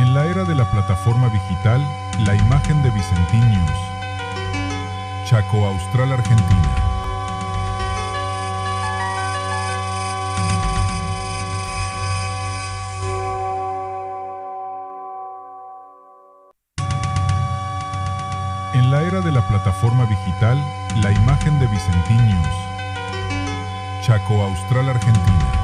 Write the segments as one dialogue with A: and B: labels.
A: En la era de la plataforma digital, la imagen de Vicentín News. Chaco Austral, Argentina. En la era de la plataforma digital, la imagen de Vicentín News. Chaco Austral, Argentina.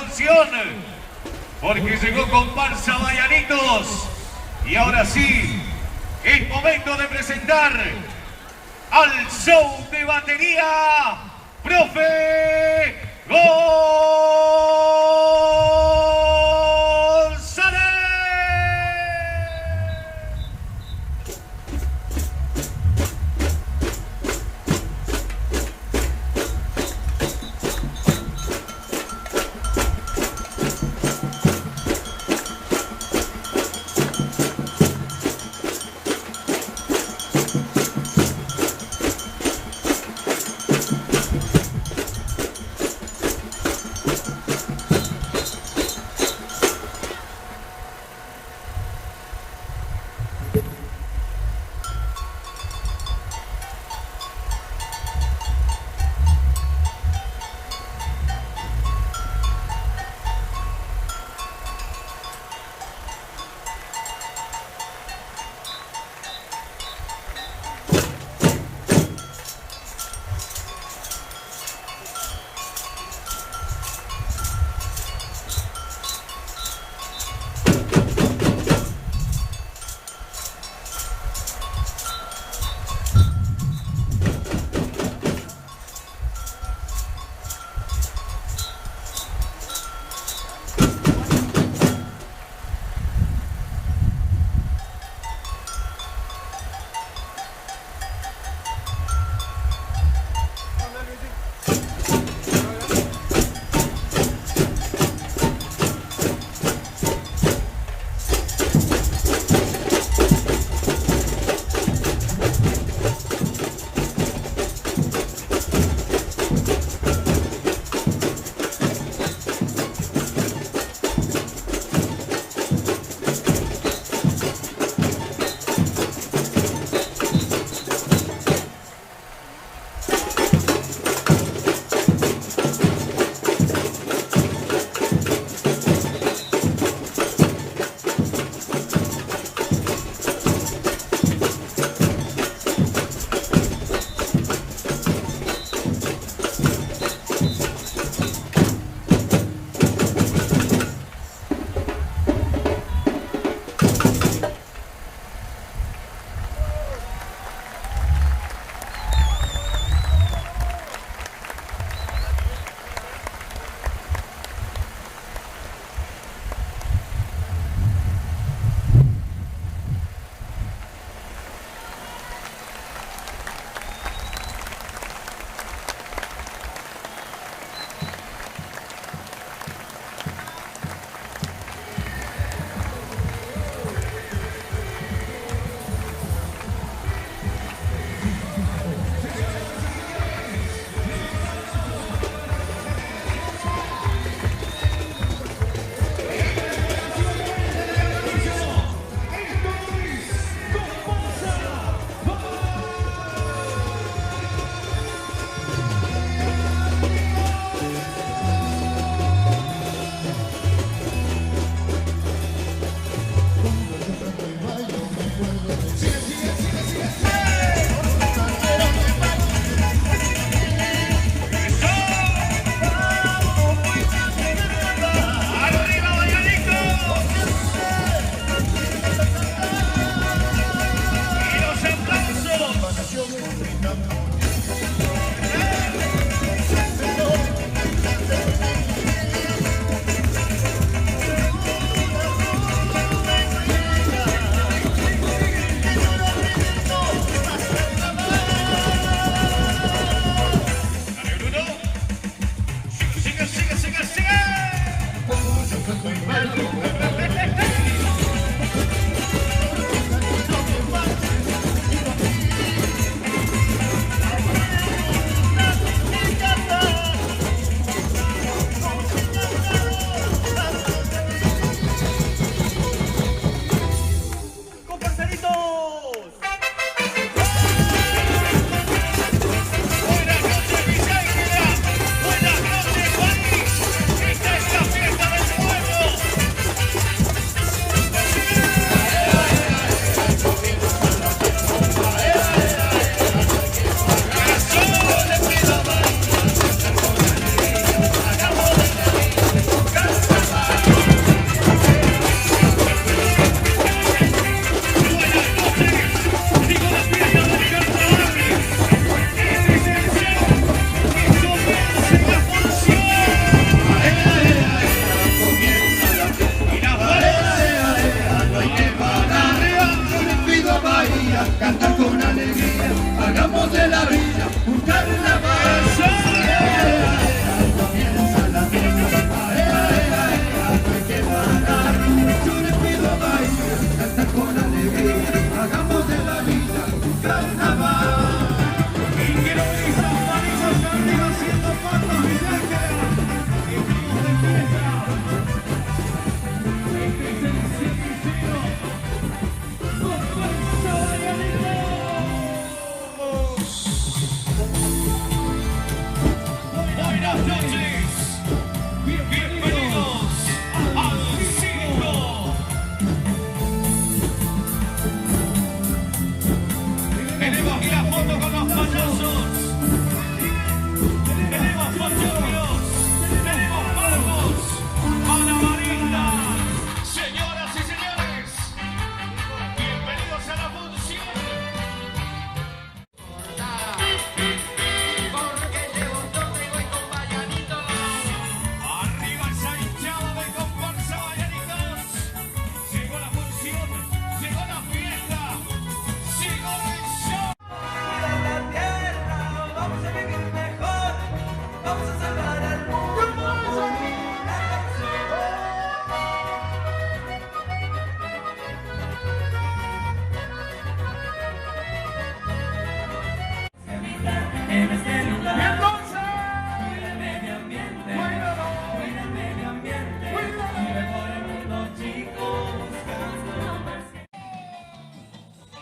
B: emoción, porque llegó comparsa Baianitos. Y ahora sí, es momento de presentar al show de batería, Profe González.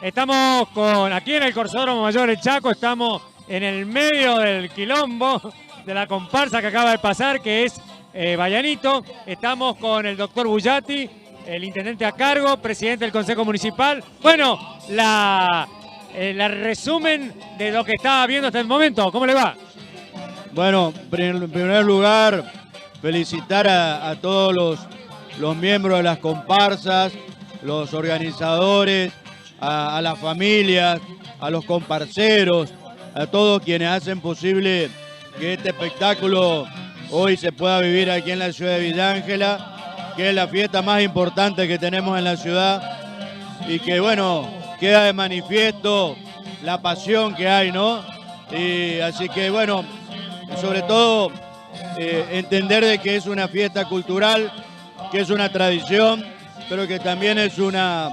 C: Estamos aquí en el Corsódromo Mayor del Chaco, estamos en el medio del quilombo de la comparsa que acaba de pasar, que es Vallanito. Estamos con el doctor Bullati, el intendente a cargo, presidente del Consejo Municipal. Bueno, la resumen de lo que estaba viendo hasta el momento. ¿Cómo le va?
D: Bueno, en primer lugar, felicitar a todos los miembros de las comparsas, los organizadores, a las familias, a los comparseros, a todos quienes hacen posible que este espectáculo hoy se pueda vivir aquí en la ciudad de Villa Ángela, que es la fiesta más importante que tenemos en la ciudad y que, bueno, queda de manifiesto la pasión que hay, ¿no? Y así que, bueno, sobre todo entender de que es una fiesta cultural, que es una tradición, pero que también es una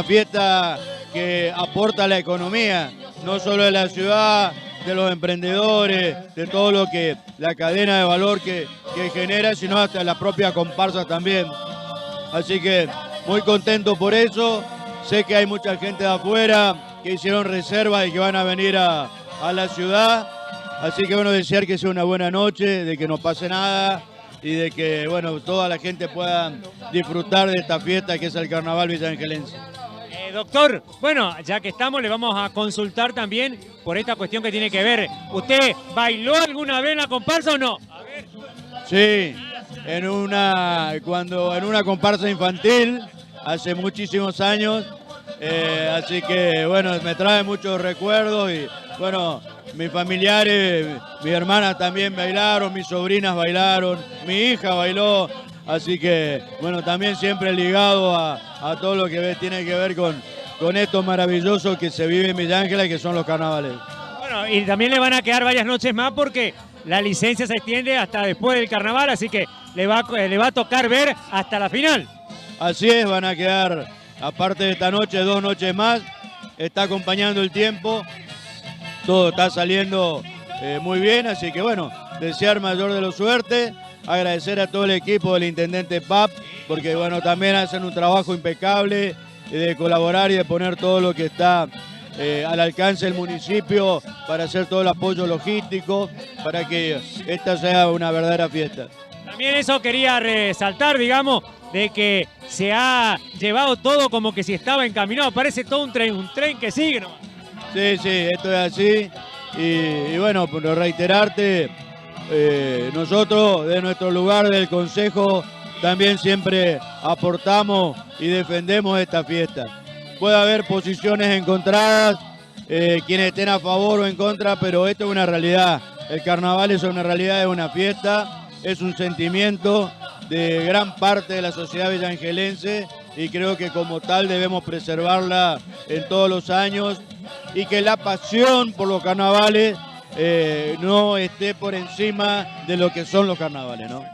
D: fiesta que aporta a la economía, no solo de la ciudad, de los emprendedores, de todo lo que la cadena de valor que genera, sino hasta la propia comparsa también. Así que muy contento por eso. Sé que hay mucha gente de afuera que hicieron reservas y que van a venir a la ciudad. Así que bueno, desear que sea una buena noche, de que no pase nada y de que, bueno, toda la gente pueda disfrutar de esta fiesta que es el Carnaval villangelense.
C: Doctor, bueno, ya que estamos, le vamos a consultar también por esta cuestión que tiene que ver. ¿Usted bailó alguna vez en la comparsa o no? A ver.
D: Sí, en una comparsa infantil, hace muchísimos años. Así que, bueno, me trae muchos recuerdos y, bueno, mis familiares, mi hermana también bailaron, mis sobrinas bailaron, mi hija bailó. Así que, bueno, también siempre ligado a todo lo que tiene que ver con esto maravilloso que se vive en Villa Ángela, que son los carnavales.
C: Bueno, y también le van a quedar varias noches más porque la licencia se extiende hasta después del carnaval, así que le va a tocar ver hasta la final.
D: Así es, van a quedar, aparte de esta noche, 2 noches más. Está acompañando el tiempo, todo está saliendo muy bien, así que, bueno, desear mayor de la suerte. Agradecer a todo el equipo del intendente Pap, porque bueno, también hacen un trabajo impecable de colaborar y de poner todo lo que está al alcance del municipio para hacer todo el apoyo logístico, para que esta sea una verdadera fiesta.
C: También eso quería resaltar, digamos, de que se ha llevado todo como que si estaba encaminado, parece todo un tren que sigue nomás.
D: Sí, esto es así y bueno, por reiterarte, nosotros de nuestro lugar del Consejo también siempre aportamos y defendemos esta fiesta. Puede haber posiciones encontradas, quienes estén a favor o en contra, pero esto es una realidad. El carnaval es una realidad, es una fiesta, es un sentimiento de gran parte de la sociedad villangelense y creo que como tal debemos preservarla en todos los años y que la pasión por los carnavales no esté por encima de lo que son los carnavales, ¿no?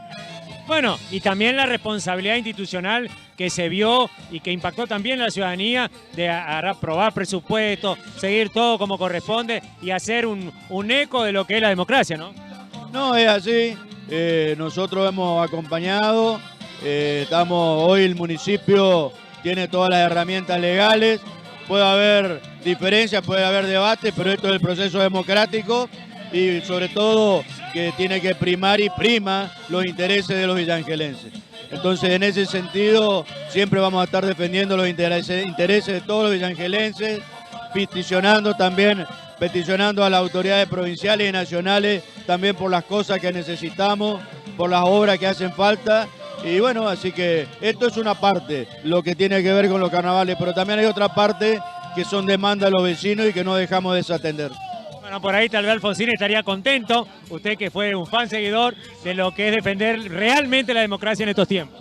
C: Bueno, y también la responsabilidad institucional que se vio y que impactó también la ciudadanía de aprobar presupuestos, seguir todo como corresponde y hacer un eco de lo que es la democracia, ¿no?
D: No, es así. Nosotros hemos acompañado, hoy el municipio tiene todas las herramientas legales. Puede haber diferencias, puede haber debate, pero esto es el proceso democrático y sobre todo que tiene que primar y prima los intereses de los villangelenses. Entonces, en ese sentido, siempre vamos a estar defendiendo los intereses de todos los villangelenses, peticionando a las autoridades provinciales y nacionales también por las cosas que necesitamos, por las obras que hacen falta. Y bueno, así que esto es una parte, lo que tiene que ver con los carnavales, pero también hay otra parte que son demandas de los vecinos y que no dejamos desatender.
C: Bueno, por ahí tal vez Alfonsín estaría contento, usted que fue un fan seguidor de lo que es defender realmente la democracia en estos tiempos.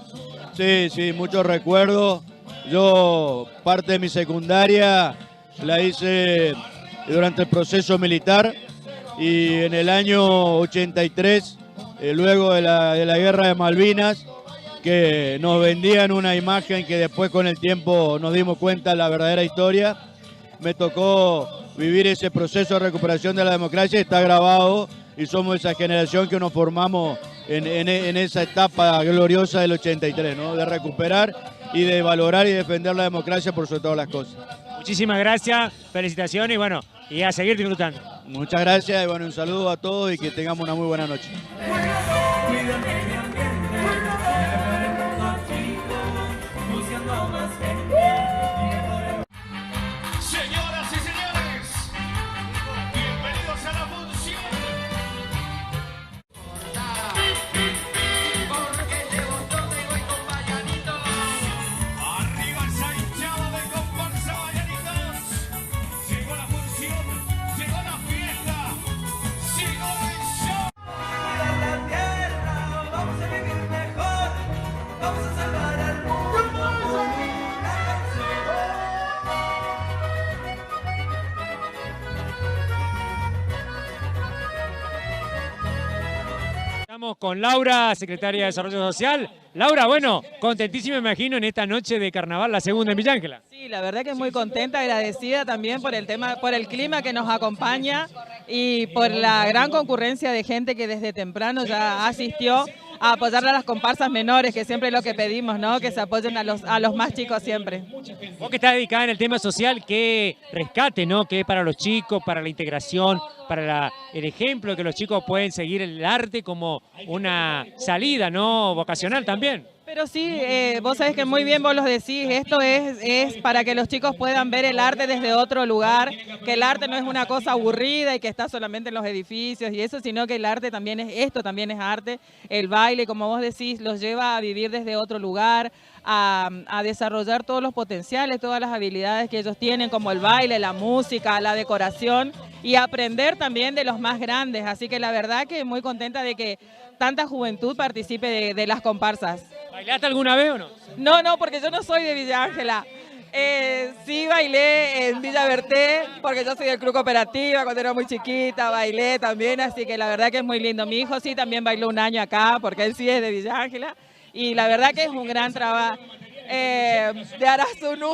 D: Sí, muchos recuerdos. Yo parte de mi secundaria la hice durante el proceso militar y en el año 83, luego de la guerra de Malvinas, que nos vendían una imagen que después con el tiempo nos dimos cuenta de la verdadera historia. Me tocó vivir ese proceso de recuperación de la democracia, está grabado y somos esa generación que nos formamos en esa etapa gloriosa del 83, ¿no? De recuperar y de valorar y defender la democracia por sobre todas las cosas.
C: Muchísimas gracias, felicitaciones y bueno, y a seguir disfrutando.
D: Muchas gracias y bueno, un saludo a todos y que tengamos una muy buena noche.
B: Señoras y señores, bienvenidos a la función. Arriba esa hinchada de comparsa Vallanitos. Llegó la función, llegó la fiesta, llegó el show.
E: La tierra, vamos a vivir mejor, vamos a salvar al mundo.
C: Estamos con Laura, secretaria de Desarrollo Social. Laura, bueno, contentísima me imagino en esta noche de carnaval, la segunda en Villa Ángela.
F: Sí, la verdad que muy contenta, agradecida también por el tema, por el clima que nos acompaña y por la gran concurrencia de gente que desde temprano ya asistió a apoyar a las comparsas menores, que siempre es lo que pedimos, ¿no? Que se apoyen a los más chicos siempre.
C: Vos que estás dedicada en el tema social, qué rescate, ¿no? Que para los chicos, para la integración, para el ejemplo que los chicos pueden seguir el arte como una salida, ¿no? Vocacional también.
F: Pero sí, vos sabés que muy bien vos los decís, esto es para que los chicos puedan ver el arte desde otro lugar, que el arte no es una cosa aburrida y que está solamente en los edificios y eso, sino que el arte también es, esto también es arte, el baile, como vos decís, los lleva a vivir desde otro lugar, a desarrollar todos los potenciales, todas las habilidades que ellos tienen, como el baile, la música, la decoración, y aprender también de los más grandes, así que la verdad que muy contenta de que tanta juventud participe de las comparsas.
C: ¿Bailaste alguna vez o no?
F: No, porque yo no soy de Villa Ángela. Sí bailé en Villa Berté, porque yo soy del Club Cooperativa, cuando era muy chiquita bailé también, así que la verdad que es muy lindo. Mi hijo sí también bailó un año acá, porque él sí es de Villa Ángela, y la verdad que es un gran trabajo. De Arazunú.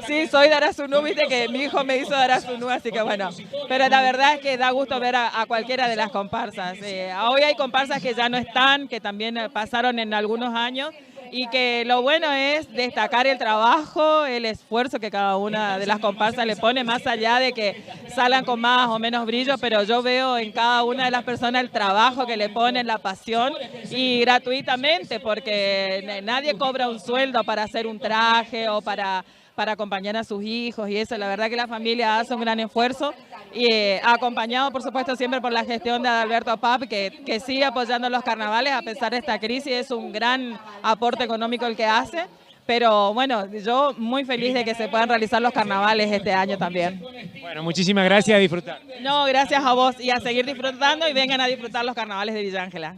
F: Sí, soy de Arazunú, viste que mi hijo me hizo de Arazunú, así que bueno. Pero la verdad es que da gusto ver a cualquiera de las comparsas. Hoy hay comparsas que ya no están, que también pasaron en algunos años, y que lo bueno es destacar el trabajo, el esfuerzo que cada una de las comparsas le pone, más allá de que salgan con más o menos brillo, pero yo veo en cada una de las personas el trabajo que le ponen, la pasión, y gratuitamente, porque nadie cobra un sueldo para hacer un traje o para acompañar a sus hijos y eso. La verdad que la familia hace un gran esfuerzo y acompañado por supuesto siempre por la gestión de Adalberto Pap, que sigue apoyando los carnavales a pesar de esta crisis. Es un gran aporte económico el que hace, pero bueno, yo muy feliz de que se puedan realizar los carnavales este año también.
C: Bueno, muchísimas gracias, a disfrutar.
F: No, gracias a vos y a seguir disfrutando, y vengan a disfrutar los carnavales de Villa Ángela.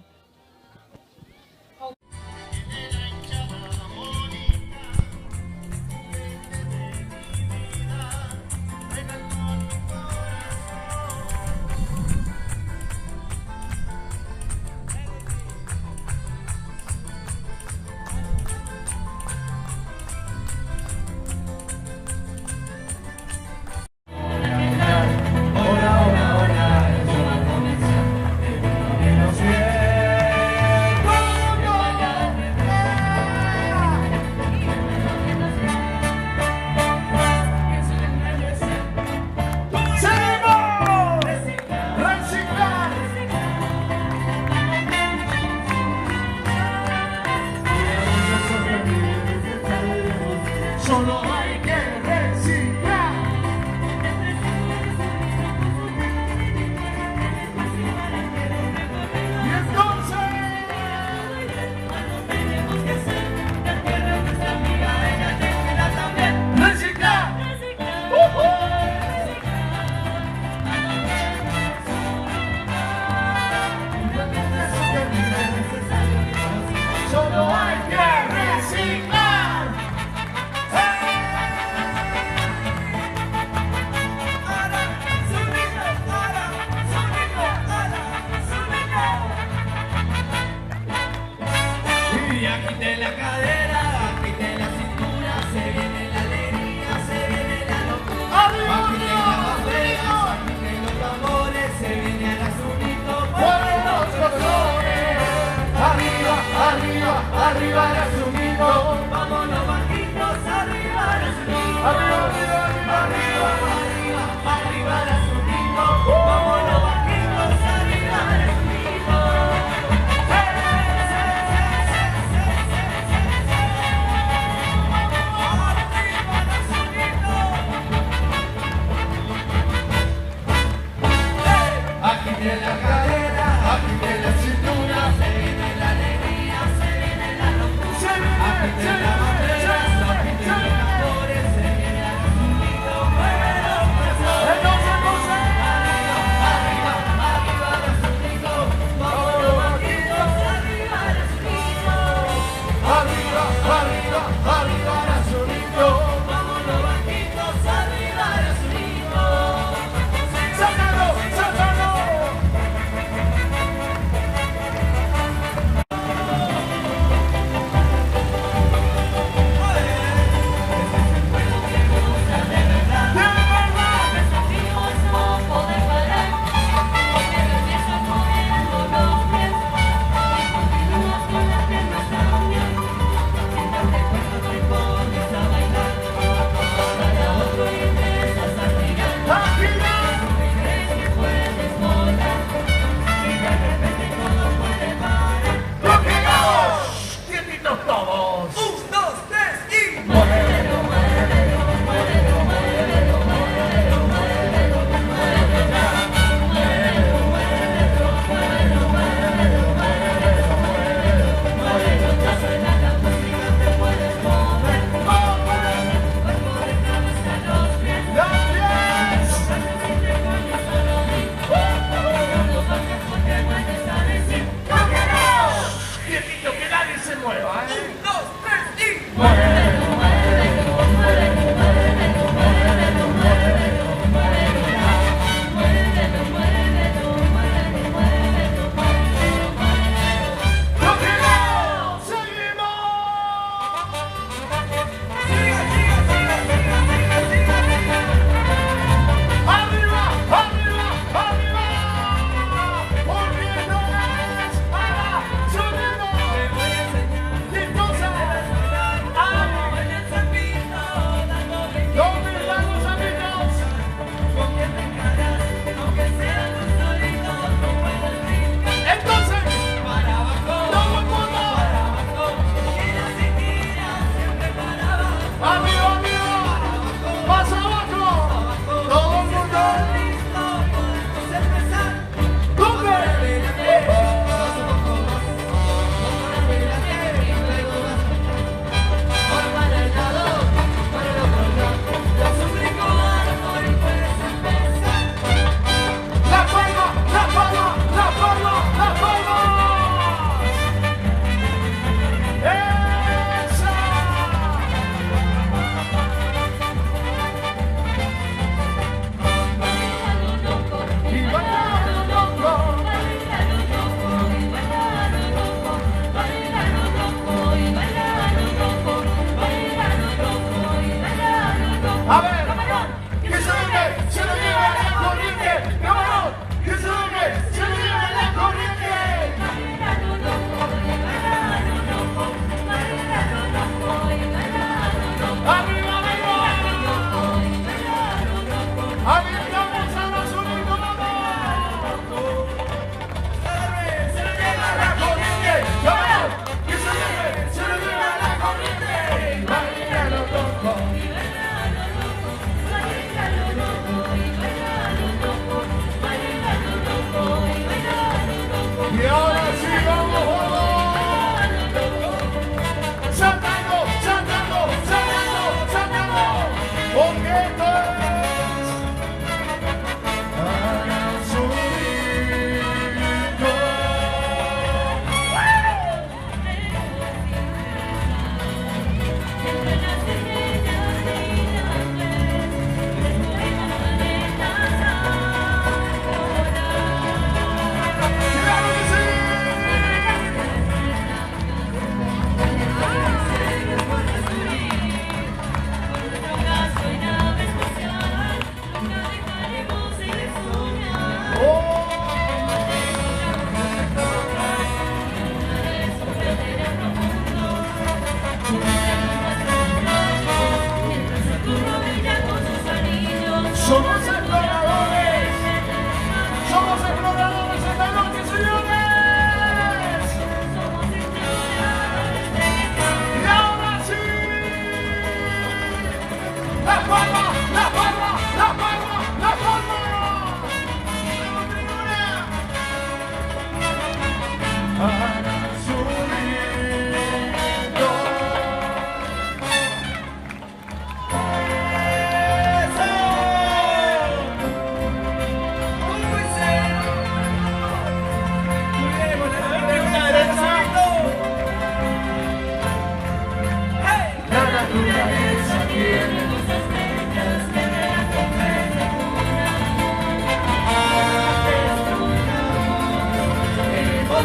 B: Solo hay que reciclar. Y entonces reciclar. Solo hay que reciclar. Agite la cadera, agite la cintura, se viene la alegría, se viene la locura. Agite las banderas, agite los tambores, se viene el azulito, mueven los colores. Arriba, arriba, arriba el azulito, vámonos.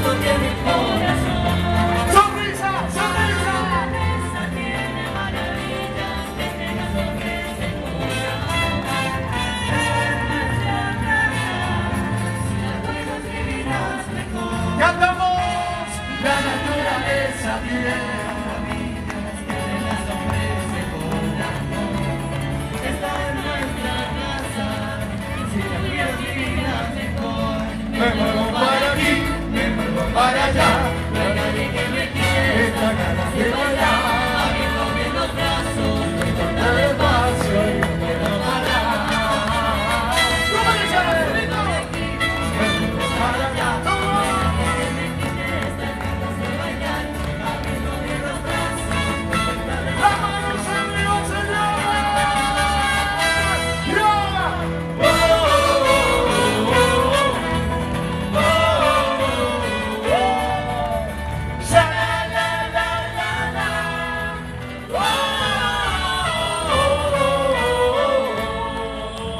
B: cuánto tiene el corazón.
E: Sonrisa, sonrisa.
B: Esa tiene maravillas, tiene la sonrisa en si la cuidas vivirás mejor.
E: Cantamos.
B: La naturaleza tiene maravillas, tiene la sonrisa en está en nuestra casa, si la cuidas vivirás mejor.
E: Me muevo para aquí, me muevo para allá.
B: No hay nadie que me quiera,
E: Esta ganas de bailar.
B: abriendo bien los brazos, no importa
E: Dale
B: el
E: espacio y no quiero
B: paso.
E: parar. ¿Cómo dice el ritmo? Me muevo para allá. ¡La mano arriba, señores! ¡Ya!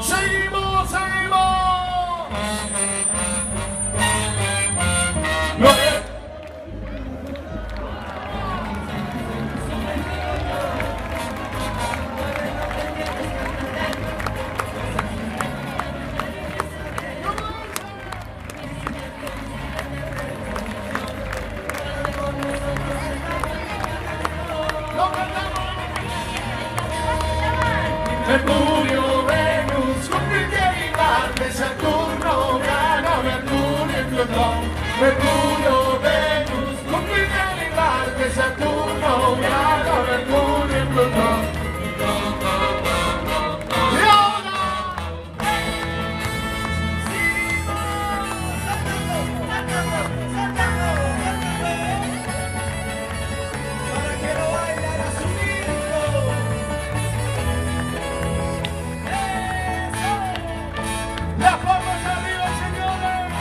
E: ¡Seguimos, seguimos! Mercurio, Venus, Júpiter y Marte, Saturno, Urano, Mercurio y Plutón. Mercurio, Venus, Júpiter y Marte, Saturno, Urano, Mercurio y Plutón. ¡Y ahora!
B: Para que lo bailen a su ritmo.
E: ¡Las palmas arriba, señores!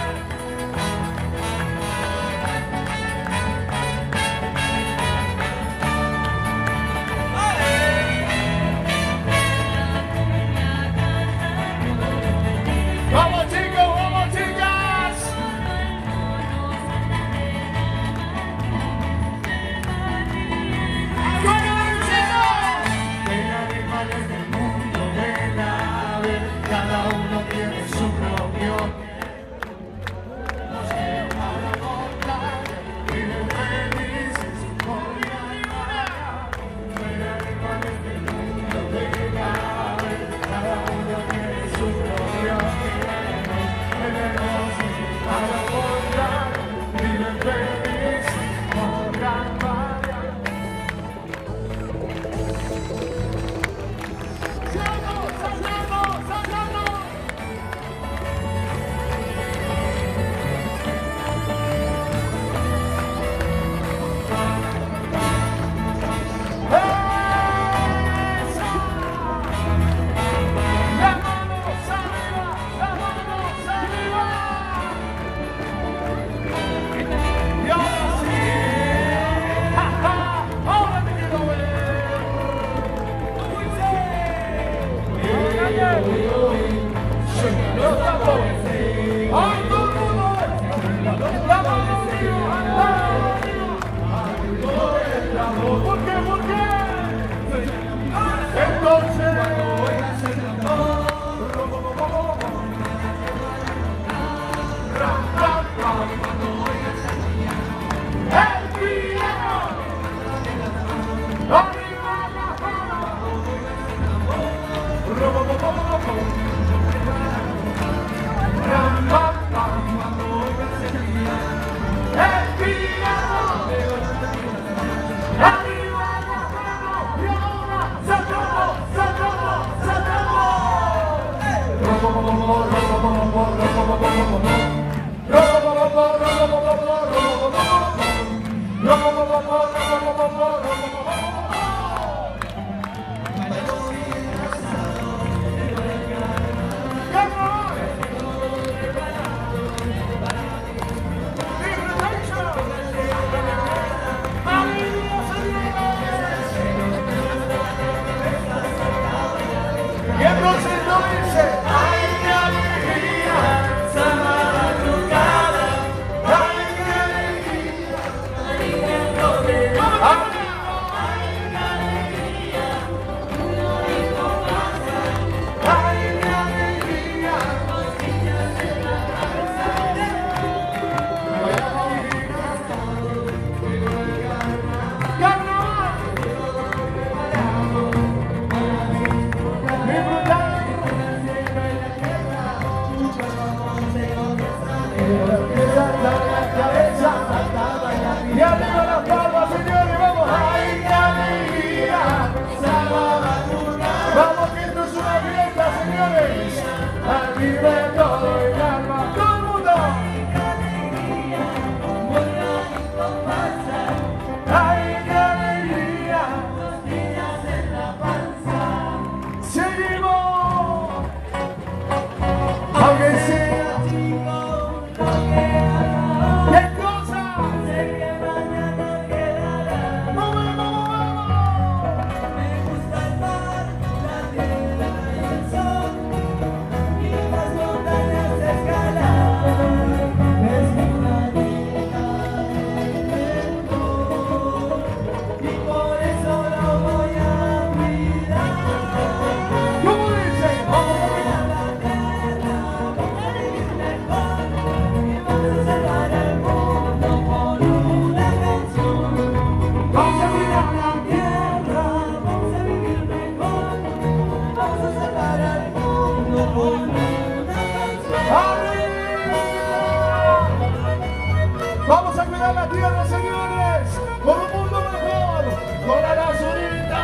B: a la tierra, señores, por un mundo mejor, con la basurita.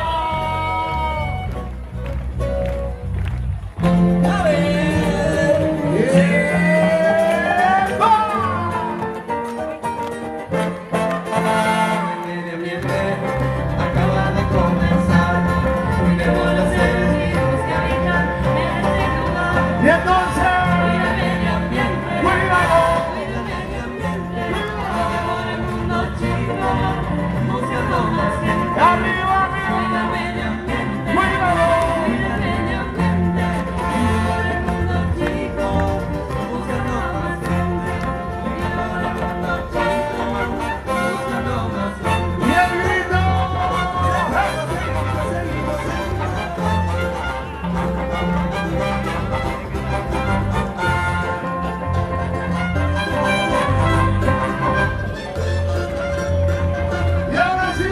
B: A ver, ¡epa!
E: Medio ambiente acaba de comenzar. Cuidemos los seres vivos que habitan en este lugar.
B: Y entonces,
E: Cuida el medio ambiente.
B: cuidado.
E: Cuida el medio ambiente. Por el mundo chico, buscando más gente.
B: Arriba,
E: Cuida el
B: arriba,
E: medio ambiente.
B: cuidado.
E: Cuida el medio ambiente. Por el mundo chico, buscando más gente. Cuida por el mundo chico, buscando más gente.
B: Y el grito. Y ahora sí.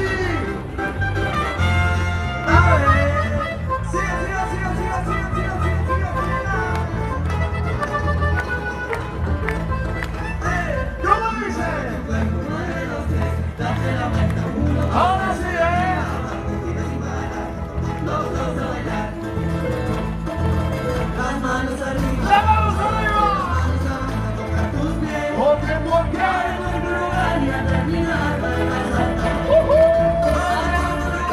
E: A ver, siga, siga, siga, siga, siga, siga, siga, siga.
B: ¿Cómo dice?
E: Date la vuelta, uno,
B: Ahora sí,
E: las manos arriba,
B: ¡La vamos arriba!
E: toca tus pies,
B: ¡O tiempo aquí!
E: en tu lugar y a terminar, para saltar.
B: ¡Y ahora sí!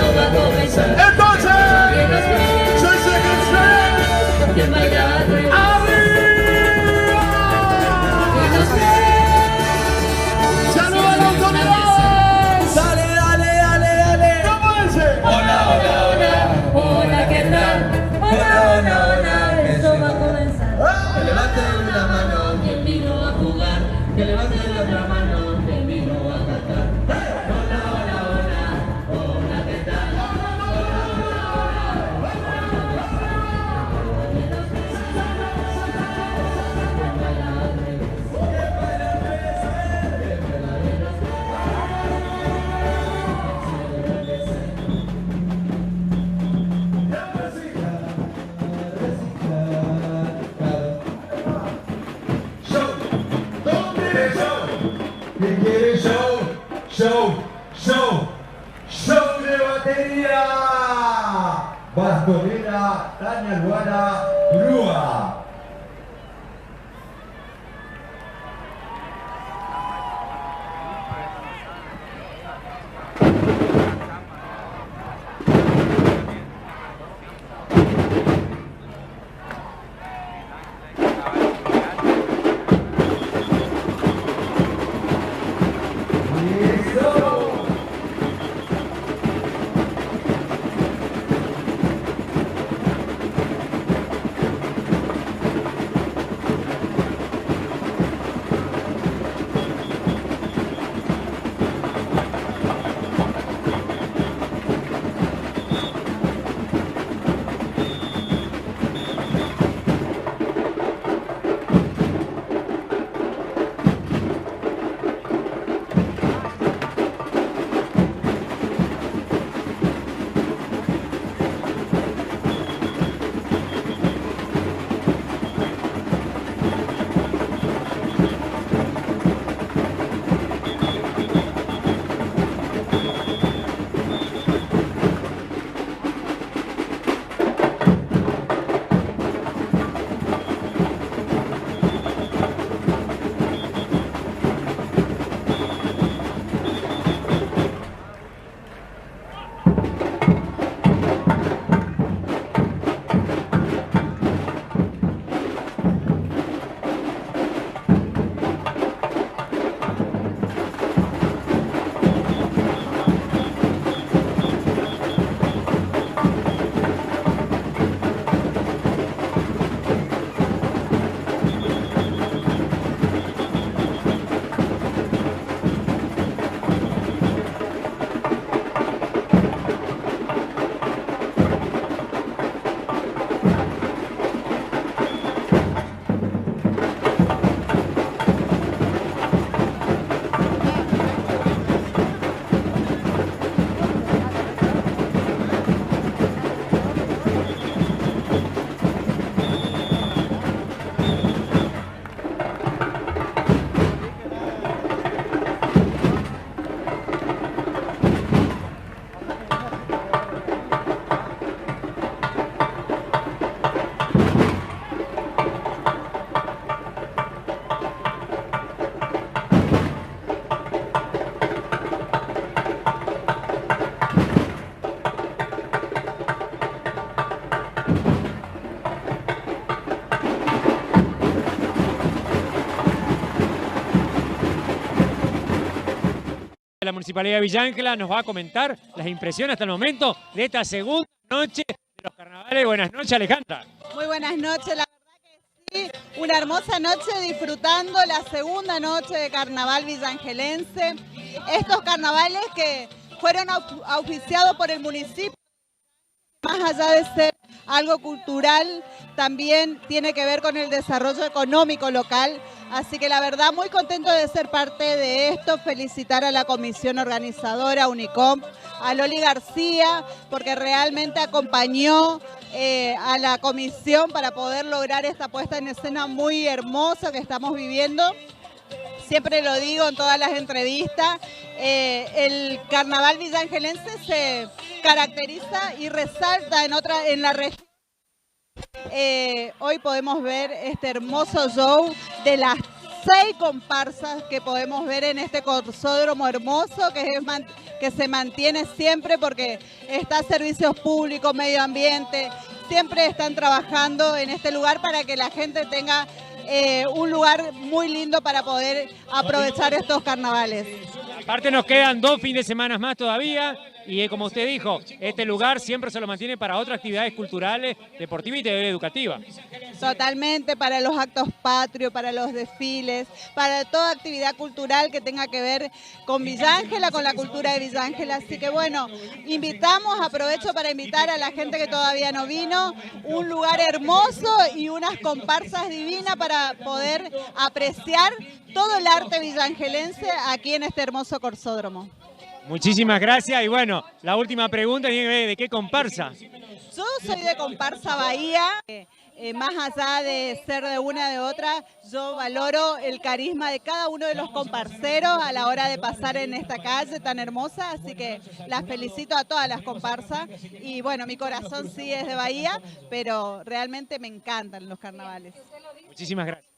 B: Y entonces, entonces, 6 seconds arriba. ¡Saluda a la autoridad!
E: Dale, dale, dale, dale.
B: ¿Cómo dice?
G: Hola, ¿qué tal? Hola, hola, hola, eso va a comenzar.
E: Que levanten la mano,
G: ¿Quién vino a jugar?
E: que levanten la otra mano,
G: ¿Quién vino a cantar?
B: Show. ¿Dónde es show? ¿Quién quiere show? Show, show, show de batería. Bastonera, Tania Luana, Grúa.
C: Municipalidad de Villa Ángela nos va a comentar las impresiones hasta el momento de esta segunda noche de los carnavales. Buenas noches, Alejandra.
H: Muy buenas noches, la verdad que sí, una hermosa noche disfrutando la segunda noche de carnaval villangelense. Estos carnavales que fueron auspiciados por el municipio, más allá de ser algo cultural, también tiene que ver con el desarrollo económico local. Así que la verdad muy contento de ser parte de esto, felicitar a la comisión organizadora, UNICOM, a Loli García, porque realmente acompañó a la comisión para poder lograr esta puesta en escena muy hermosa que estamos viviendo. Siempre lo digo en todas las entrevistas, el carnaval villangelense se caracteriza y resalta en la región. Hoy podemos ver este hermoso show de las 6 comparsas que podemos ver en este corsódromo hermoso que se mantiene siempre porque está servicios públicos, medio ambiente, siempre están trabajando en este lugar para que la gente tenga un lugar muy lindo para poder aprovechar estos carnavales.
C: Aparte nos quedan 2 fines de semana más todavía y como usted dijo, este lugar siempre se lo mantiene para otras actividades culturales, deportivas y educativas.
H: Totalmente, para los actos patrios, para los desfiles, para toda actividad cultural que tenga que ver con Villa Ángela, con la cultura de Villa Ángela. Así que bueno, aprovecho para invitar a la gente que todavía no vino, un lugar hermoso y unas comparsas divinas para poder apreciar todo el arte villangelense aquí en este hermoso corsódromo.
C: Muchísimas gracias y bueno, la última pregunta tiene que ver de qué comparsa.
H: Yo soy de comparsa Bahía. Más allá de ser de una de otra, yo valoro el carisma de cada uno de los comparseros a la hora de pasar en esta calle tan hermosa, así que las felicito a todas las comparsas y bueno, mi corazón sí es de Bahía, pero realmente me encantan los carnavales.
C: Muchísimas gracias.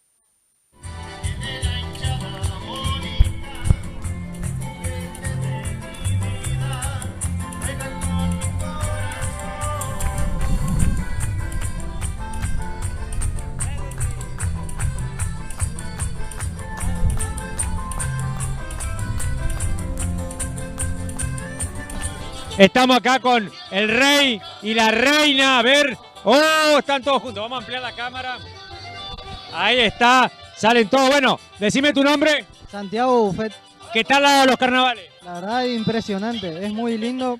C: Estamos acá con el rey y la reina. A ver. ¡Oh! Están todos juntos. Vamos a ampliar la cámara. Ahí está. Salen todos. Bueno, decime tu nombre.
I: Santiago Buffet.
C: ¿Qué tal los carnavales?
I: La verdad es impresionante. Es muy lindo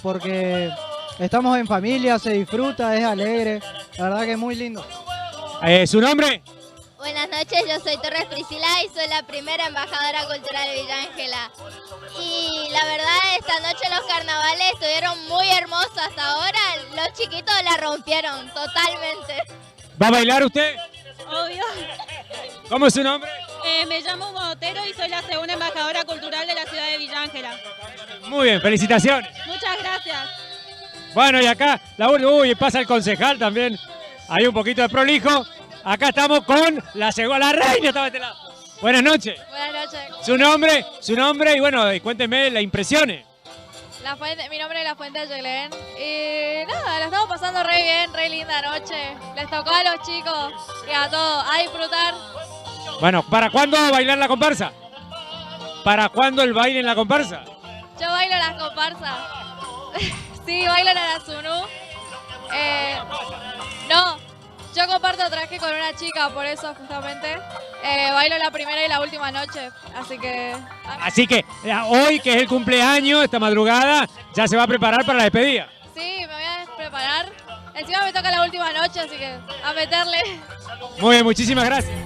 I: porque estamos en familia, se disfruta, es alegre. La verdad que es muy lindo.
C: ¿Su nombre?
J: Buenas noches, yo soy Torres Priscila y soy la primera embajadora cultural de Villa Ángela. Y la verdad, esta noche los carnavales estuvieron muy hermosos hasta ahora. Los chiquitos la rompieron totalmente.
C: ¿Va a bailar usted?
K: Obvio.
C: ¿Cómo es su nombre?
K: Me llamo Hugo Otero y soy la segunda embajadora cultural de la ciudad de Villa Ángela.
C: Muy bien, felicitaciones.
K: Muchas gracias.
C: Bueno, y acá, uy, pasa el concejal también. Hay un poquito de prolijo. Acá estamos con la reina. Estaba de este lado. Buenas noches.
J: Buenas noches.
C: Su nombre y bueno, cuénteme las impresiones.
J: Mi nombre es La Fuente Yelén y nada, la estamos pasando re bien, re linda noche. Les tocó a los chicos y a todos a disfrutar.
C: Bueno, ¿para cuándo bailar la comparsa? ¿Para cuándo el baile en la comparsa?
J: Yo bailo las comparsas. Sí, bailo la Arazunú. No. Yo comparto traje con una chica, por eso justamente bailo la primera y la última noche, así que
C: hoy que es el cumpleaños, esta madrugada, ya se va a preparar para la despedida.
J: Sí, me voy a preparar. Encima me toca la última noche, así que a meterle.
C: Muy bien, muchísimas gracias.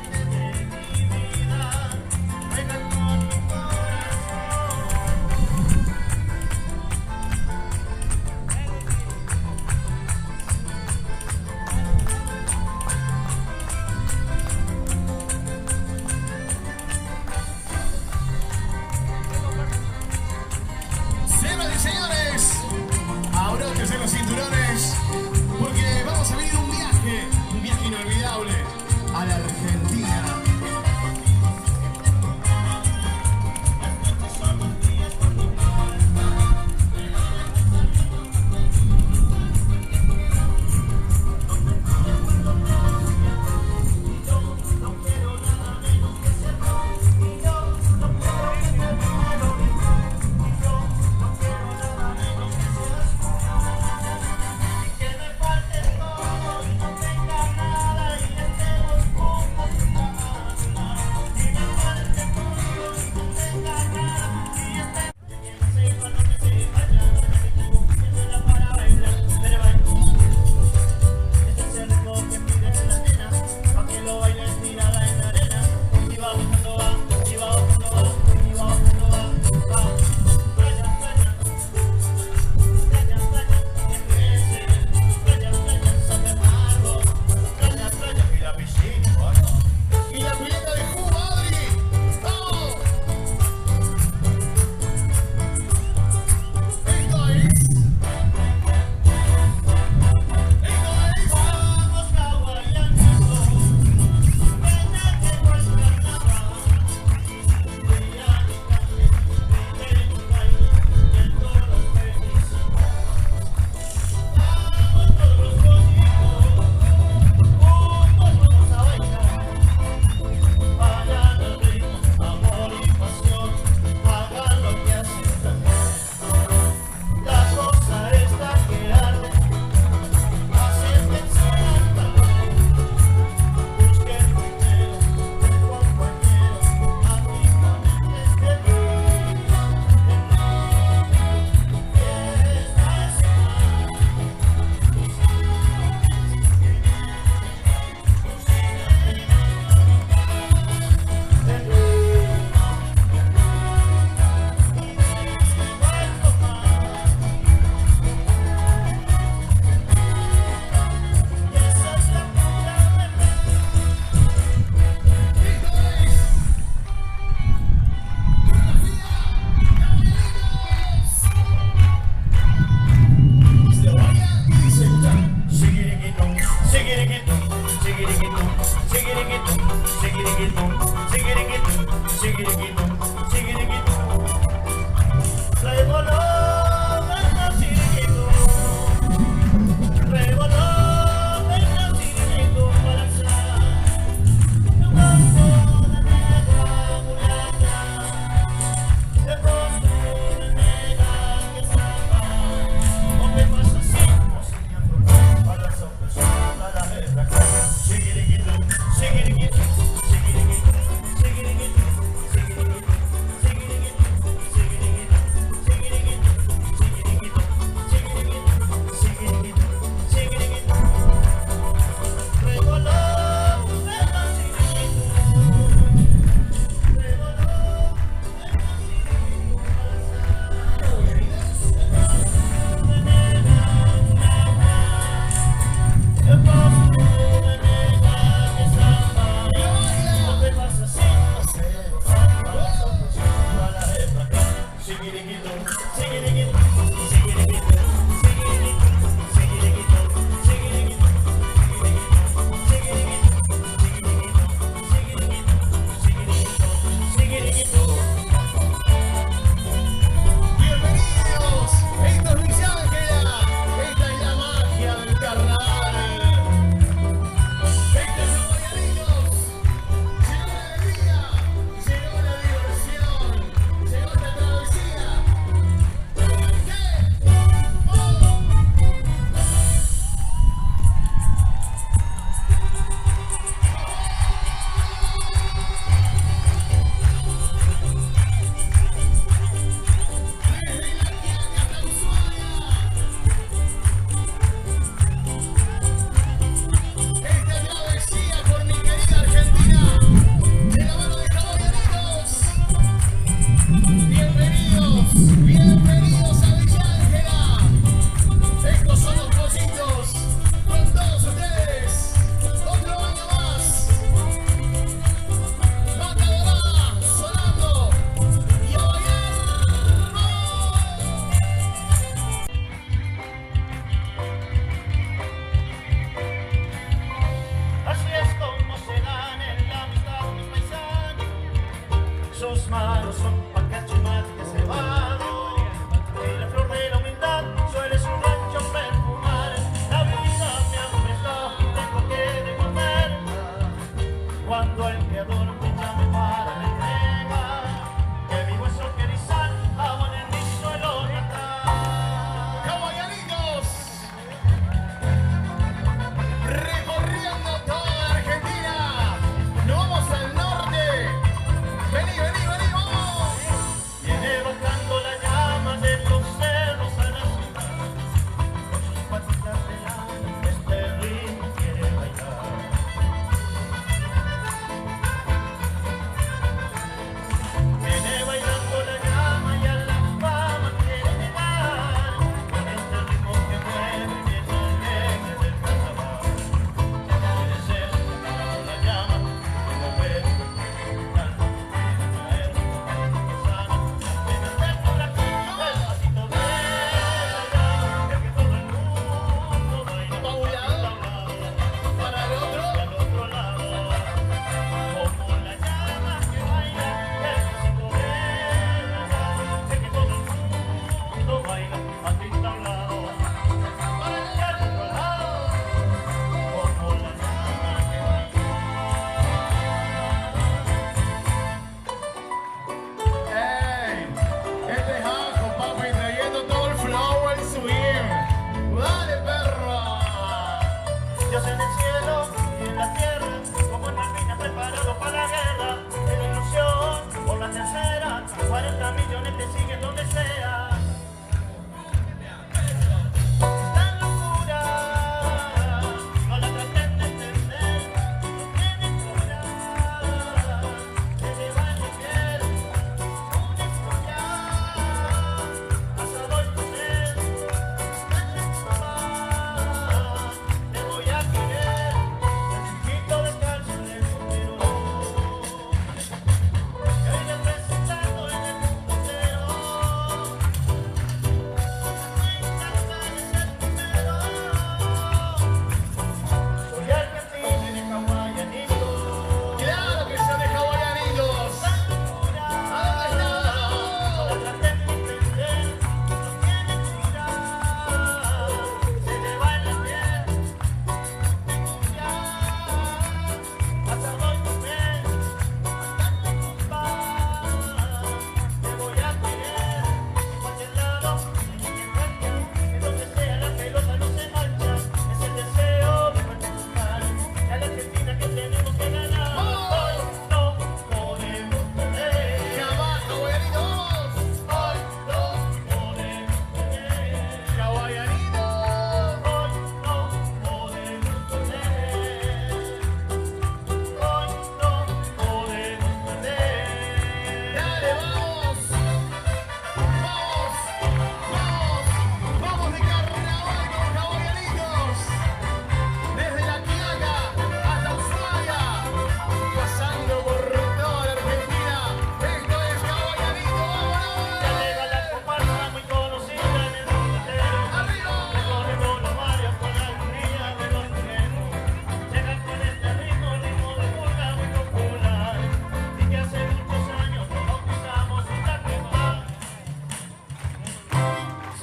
L: Señoras y señores, abróchense los cinturones, porque vamos a vivir un viaje inolvidable a la Argentina.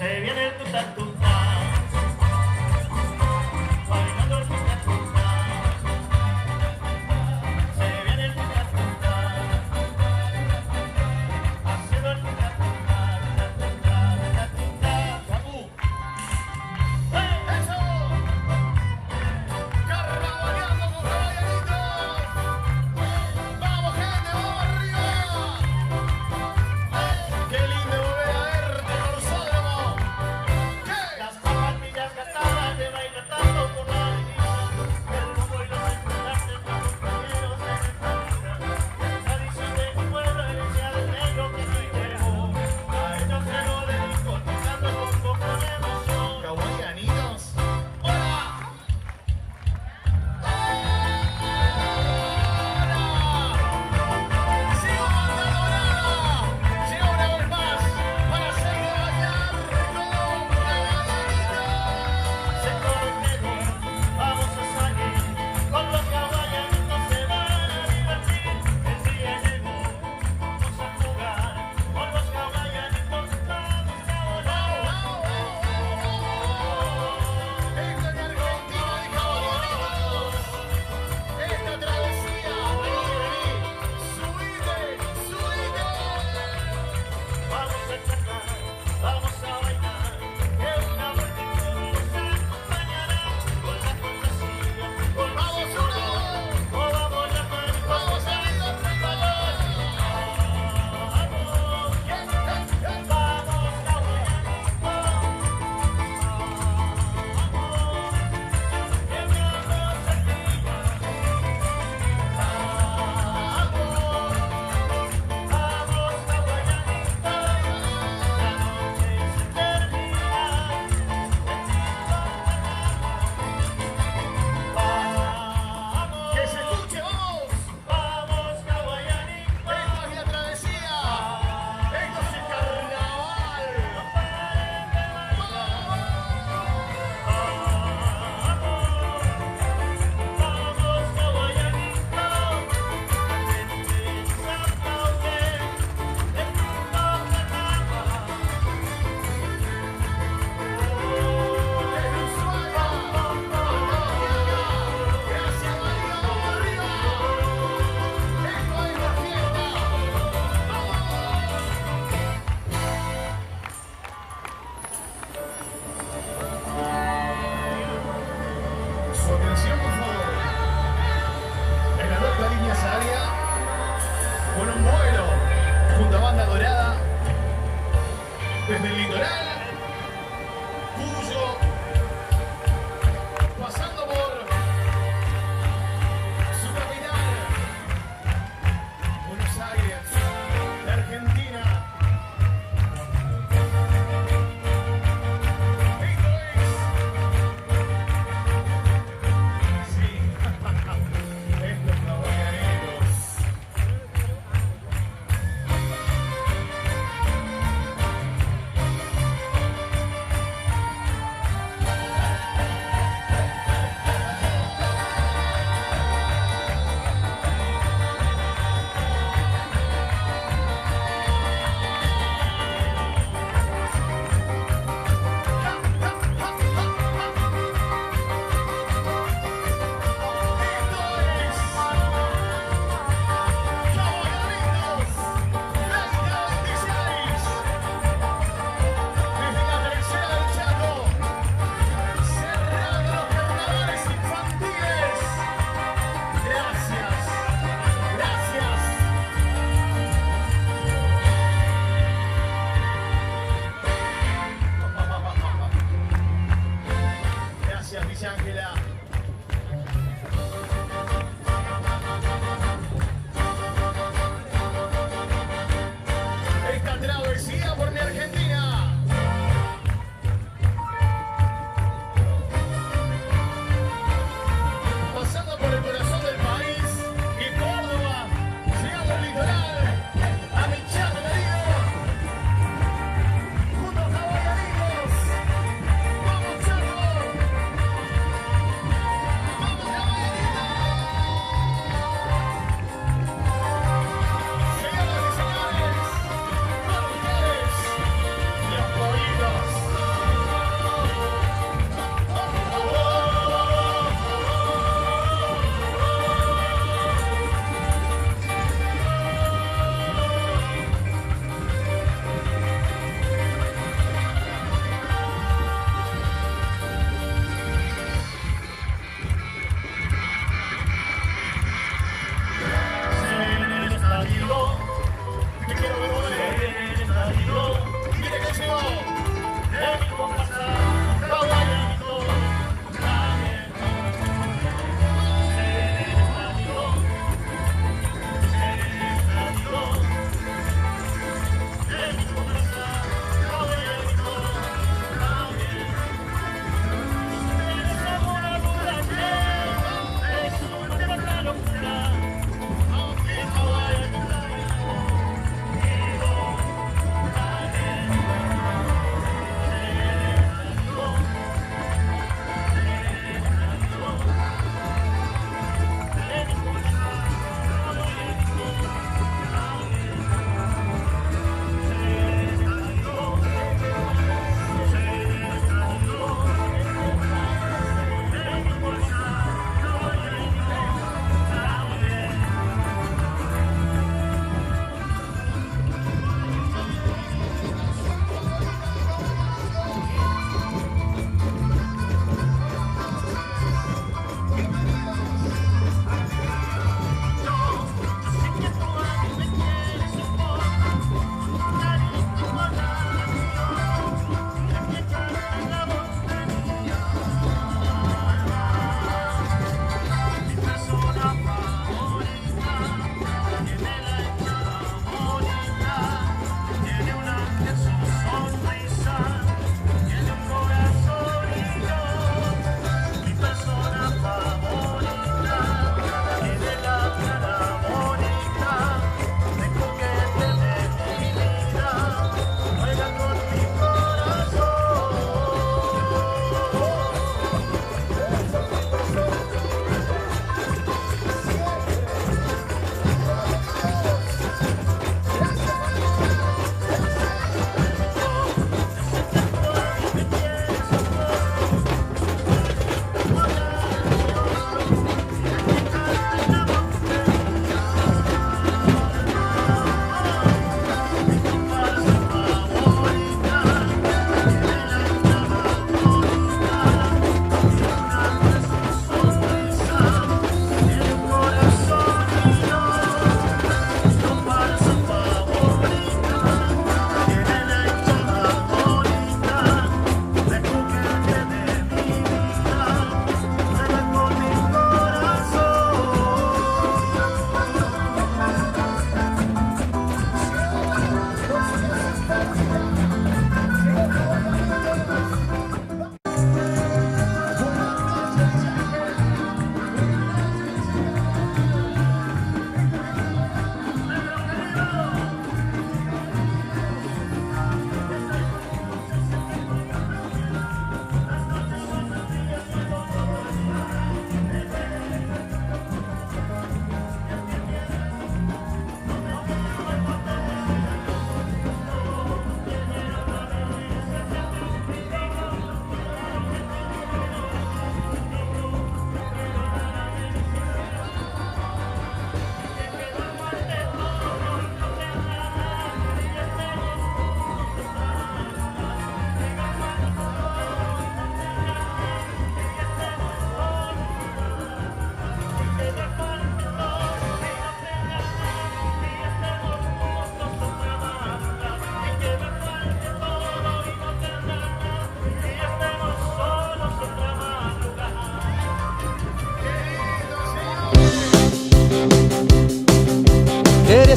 B: Se viene el tuta-tuta, bailando el tuta-tuta. Se viene el tuta-tuta, haciendo el tuta-tuta, tuta-tuta, ¡Guapú! ¡Eso! ¡Carnavaleando con caballeritos! ¡Vamos, gente! ¡Vamos arriba! ¡Qué lindo volver a verte, Corsódromo!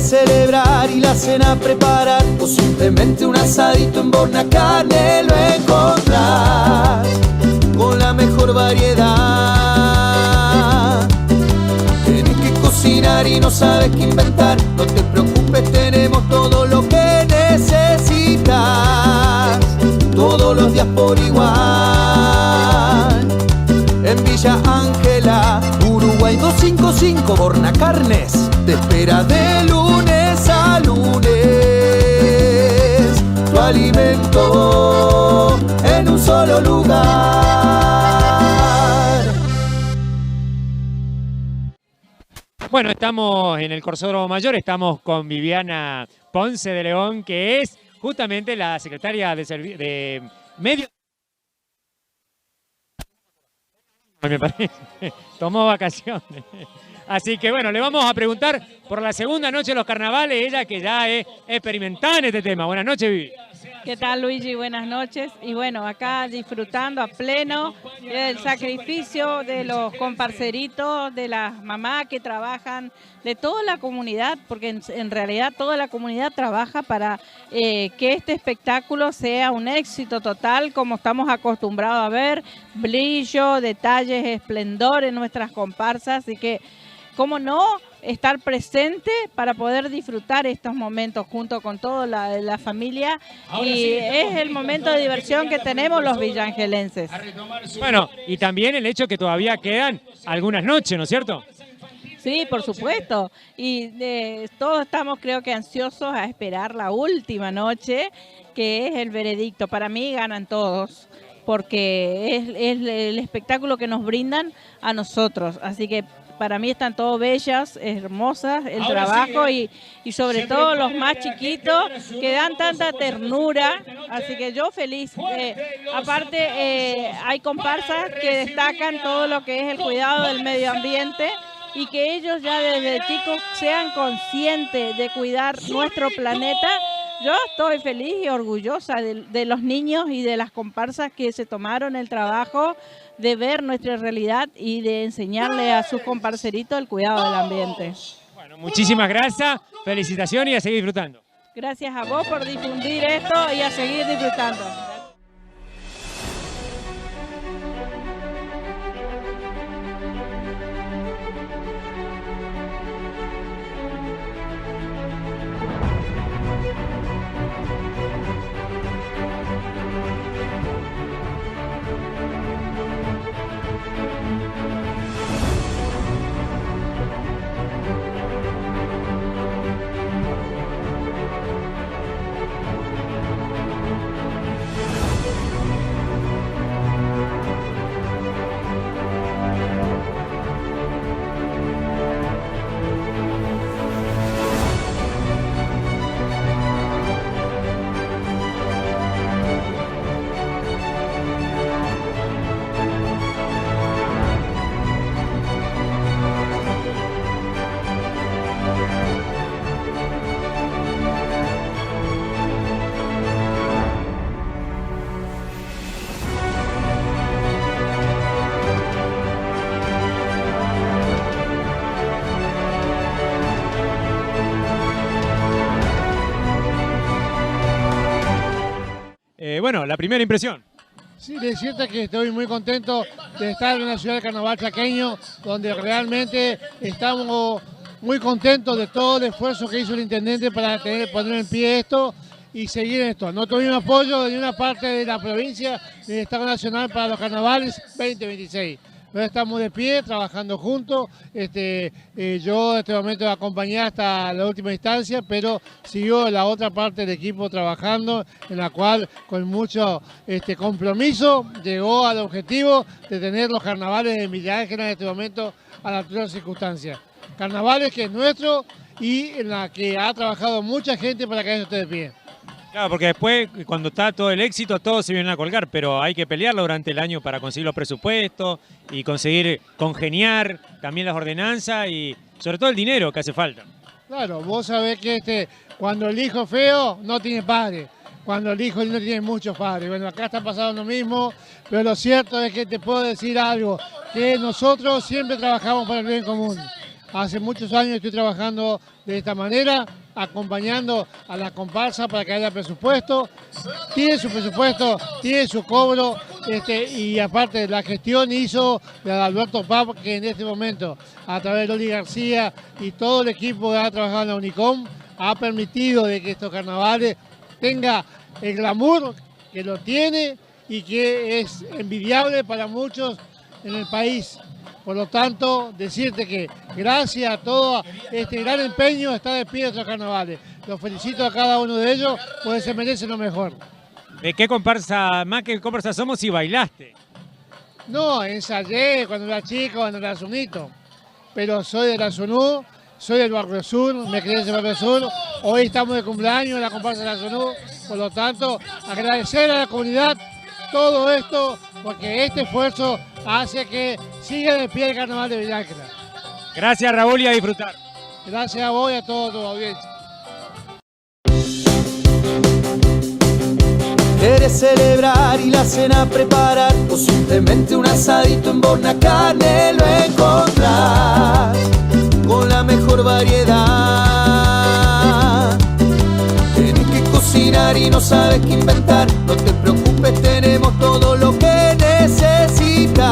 B: celebrar y la cena preparar, o simplemente un asadito en Borna Carne lo encontrás con la mejor variedad. Tienes que cocinar y no sabes qué inventar, no te preocupes, tenemos todo lo que necesitas, todos los días por igual. En Villa Ángela, Uruguay 255, Borna Carnes te espera de lunes a lunes. Tu alimento en un solo lugar.
C: Bueno, estamos en el Corsódromo Mayor, estamos con Viviana Ponce de León, que es justamente la secretaria de Medio. Me parece, tomó vacaciones. Así que bueno, le vamos a preguntar por la segunda noche de los carnavales, ella que ya es experimentada en este tema. Buenas noches, Vivi.
F: ¿Qué tal, Luigi? Buenas noches. Y bueno, acá disfrutando a pleno del sacrificio de los comparceritos, de las mamás que trabajan, de toda la comunidad, porque en realidad toda la comunidad trabaja para que este espectáculo sea un éxito total, como estamos acostumbrados a ver, brillo, detalles, esplendor en nuestras comparsas, y que, ¿cómo no?, estar presente para poder disfrutar estos momentos junto con toda la familia. Y es el momento de diversión que tenemos los villangelenses.
C: Bueno, y también el hecho que todavía quedan algunas noches, ¿no es cierto?
F: Sí, por supuesto. Y todos estamos, creo que, ansiosos a esperar la última noche, que es el veredicto. Para mí ganan todos, porque es el espectáculo que nos brindan a nosotros. Así que para mí están todas bellas, hermosas, el trabajo y sobre todo los más chiquitos que dan tanta ternura. Así que yo feliz. Aparte, hay comparsas que destacan todo lo que es el cuidado del medio ambiente y que ellos ya desde chicos sean conscientes de cuidar nuestro planeta. Yo estoy feliz y orgullosa de los niños y de las comparsas que se tomaron el trabajo de ver nuestra realidad y de enseñarle a sus comparseritos el cuidado del ambiente.
C: Bueno, muchísimas gracias, felicitaciones y a seguir disfrutando.
F: Gracias a vos por difundir esto y a seguir disfrutando.
C: Bueno, la primera impresión.
M: Sí, decirte que estoy muy contento de estar en la ciudad del Carnaval chaqueño, donde realmente estamos muy contentos de todo el esfuerzo que hizo el intendente para poner en pie esto y seguir en esto. No tuvimos apoyo de ninguna parte de la provincia ni del Estado Nacional para los carnavales 2026. Pero estamos de pie, trabajando juntos. Yo en este momento acompañé hasta la última instancia, pero siguió la otra parte del equipo trabajando, en la cual con mucho compromiso llegó al objetivo de tener los carnavales de Villa Ángela en este momento a la altura de circunstancias. Carnavales que es nuestro y en la que ha trabajado mucha gente para que eso esté de pie.
C: Claro, porque después, cuando está todo el éxito, todos se vienen a colgar, pero hay que pelearlo durante el año para conseguir los presupuestos y conseguir congeniar también las ordenanzas y sobre todo el dinero que hace falta.
M: Claro, vos sabés que cuando el hijo feo no tiene padre, cuando el hijo lindo tiene muchos padres. Bueno, acá está pasando lo mismo, pero lo cierto es que te puedo decir algo, que nosotros siempre trabajamos para el bien común. Hace muchos años estoy trabajando de esta manera acompañando a la comparsa para que haya presupuesto. Tiene su presupuesto, tiene su cobro, y aparte la gestión hizo de Alberto Pap, que en este momento, a través de Loli García y todo el equipo que ha trabajado en la Unicom, ha permitido de que estos carnavales tenga el glamour que lo tiene y que es envidiable para muchos en el país. Por lo tanto, decirte que gracias a todo este gran empeño está de pie estos carnavales. Los felicito a cada uno de ellos porque se merecen lo mejor.
C: ¿De qué comparsa, más que comparsa somos, y bailaste?
M: No, ensayé cuando era chico, cuando era sunito. Pero soy de la Sunú, soy del Barrio Sur, me crié en el Barrio Sur. Hoy estamos de cumpleaños en la comparsa de la Sunú. Por lo tanto, agradecer a la comunidad todo esto, porque este esfuerzo hace que siga de pie el carnaval de Villa Ángela.
C: Gracias, Raúl, y a disfrutar.
M: Gracias a vos y a toda tu audiencia.
B: ¿Quieres celebrar y la cena preparar? O simplemente un asadito en Bornacane lo encontrás con la mejor variedad. Tienes que cocinar y no sabes qué inventar, no te preocupes, tenemos todo lo que necesitas,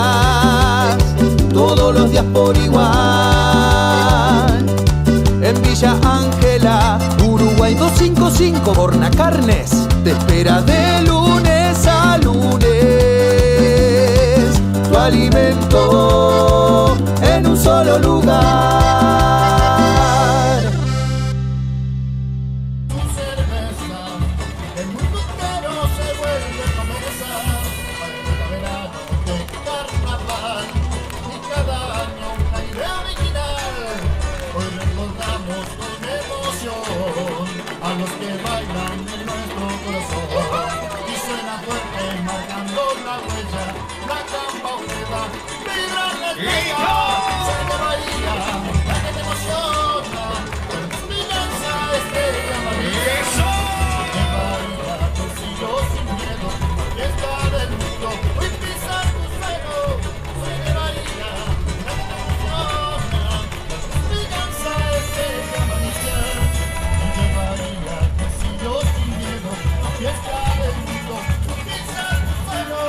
B: todos los días por igual. En Villa Ángela, Uruguay 255, Borna Carnes te espera de lunes a lunes. Tu alimento en un solo lugar.
L: Tu cerveza, el mundo entero se vuelve famosa. Verano de carnaval y cada año una idea original. Hoy recordamos con emoción a los que bailan en nuestro corazón. Y suena fuerte marcando la huella, la cambauquera, vibra la estrella, se te varía, la que te emociona, con tu esperanza estrella María. Que varía tu siglo sin miedo, fiesta del mundo, hoy pisar tu suelo, se te varía, la que te emociona, con tu esperanza estrella María. Que varía tu siglo sin miedo, fiesta del mundo, hoy pisar tu suelo.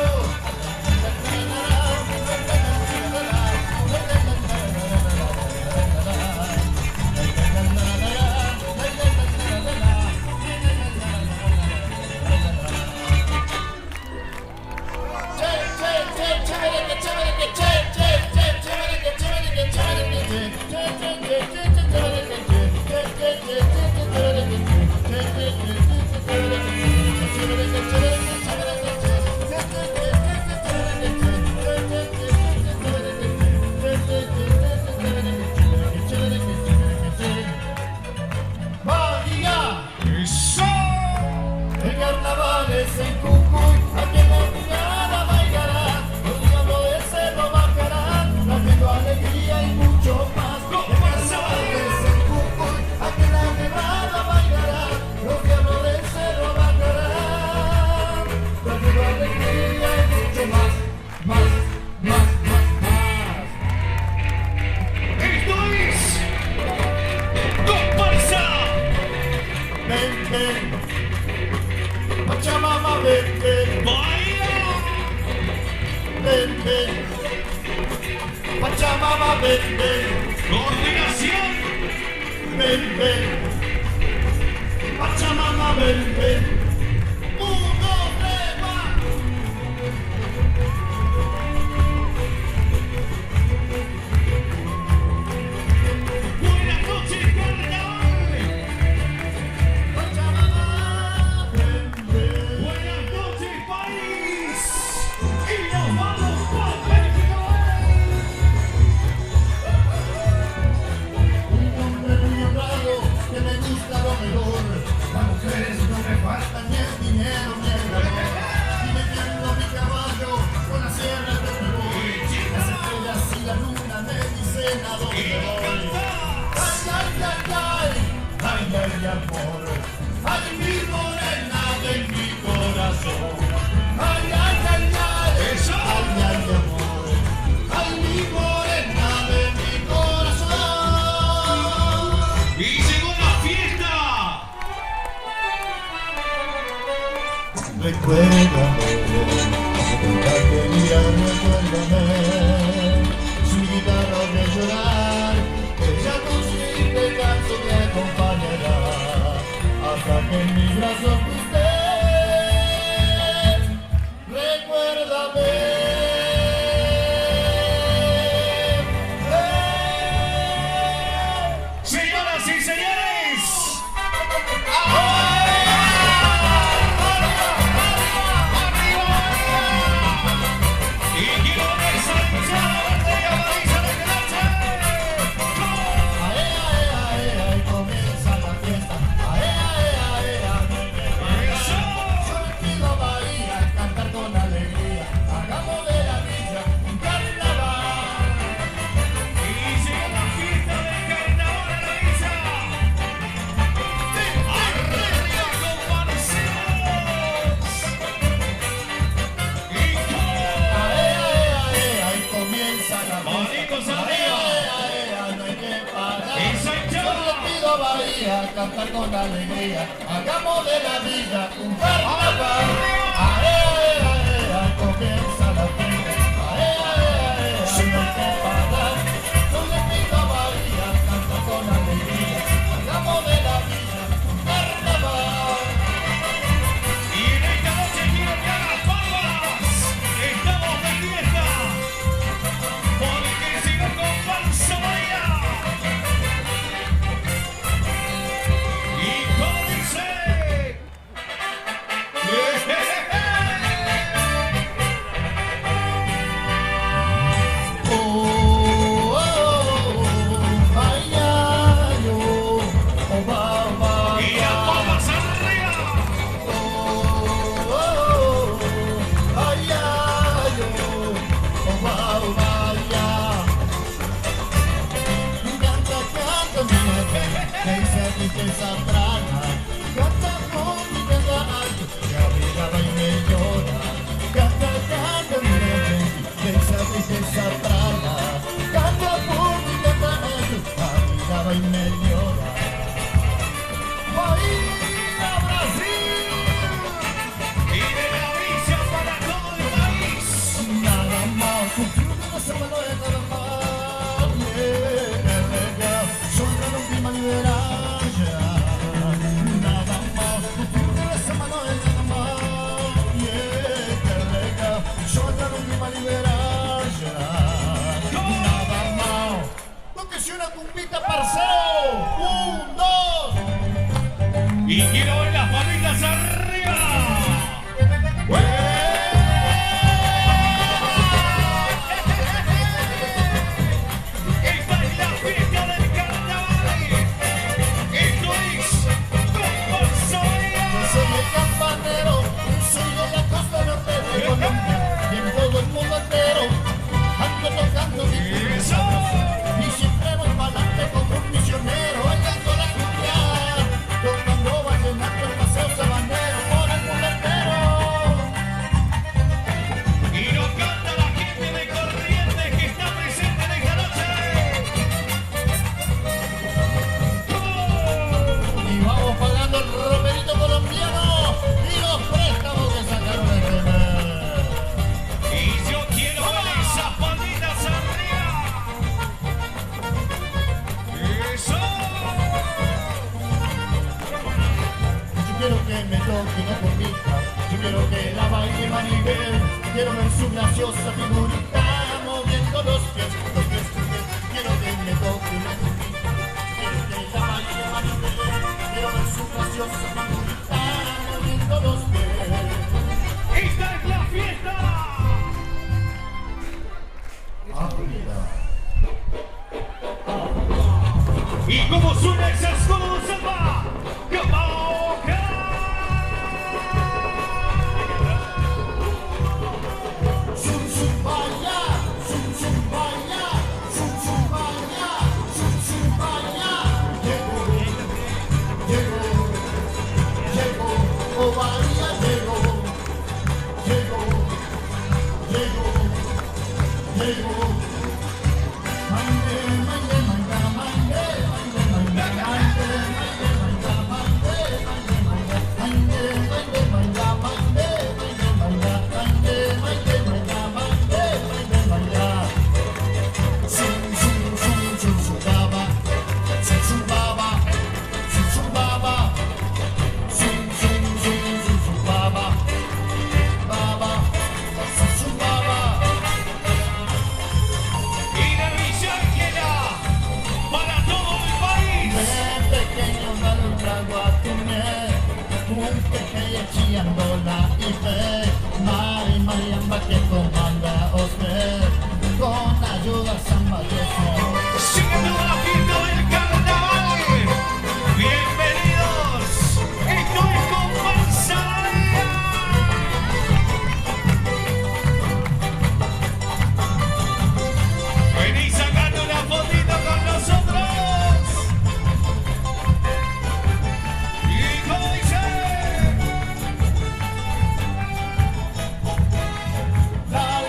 L: El carnaval es en Cucuy, aquí en la Picada bailará, los diablos del cerro bajarán, trayendo alegría y mucho más. El carnaval es en Cucuy, aquí en la Quebrada bailará, los diablos del cerro bajarán, trayendo alegría y mucho más, más. Esto es comparsa. Ven, ven. Pachamama, ven, ven, baila. Ven, ven. Pachamama, ven, ven. Coordinación. Ven, ven. Pachamama, ven, ven. 1, 2, 3, va. Buenas noches, carnaval. Pachamama. Buenas noches, país. Y nos vamos por México. Un hombre muy honrado que me gusta lo mejor. Las mujeres no me faltan ni el dinero ni el valor. Y me tiendo mi caballo con la sierra de mi voy. Las estrellas y la luna me dicen a dónde voy. Ay, ay, ay, ay. Ay, ay, amor. Ay, mi morena de mi corazón. Ay, ay, ay, ay. Eso. Ay, ay, amor. Ay, mi morena de mi corazón. Y llegó la fiesta. cantar con alegría. Hagamos de la vida un carnaval. Ae, ae, ae, ae, comienza la fiesta. Ae, ae, ae, ae, no hay que parar. Yo le pido a Bahía, canta con alegría. Hagamos de la vida un carnaval.
B: Y en esta noche quiero que hagan palmas. Estamos de fiesta. Porque si no comparsa vaya. Y como dice.
L: Oh, oh, oh, ay, ay, oh, oh, va, va,
B: Y las palmas arriba.
L: oh, oh, ay, ay, oh, oh, va, va, ya. Canta, canta, mira, que esa tristeza traga. Canta con mi vida alto, que abrigaba y me llora. Canta, canta, mira, que esa tristeza traga. Canta por mi vida alto, abrigaba y me llora. Bahía, Brasil.
B: Y de la villa para todo el país.
L: Nada más, contigo que no se me lo he nada más. Yeah, sombra no clima liberal ya. Nada más, contigo que no se me lo he nada más. Yeah, sombra no clima liberal ya. Nada más. Lo que sea una tumbita, parcero. 1, 2.
B: Y quiero ver las palitas arriba. Esta es la fiesta del carnaval. Esto es Comparsoria.
L: Yo soy el campanero, soy de la costa norte de Colombia y en todo el mundo entero ando tocando mi cumbia y siempre voy pa'lante como un misionero bailando la cumbia, tocando vallenato el paseo sabanero por el mundo entero.
B: Y nos canta la gente de Corrientes que está presente en esta noche.
L: Y vamos pagando el romerito colombiano y los préstamos que sacaron de tener.
B: Y yo quiero ver esas palitas arriba. Eso.
L: Yo quiero que me toque una bombita, yo quiero que la baile Maribel, quiero ver su graciosa figurita moviendo los pies, los pies, los pies. Quiero que me toque una bombita, quiero que la baile Maribel, quiero ver su graciosa figurita moviendo los pies.
B: Esta es la fiesta. Y como suena esa escudo de samba,
L: Zum zum baya, zum zum baya, zum zum baya, zum zum baya. Llegó, oh Bahía llegó. Mande, mande, manda, mande, mande, manda, mande, mande, manda, mande, mande, mande, mande, manda, mande, mande, manda, mande, mande, manda, mande, mande, manda. Zum, zum, zum, zum, zum, baba. Zum, zum, baba. Zum, zum, baba. Zum, zum, zum, zum, zum, baba. Baba. Zum, zum, baba.
B: y de Villa Ángela para todo el país.
L: Ven pequeño, dale un trago a tu miel, un pequeño chillándola y fe, Mari Mariamba que comanda usted, con ayuda samba yo soy.
B: Siguiendo la fiesta del carnaval. Bienvenidos. Esto es Comparsoria. Vení sacando una fotito con nosotros. Y como dice.
L: La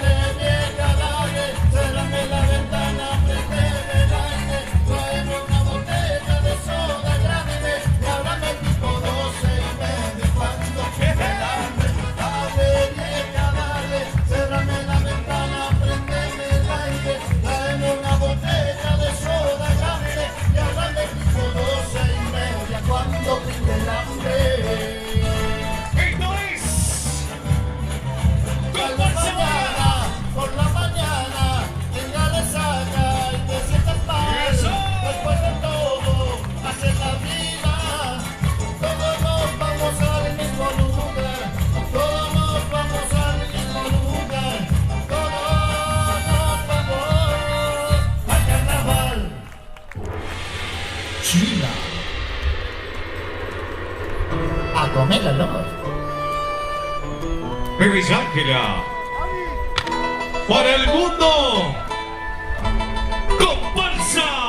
N: Villa Ángela. Para el mundo, comparsa.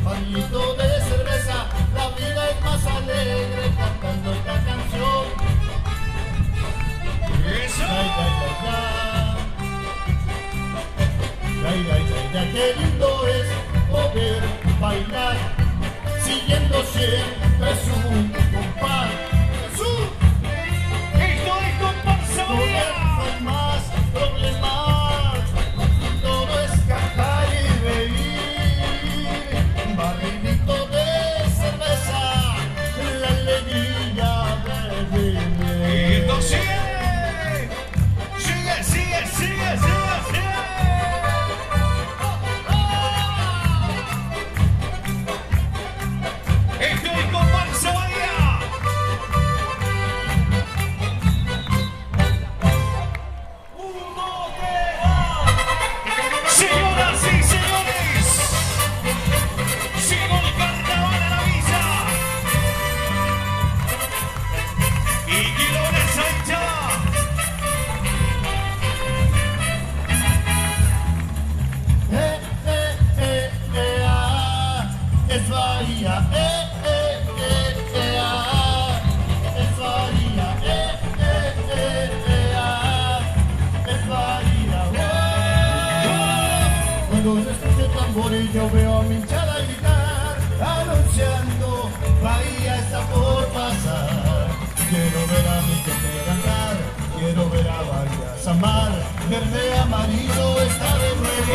L: barrilito de cerveza, la vida es más alegre cantando esta canción. Qué lindo es poder bailar siguiendo siempre su compás.
N: Esto es comparsa Bahía.
L: No hay más problemas, todo es cantar y reír. Barrilito de cerveza, la alegría de vivir.
N: Y esto sigue. Esto es comparsa Bahía. Señoras y señores, llegó el carnaval a la villa. Y quiero ver esa hinchada.
L: Es Bahía, es Bahía, es Bahía. Cuando yo escucho el tambor y yo veo a mi hinchada gritar, anunciando Bahía está por pasar. Quiero ver a mi gente cantar, quiero ver a Bahía zamar, verde amarillo está de nuevo.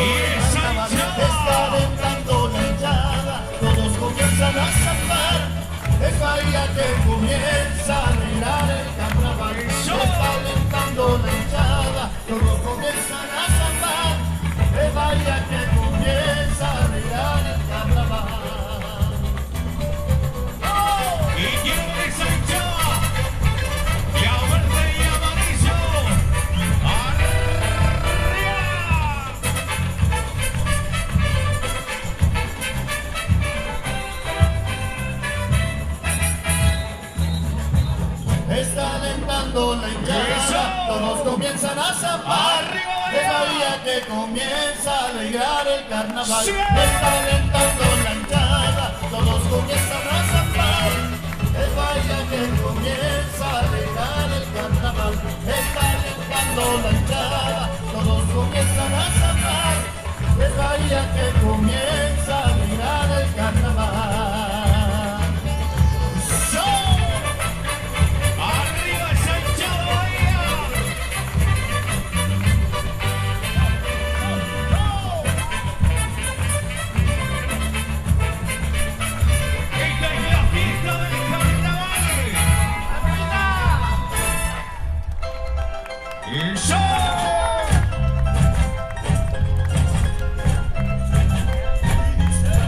L: Está entrando la hinchada, todos comienzan a zambar. Es Bahía que comienza a alegrar el carnaval. Está alentando la hinchada, todos comienzan a zambar. Es Bahía que comienza a alegrar el carnaval.
N: Y quiero ver esa hinchada. Y a verde y amarillo.
L: Está alentando la hinchada, todos comienzan a zambar. Es Bahía que comienza a alegrar el carnaval. Está alentando la hinchada, todos comienzan a zambar. Es Bahía que comienza a alegrar el carnaval. Está alentando la hinchada, todos comienzan a zambar. Es Bahía que comienza a alegrar el carnaval.
N: Arriba esa hinchada Bahía. Esta es la fiesta del carnaval. ¡Eso!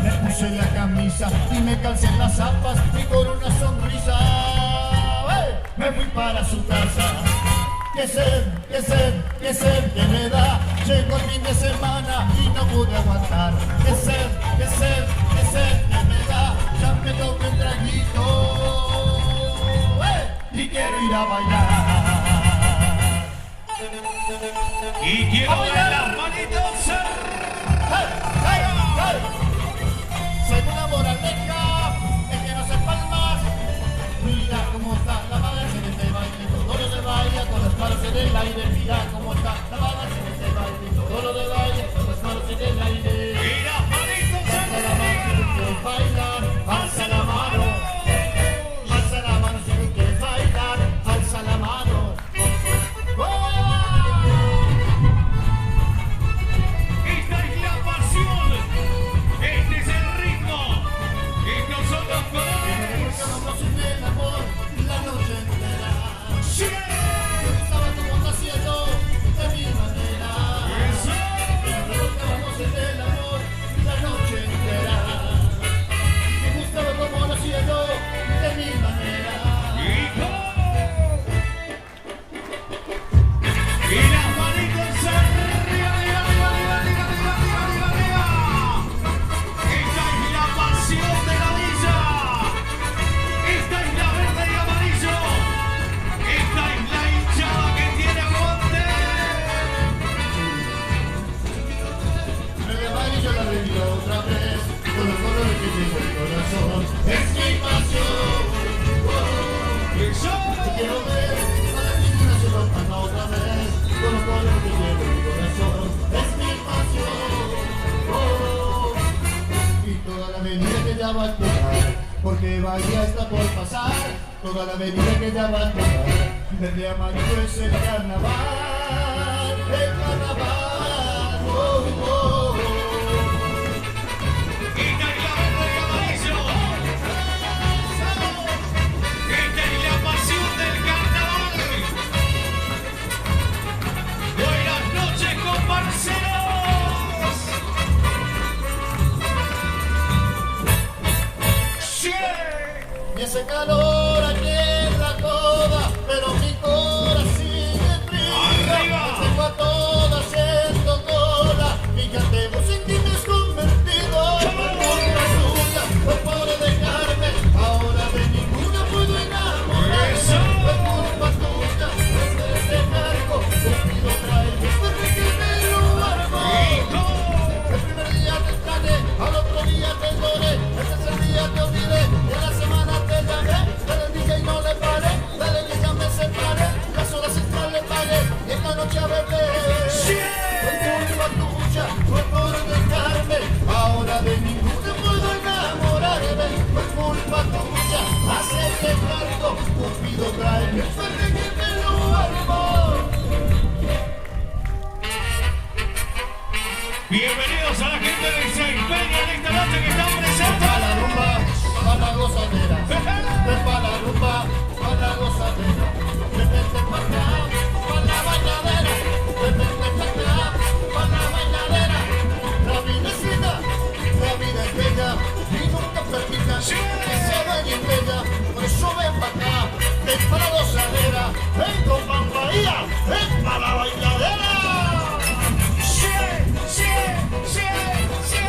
L: Me puse la camisa y me calcé las zapas y con una sonrisa me fui para su casa. Qué sed que me da. Llegó el fin de semana y no pude aguantar. Qué sed que me da. Ya me tomo el traguito y quiero ir a bailar.
N: Y quiero ver las manitos.
L: Según la moraleja, es que no se palmas. Mira cómo está la balanza en este baile, todo lo de Bahía, con las manos en el aire. Mira cómo está la balanza en este baile, todo lo de Bahía, con las manos en el aire.
N: Mira, manitos,
L: alza la mano si tú quieres bailar, alza la mano. Alza la mano si tú quieres bailar, alza la mano. porque Bahía está por pasar, toda la avenida que ya va a tocar. Desde amarillo es el carnaval, el carnaval, oh, oh, oh.
N: Quita el verde y amarillo. Esta es la pasión del carnaval. Buenas noches, comparseros. Sí.
L: Y ese calor aquí en la coda, pero mi corazón sigue frío.
N: ¡Arriba!
L: Tengo a todas haciendo cola, fíjate vos en quién me has convertido. Por culpa suya, no puedo dejarme, ahora de ninguna puedo enamorarme.
N: ¡Eso!
L: Por culpa tuya, desde este cargo, Cupido trae mi suerte que me lo armó. El primer día te extrañé, al otro día te lloré, el tercer día te olvidé, y a la semana te llamé, pero dije y no le paré, dale que ya me separé, las horas extras le pagué, y esta noche a beber. Fue culpa tuya, fue por dejarme, ahora de ninguna puedo enamorarme. Fue culpa tuya, hacerte cargo, Cupido trae mi suerte que me lo armó.
N: Bienvenidos a la gente de Saipeña en esta noche que están presentes.
L: Pa' la rumba, pa' la gozadera. Ven pa' la rumba, pa' la gozadera. Ven, vente pa' acá, pa' la bailadera. Ven, vente pa' acá, pa' la bailadera. La vida es linda, la vida es bella y nunca permita que se vaya en bella. Por eso ven pa' acá, ven pa' la gozadera. Ven con Bahía, ven pa' la bailadera.
N: Sí, sí, sí, sí, sí.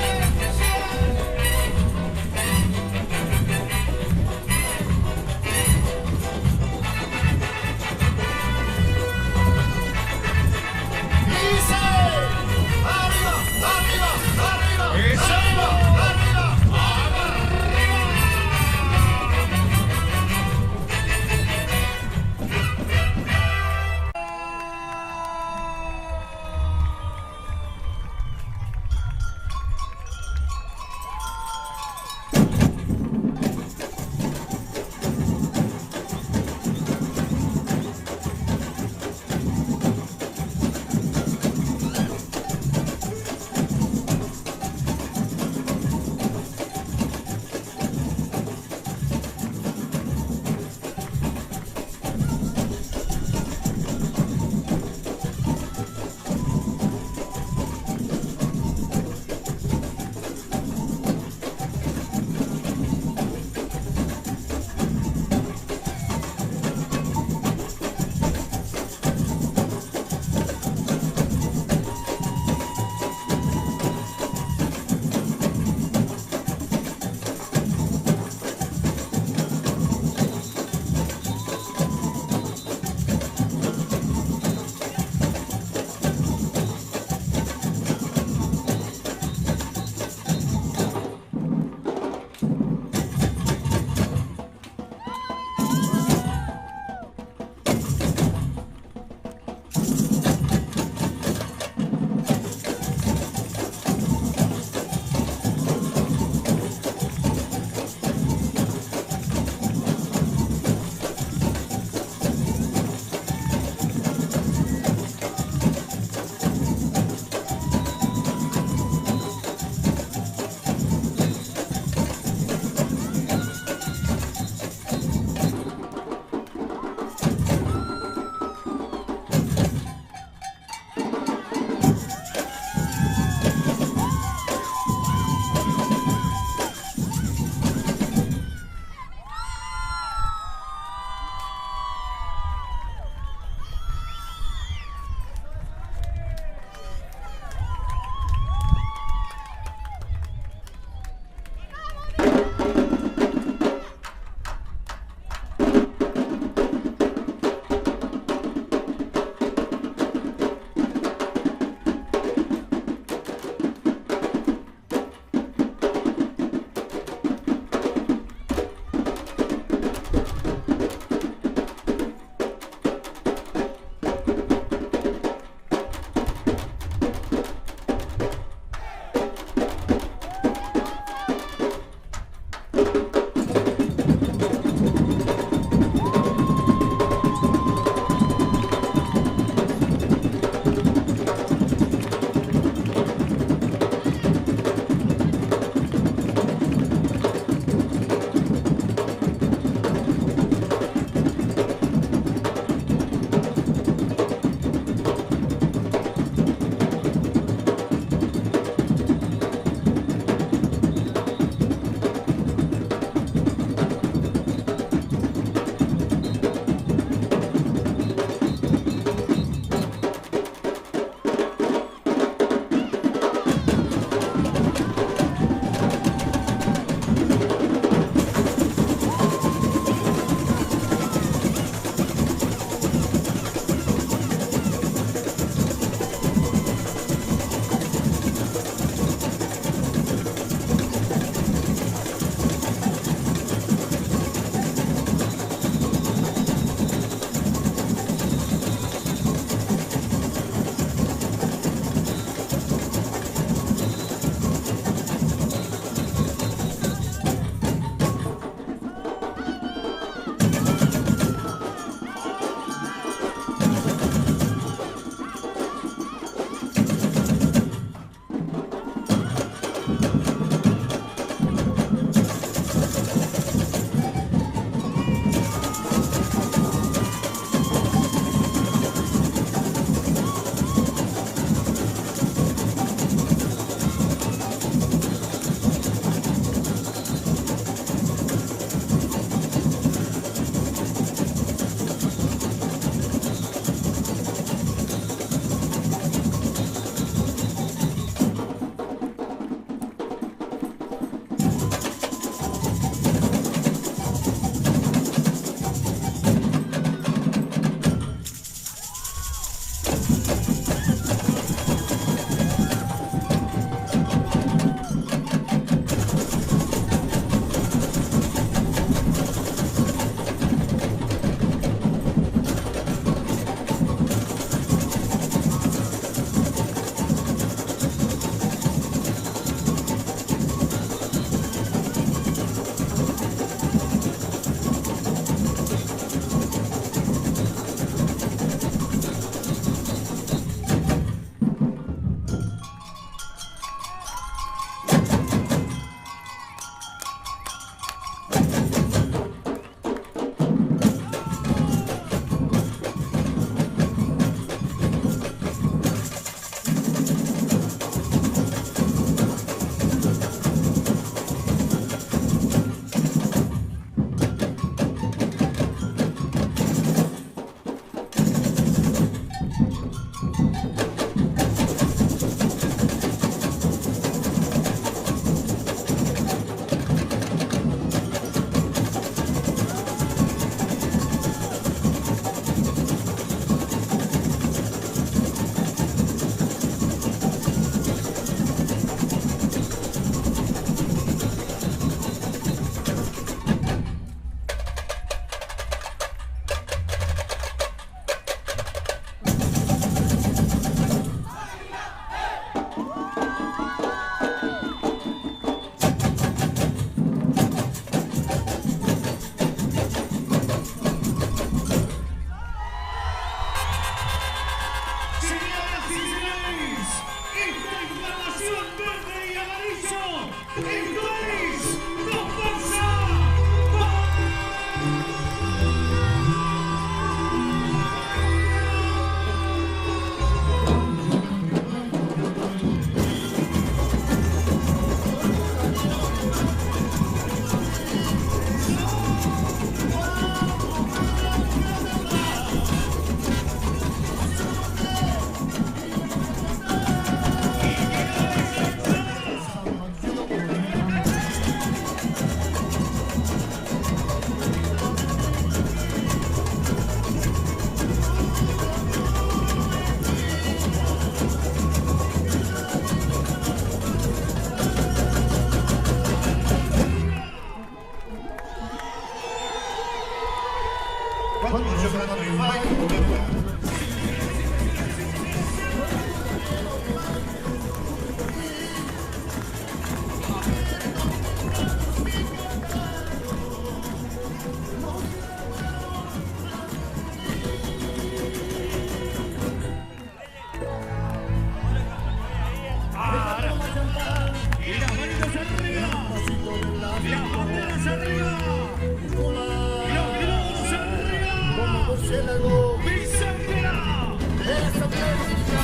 L: murciélago.
N: Vicentela.
L: Es auténtica.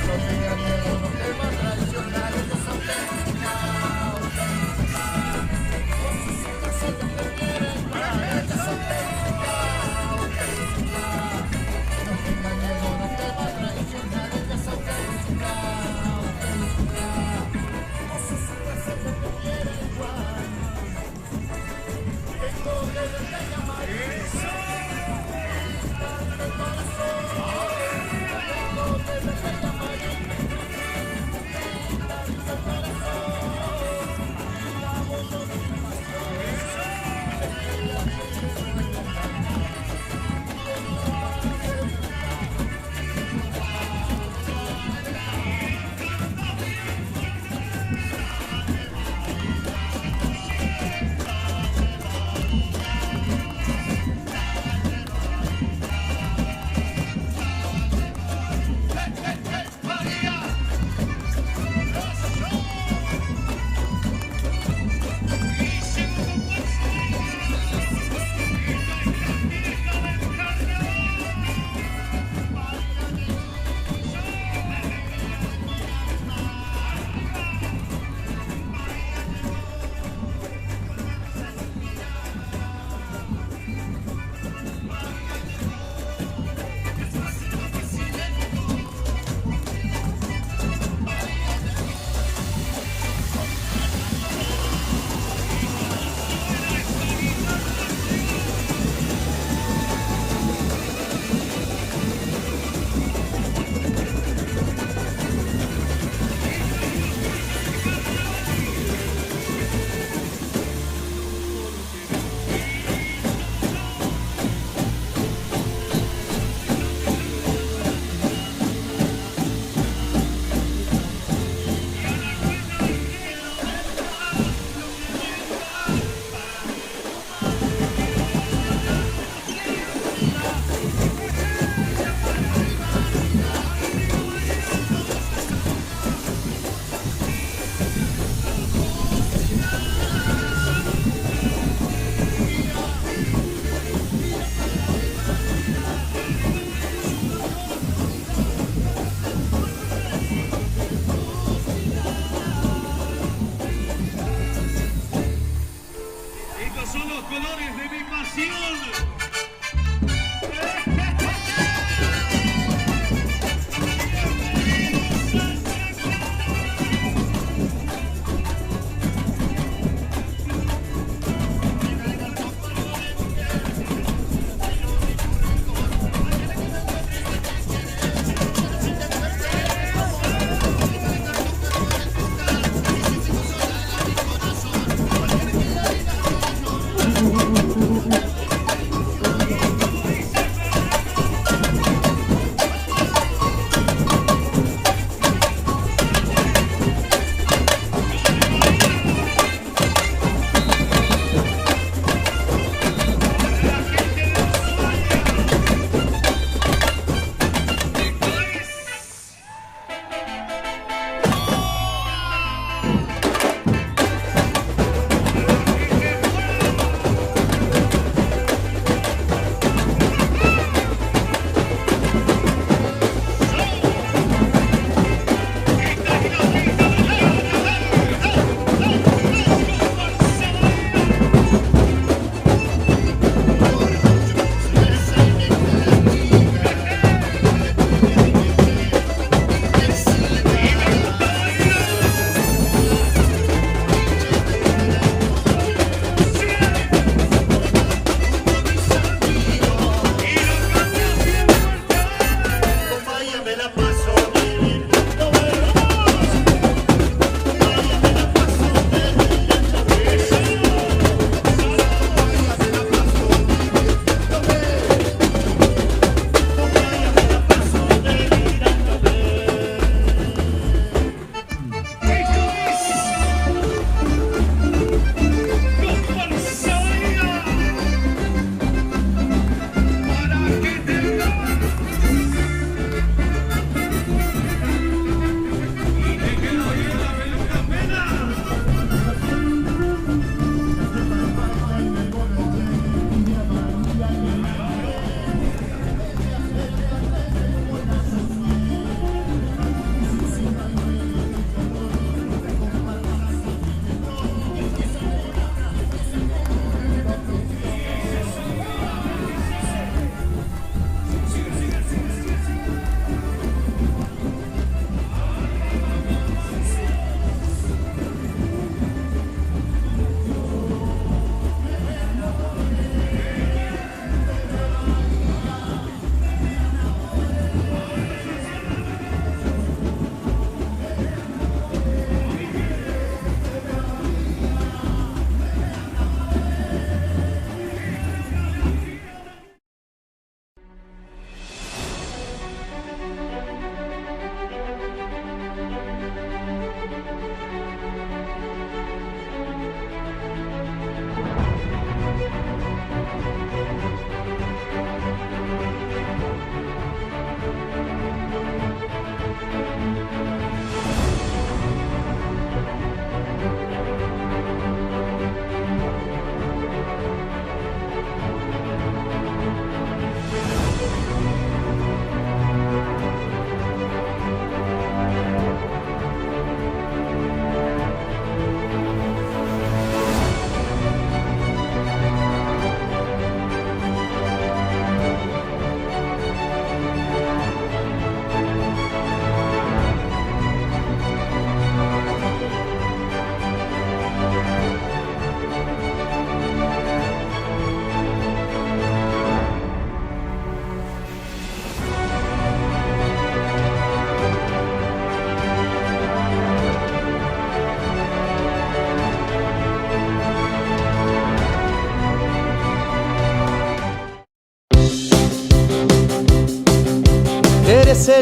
L: No tenga miedo, no tema traicionar, ella es auténtica. Con sus cositas que quieren más, ella es auténtica. No tenga miedo, no tema traicionar, ella es auténtica. Con sus cositas que quieren más. Tengo que llamar.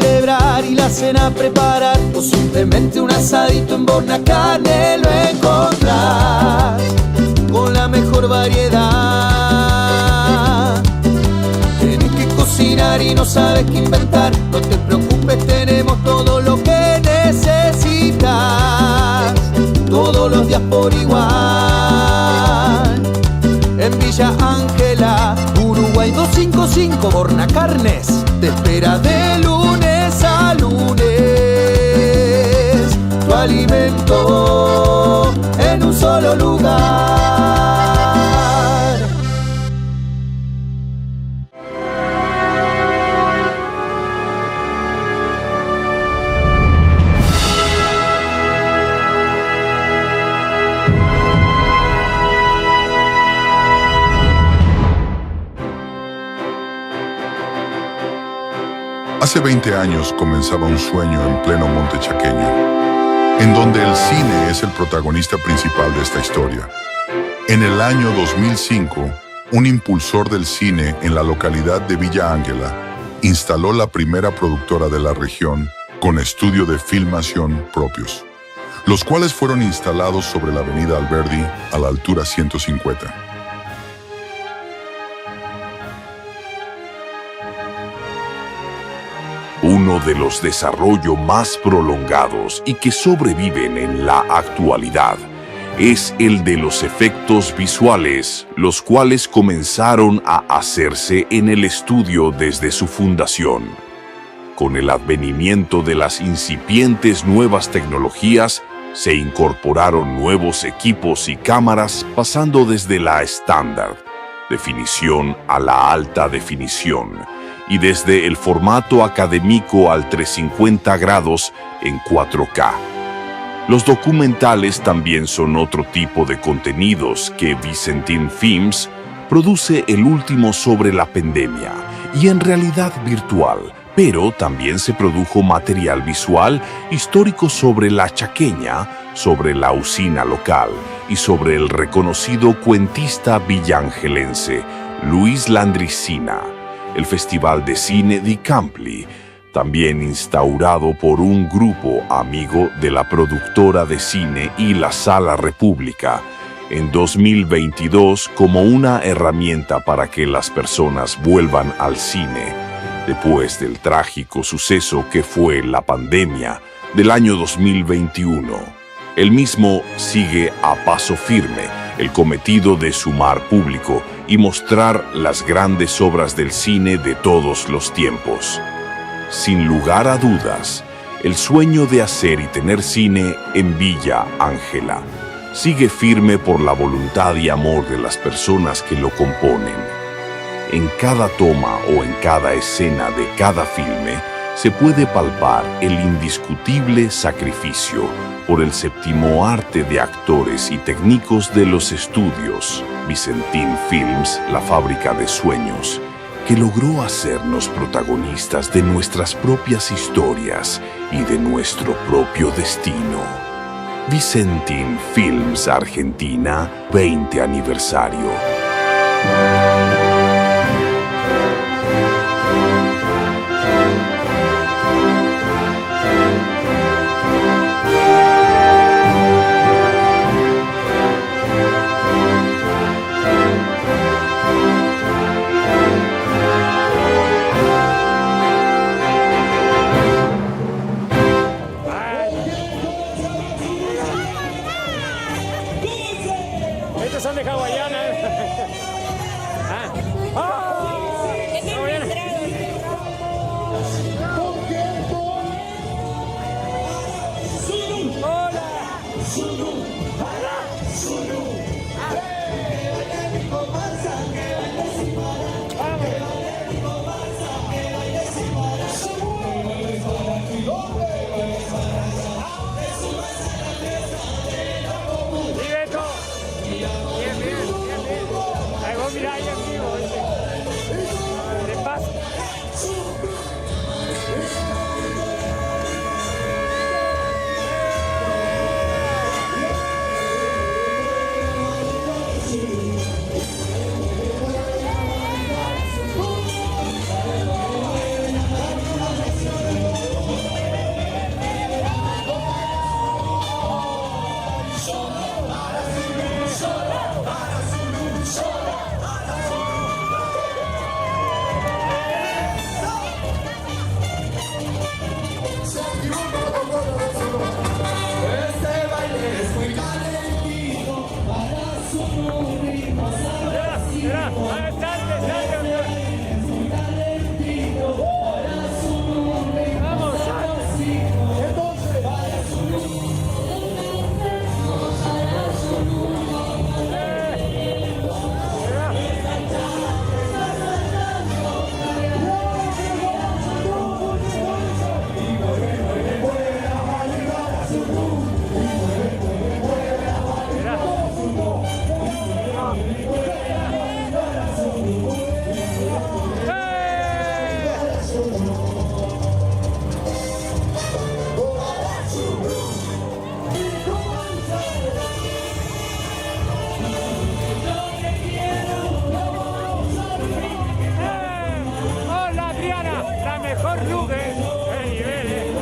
B: celebrar y la cena preparar, o simplemente un asadito en Bornacarne lo encontrás con la mejor variedad. Tienes que cocinar y no sabes qué inventar, no te preocupes, tenemos todo lo que necesitas, todos los días por igual. En Villa Ángela, Uruguay 255, Bornacarnes te espera de lunes a lunes. Tu alimento en un solo lugar.
A: Hace 20 años comenzaba un sueño en pleno monte chaqueño, en donde el cine es el protagonista principal de esta historia. En el año 2005, un impulsor del cine en la localidad de Villa Ángela instaló la primera productora de la región con estudio de filmación propios, los cuales fueron instalados sobre la avenida Alberdi a la altura 150.
O: Uno de los desarrollos más prolongados y que sobreviven en la actualidad es el de los efectos visuales, los cuales comenzaron a hacerse en el estudio desde su fundación. Con el advenimiento de las incipientes nuevas tecnologías, se incorporaron nuevos equipos y cámaras, pasando desde la estándar definición a la alta definición, y desde el formato académico al 350 grados en 4K. Los documentales también son otro tipo de contenidos que Vicentín Films produce, el último sobre la pandemia y en realidad virtual, pero también se produjo material visual histórico sobre la chaqueña, sobre la usina local y sobre el reconocido cuentista villangelense Luis Landricina. El Festival de Cine di Campli, también instaurado por un grupo amigo de la productora de cine y la Sala República, en 2022 como una herramienta para que las personas vuelvan al cine, después del trágico suceso que fue la pandemia del año 2021. El mismo sigue a paso firme el cometido de sumar público y mostrar las grandes obras del cine de todos los tiempos. Sin lugar a dudas, el sueño de hacer y tener cine en Villa Ángela sigue firme por la voluntad y amor de las personas que lo componen. En cada toma o en cada escena de cada filme se puede palpar el indiscutible sacrificio por el séptimo arte de actores y técnicos de los estudios Vicentín Films, la fábrica de sueños, que logró hacernos protagonistas de nuestras propias historias y de nuestro propio destino. Vicentín Films Argentina, 20 aniversario.
C: Estos son de hawaiana.
B: Este baile es muy calentito, para su ritmo sabrosito. Es muy calentito, para su ritmo sabrosito. Entonces, para su
C: Hola Adriana, la mejor luz de niveles.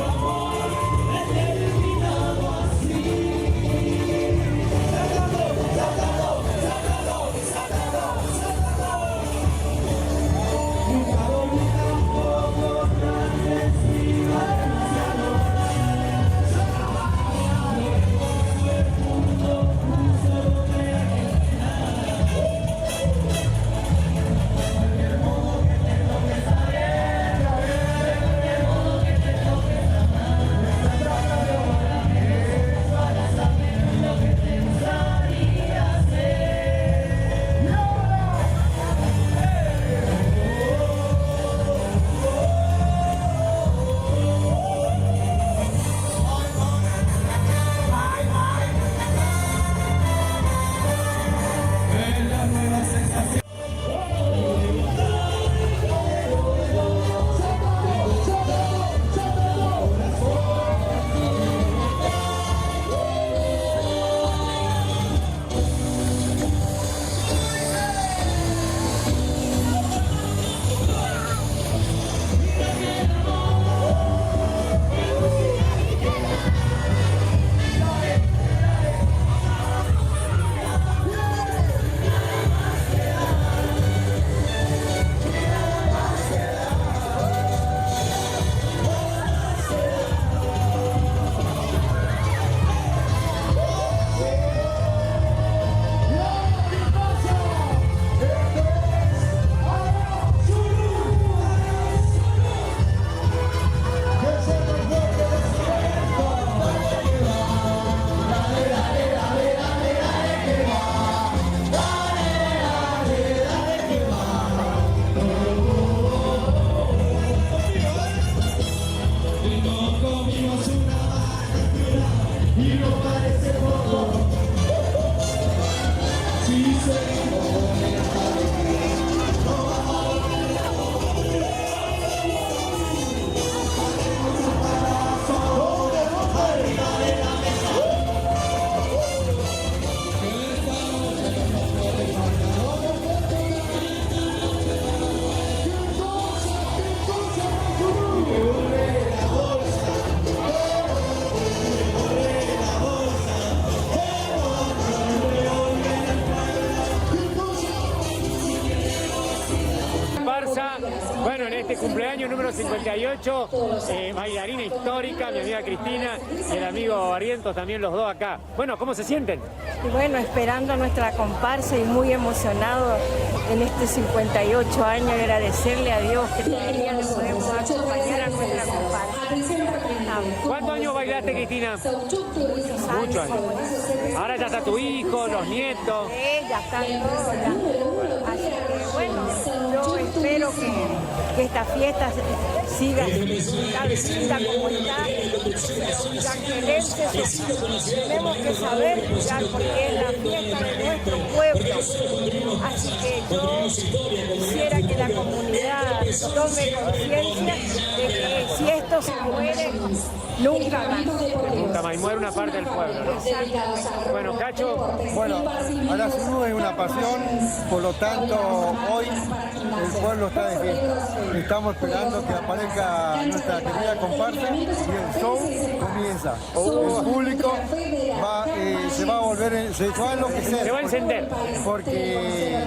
C: Bueno, en este cumpleaños número 58, bailarina histórica, mi amiga Cristina y el amigo Barrientos, también los dos acá. Bueno, ¿cómo se sienten?
P: Y bueno, esperando nuestra comparsa y muy emocionado en este 58 años, agradecerle a Dios que todavía nos podemos acompañar a nuestra comparsa.
C: ¿Cuántos años bailaste, Cristina? Muchos años. Ahora ya está tu hijo, los nietos.
P: Sí, ya están todos. Así que bueno, yo espero que esta fiesta siga tan como está. Los angelenses tenemos que saber cuidar porque es la fiesta de nuestro pueblo. Así que yo quisiera que la comunidad tome conciencia de que si esto se muere, nunca más.
C: Nunca más, y muere una parte del pueblo, ¿no? Bueno, Cacho.
Q: Bueno, Arasuru es una pasión, por lo tanto, hoy el pueblo está de fiesta. Estamos esperando que aparezca nuestra querida comparsa y el show comienza. El público se va a volver, se va a enloquecer.
C: Se va a encender.
Q: Porque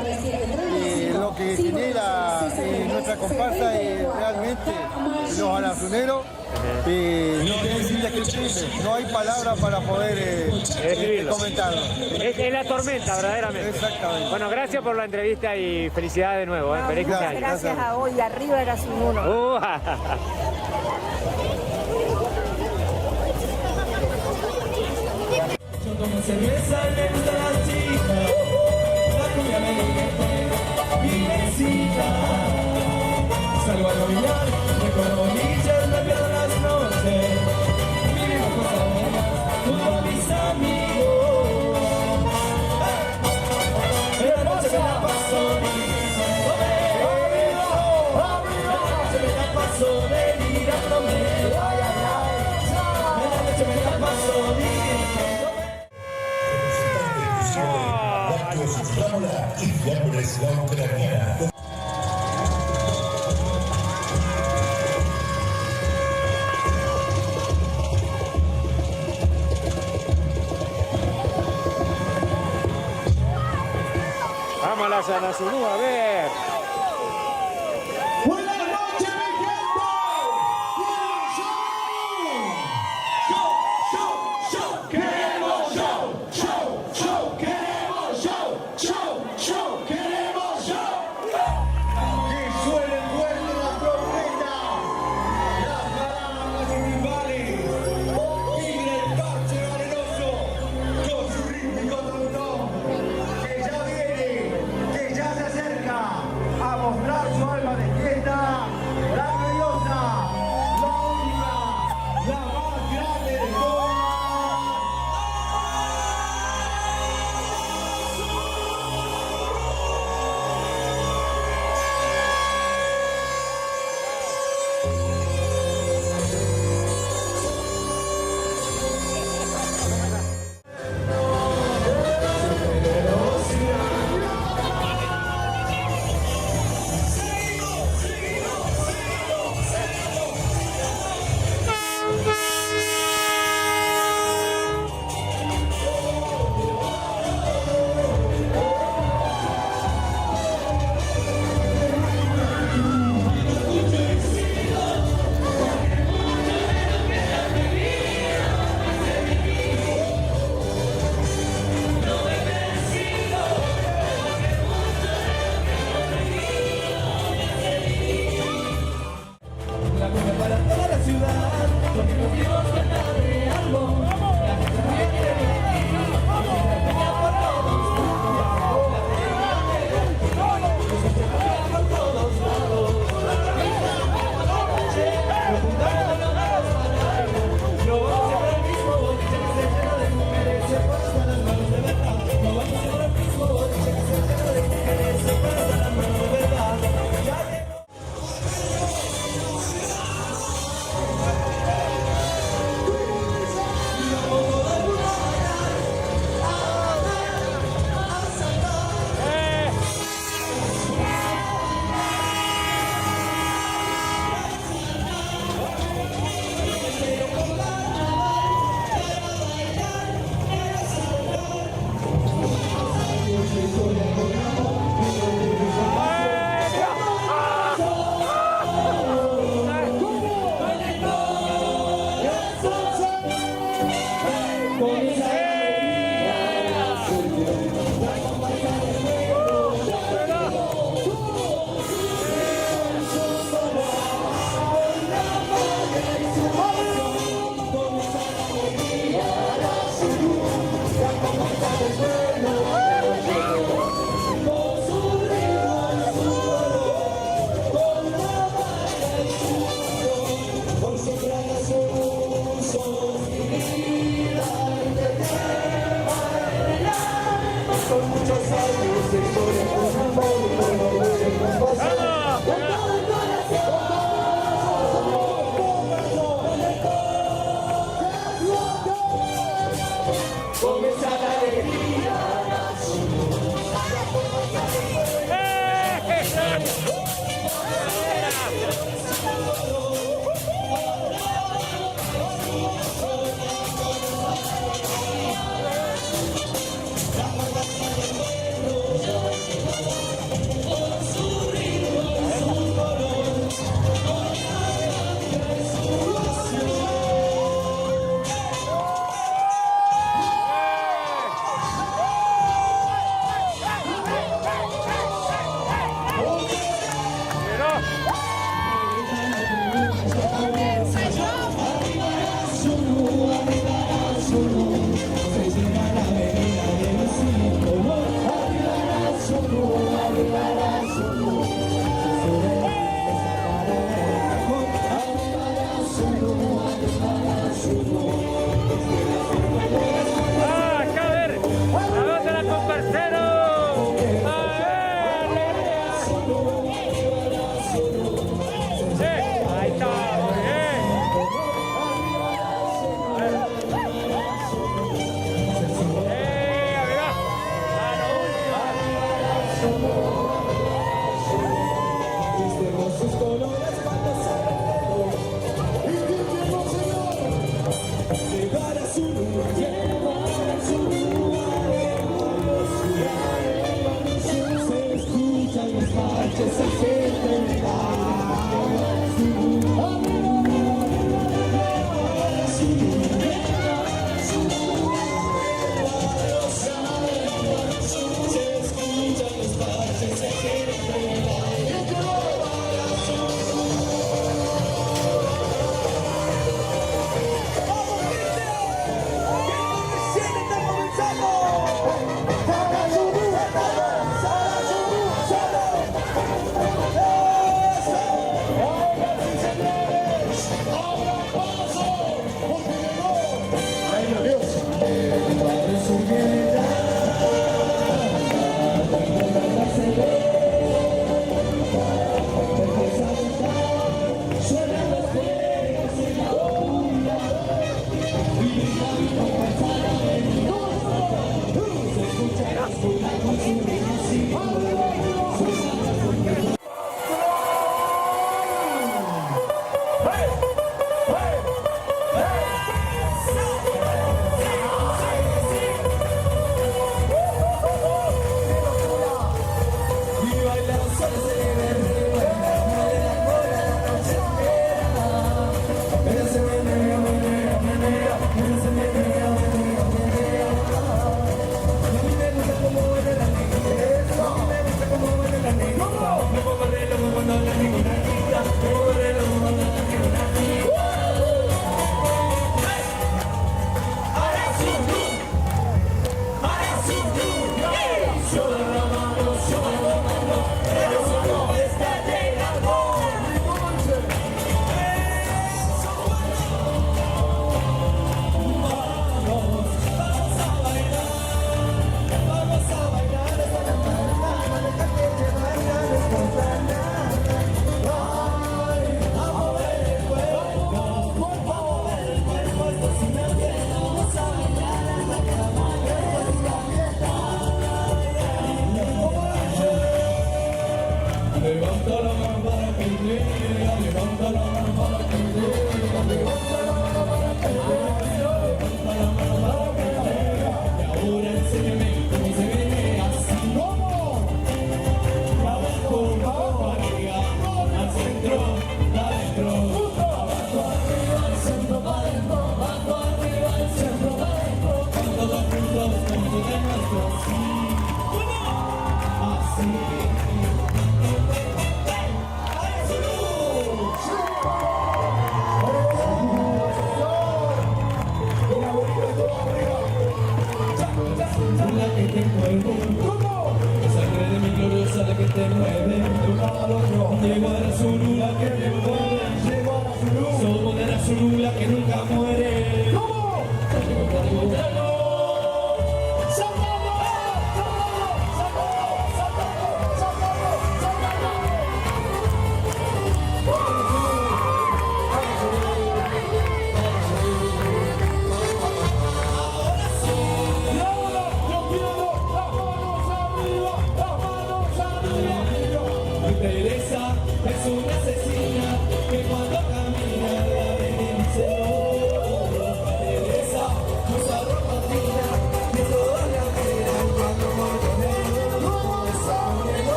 Q: lo que genera nuestra comparsa es realmente los arasuneros. No sublime. No hay palabras para poder comentarlo.
C: Es la tormenta, verdaderamente.
Q: Exactamente.
C: Bueno, gracias por la entrevista y felicidades de nuevo. Feliz
P: Muchas
C: cumpleaños.
P: gracias a hoy, arriba era su uno.
B: Yo tomo cerveza, me gusta la chica, la cumbia me divierte, mi mesita. Salgo a caminar, recorro bolillas, me pierdo las noches, vivimos cosas buenas junto a mis amigos. Pero la noche me la paso dirigiéndome, la noche me la paso delirándome, la noche me la paso dirigiéndome.
N: y la Universidad Ucraniana.
C: Vamos a la Sanazunú, a ver.
B: Buenas noches, mi gente. Show, queremos show, queremos show, queremos show. Que suene fuerte la trompeta, las barajas municipales, Tigre el parche valeroso, con su rítmico trombón, que ya viene, que ya se acerca.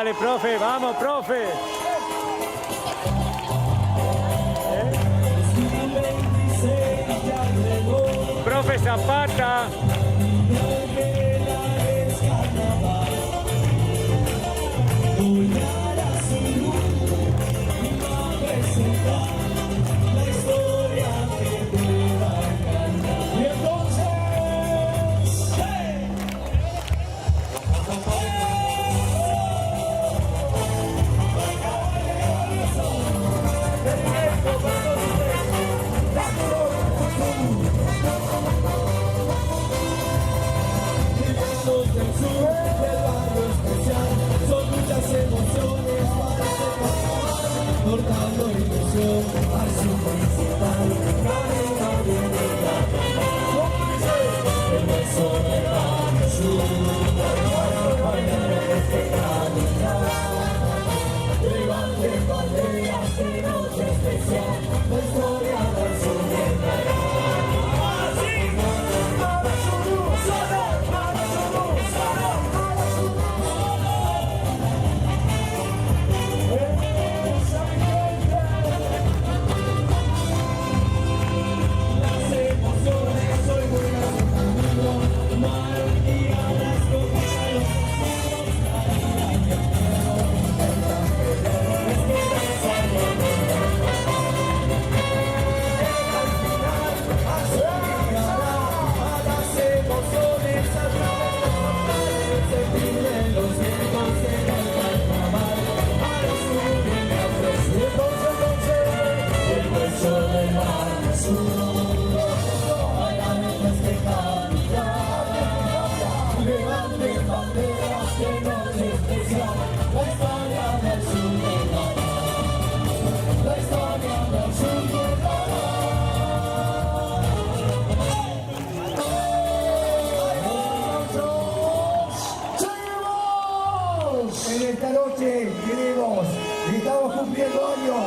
C: Dale, profe, vamos, profe. Profe Zapata.
R: cumpliendo años.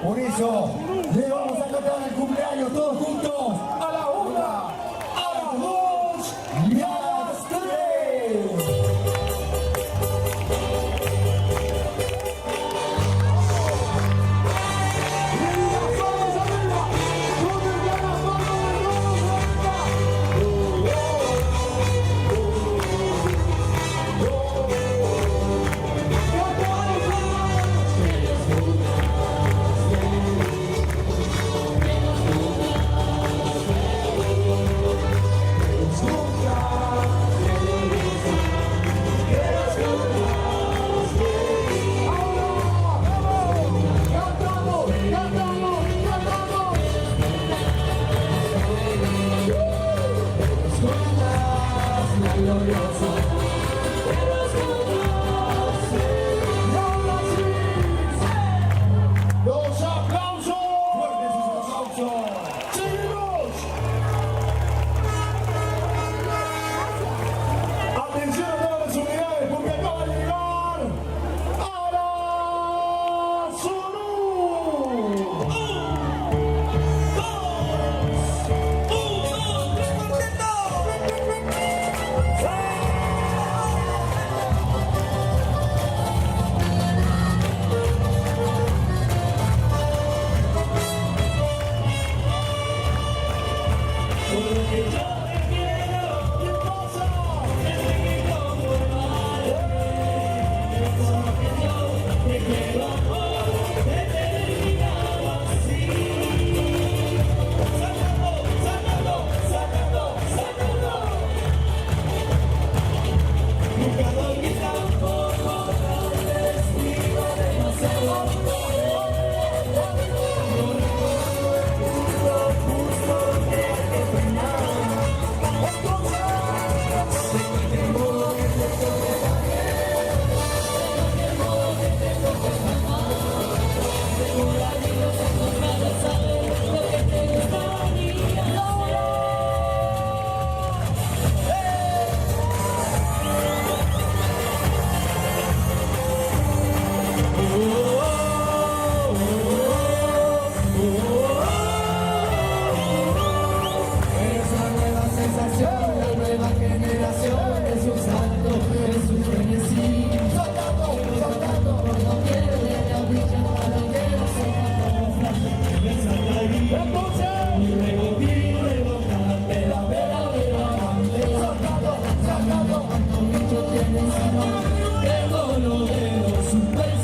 R: Por eso le vamos a cantar el cumpleaños todos juntos a la 1, a las 2 y a las 3. Los aplausos, fuertes esos aplausos. Seguimos. Atención a todas las unidades porque acaba de llegar a la Sonú. 1, 2, 1, 2, 3,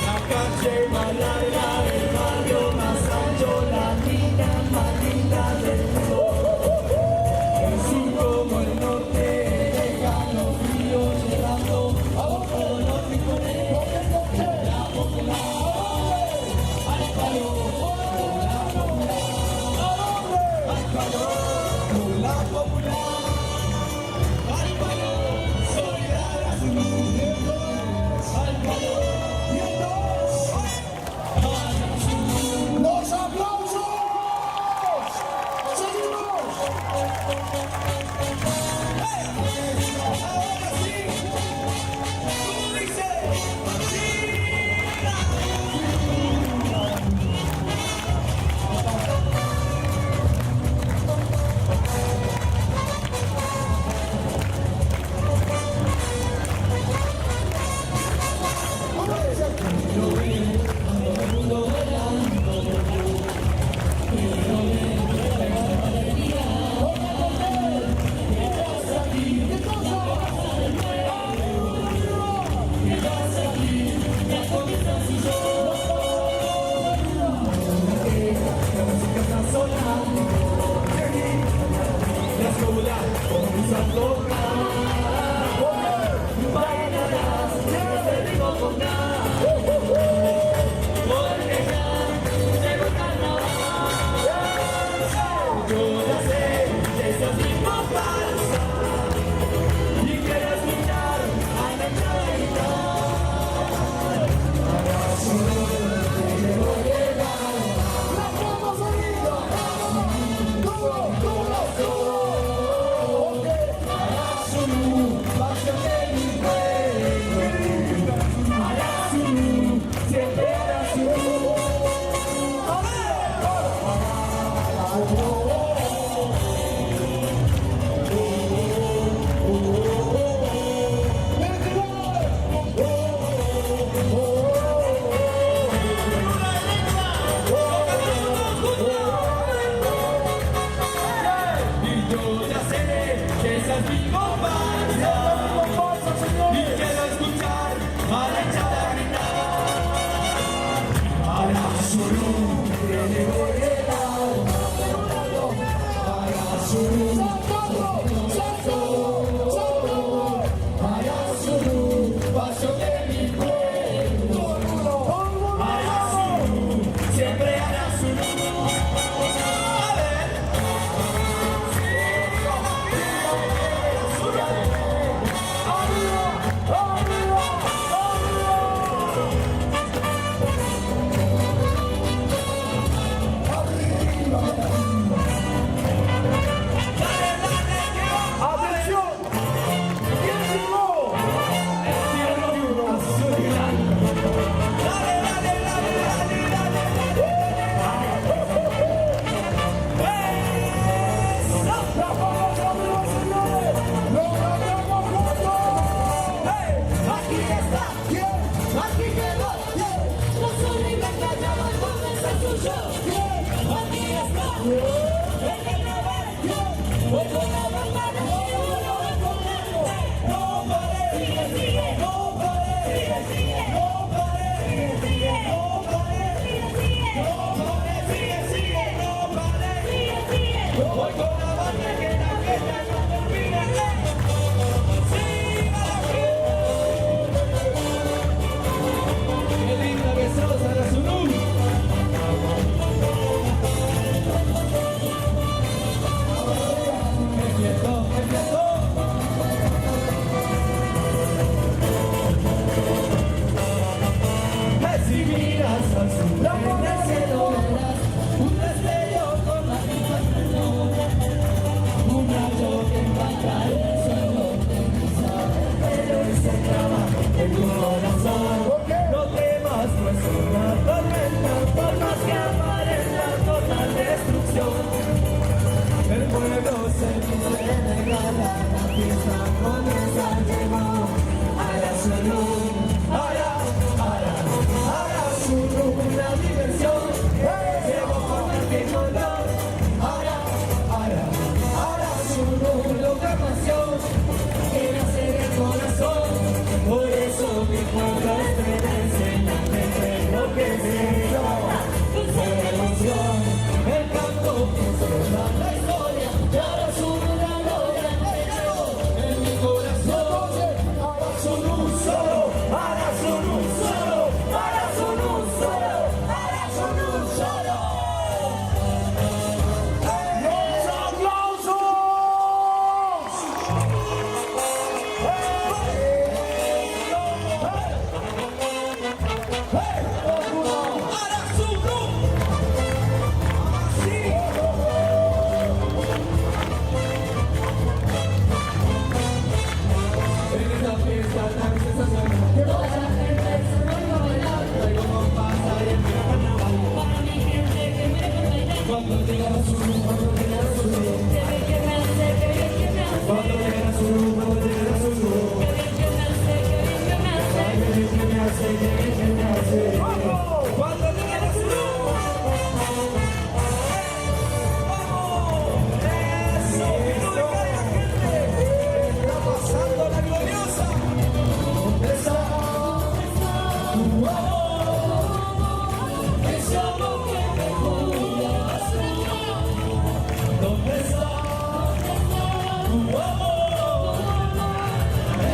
B: La calle más larga, el barrio más ancho, la mina más linda del mundo. El sur como el norte, lejano frío, llegando a todos los rincones. La popular, al palo, la popular, al palo, la popular, al palo, Soledad Azul, al palo.
R: ¡Los aplausos! ¡Seguimos!
B: Ahora sí, como dice,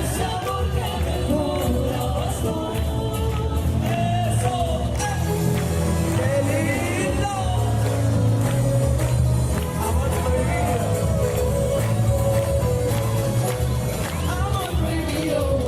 B: ese amor que mejor dabas tú. Eso es, qué lindo. Amor prohibido. Amor prohibido.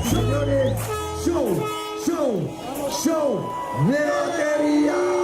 R: Señoras y señores, show de batería.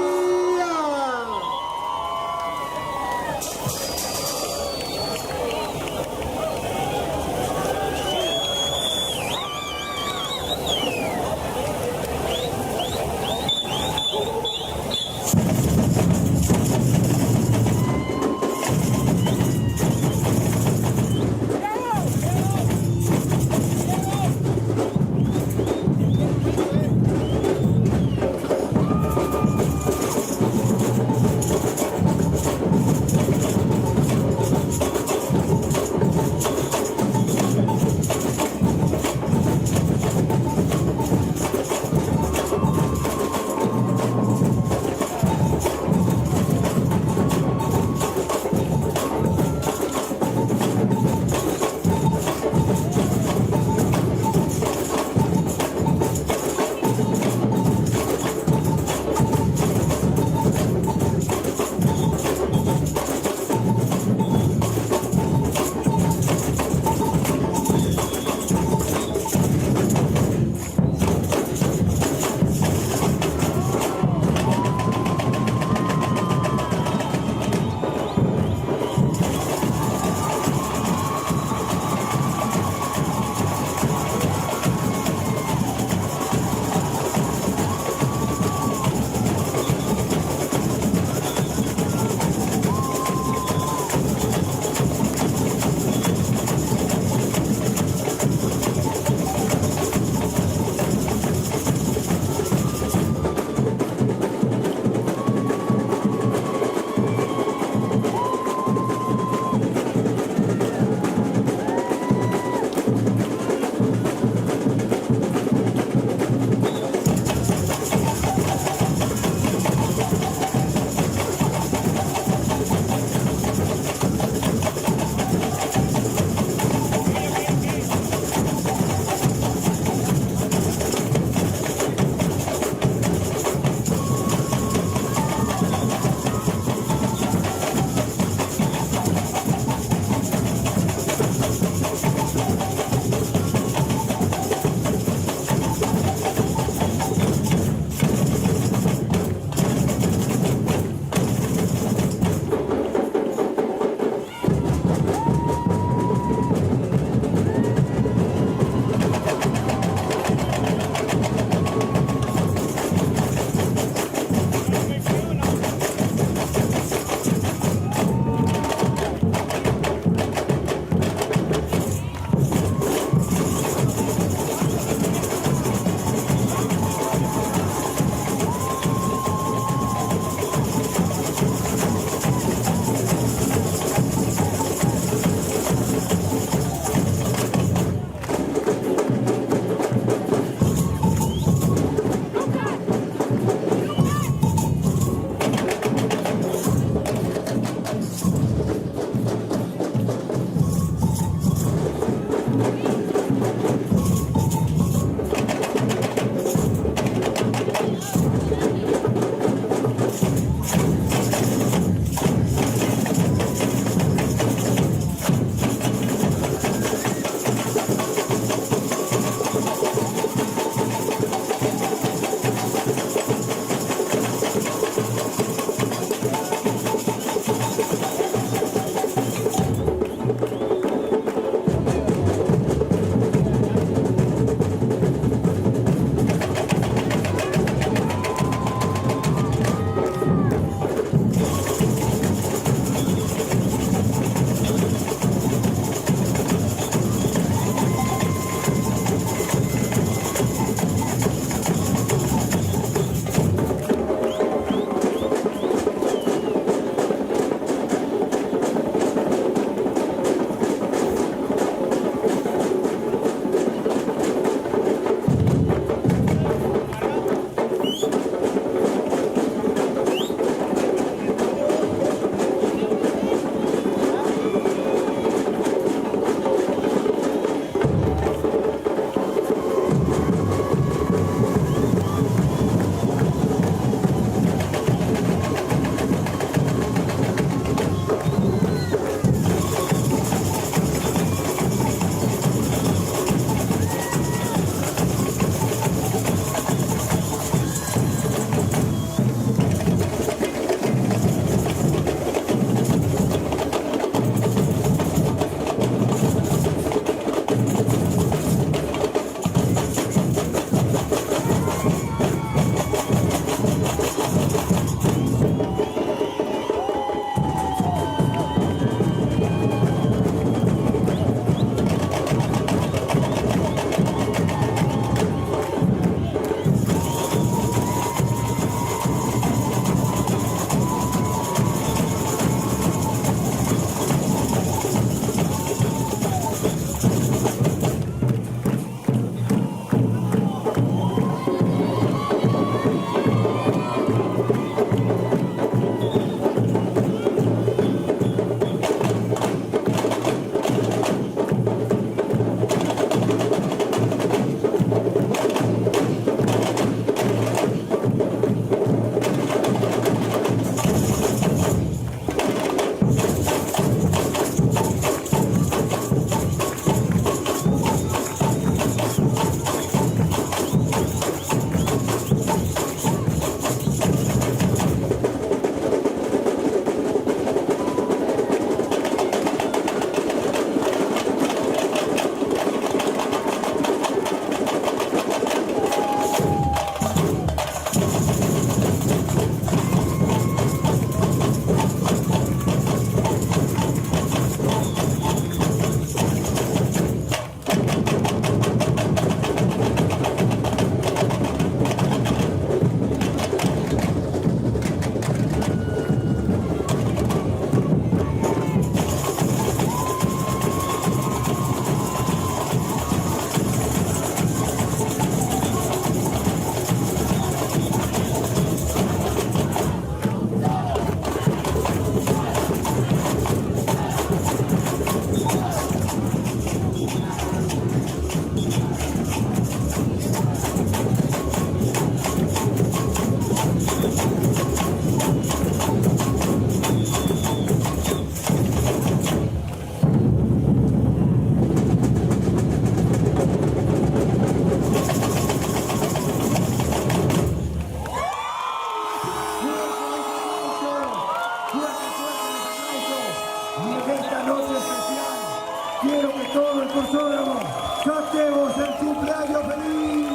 R: Cantemos el cumpleaños feliz.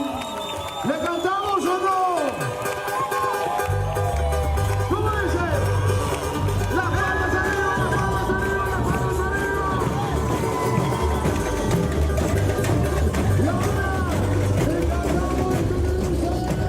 R: ¿Le cantamos o no? ¿Cómo dice? Las palmas arriba, las palmas arriba, las palmas arriba. Y ahora, le cantamos el cumpleaños.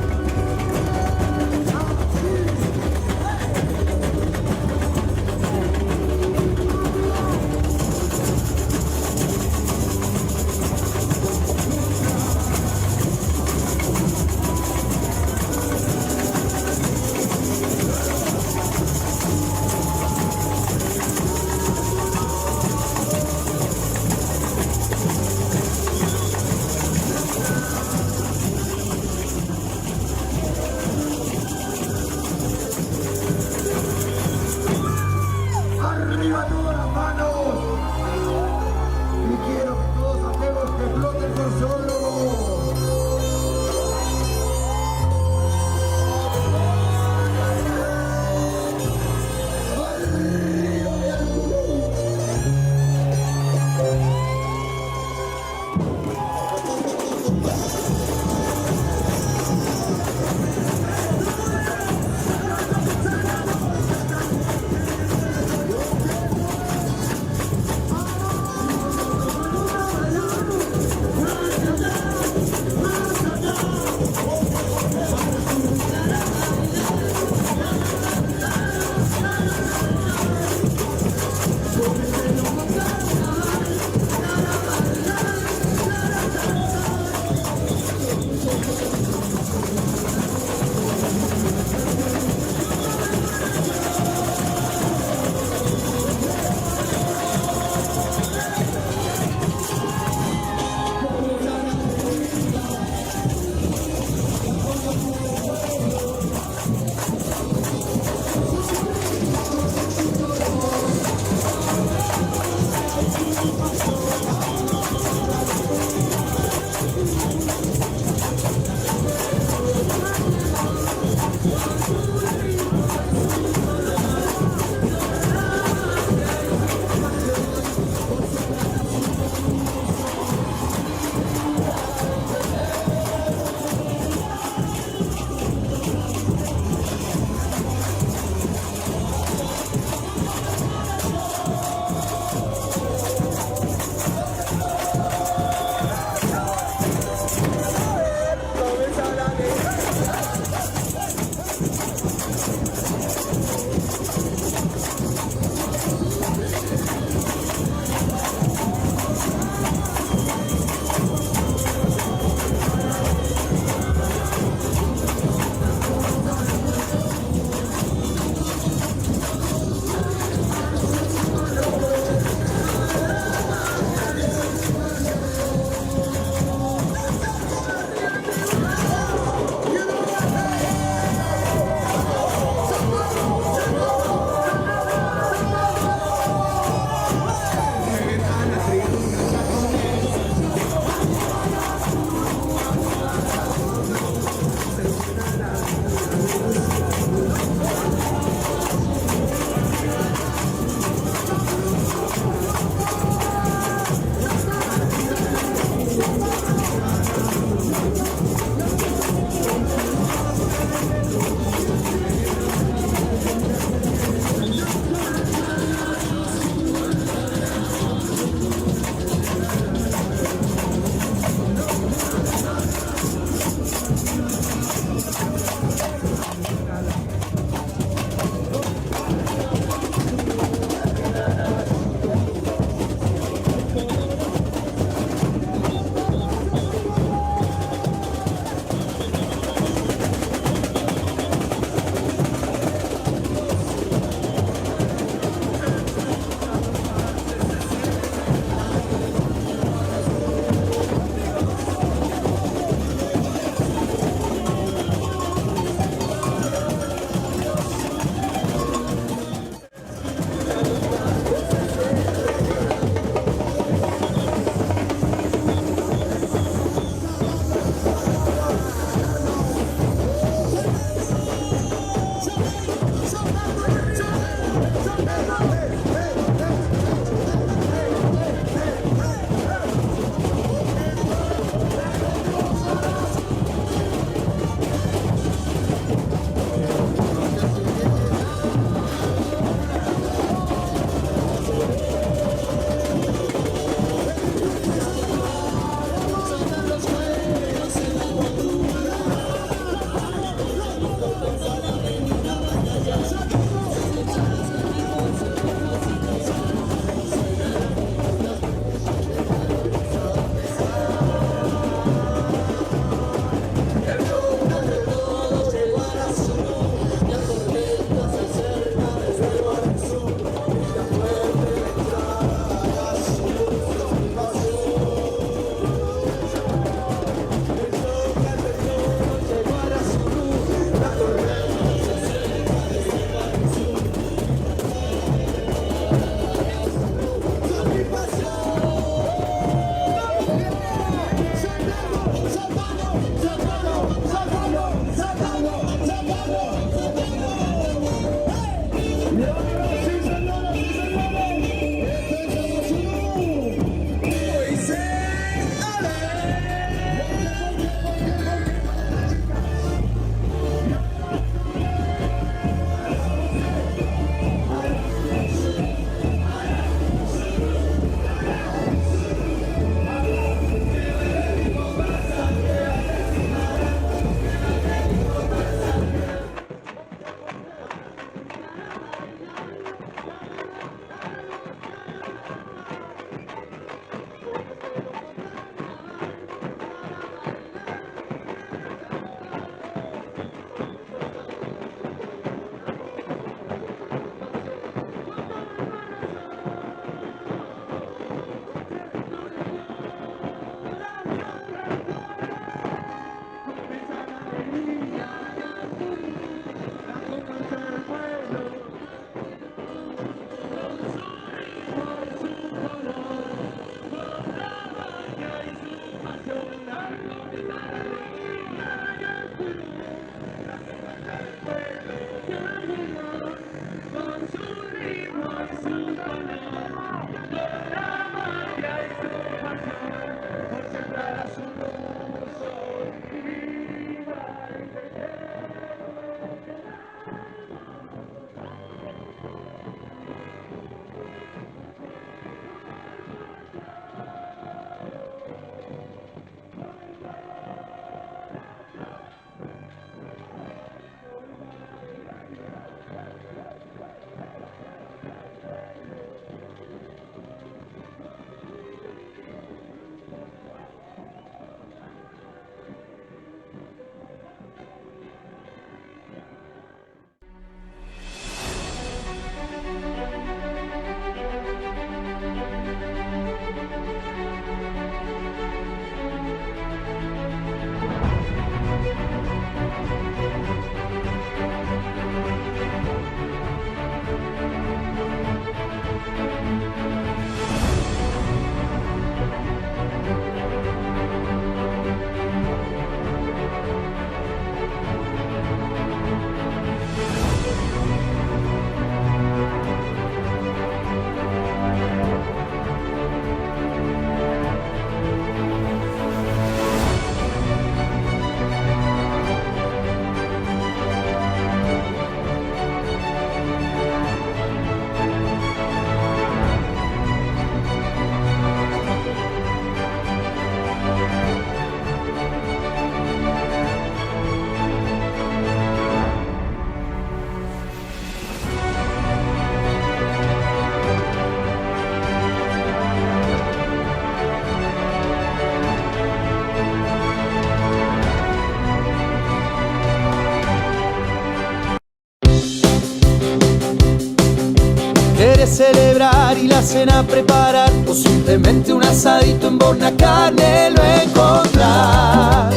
B: y la cena preparar, o simplemente un asadito en Bornacarne lo encontrás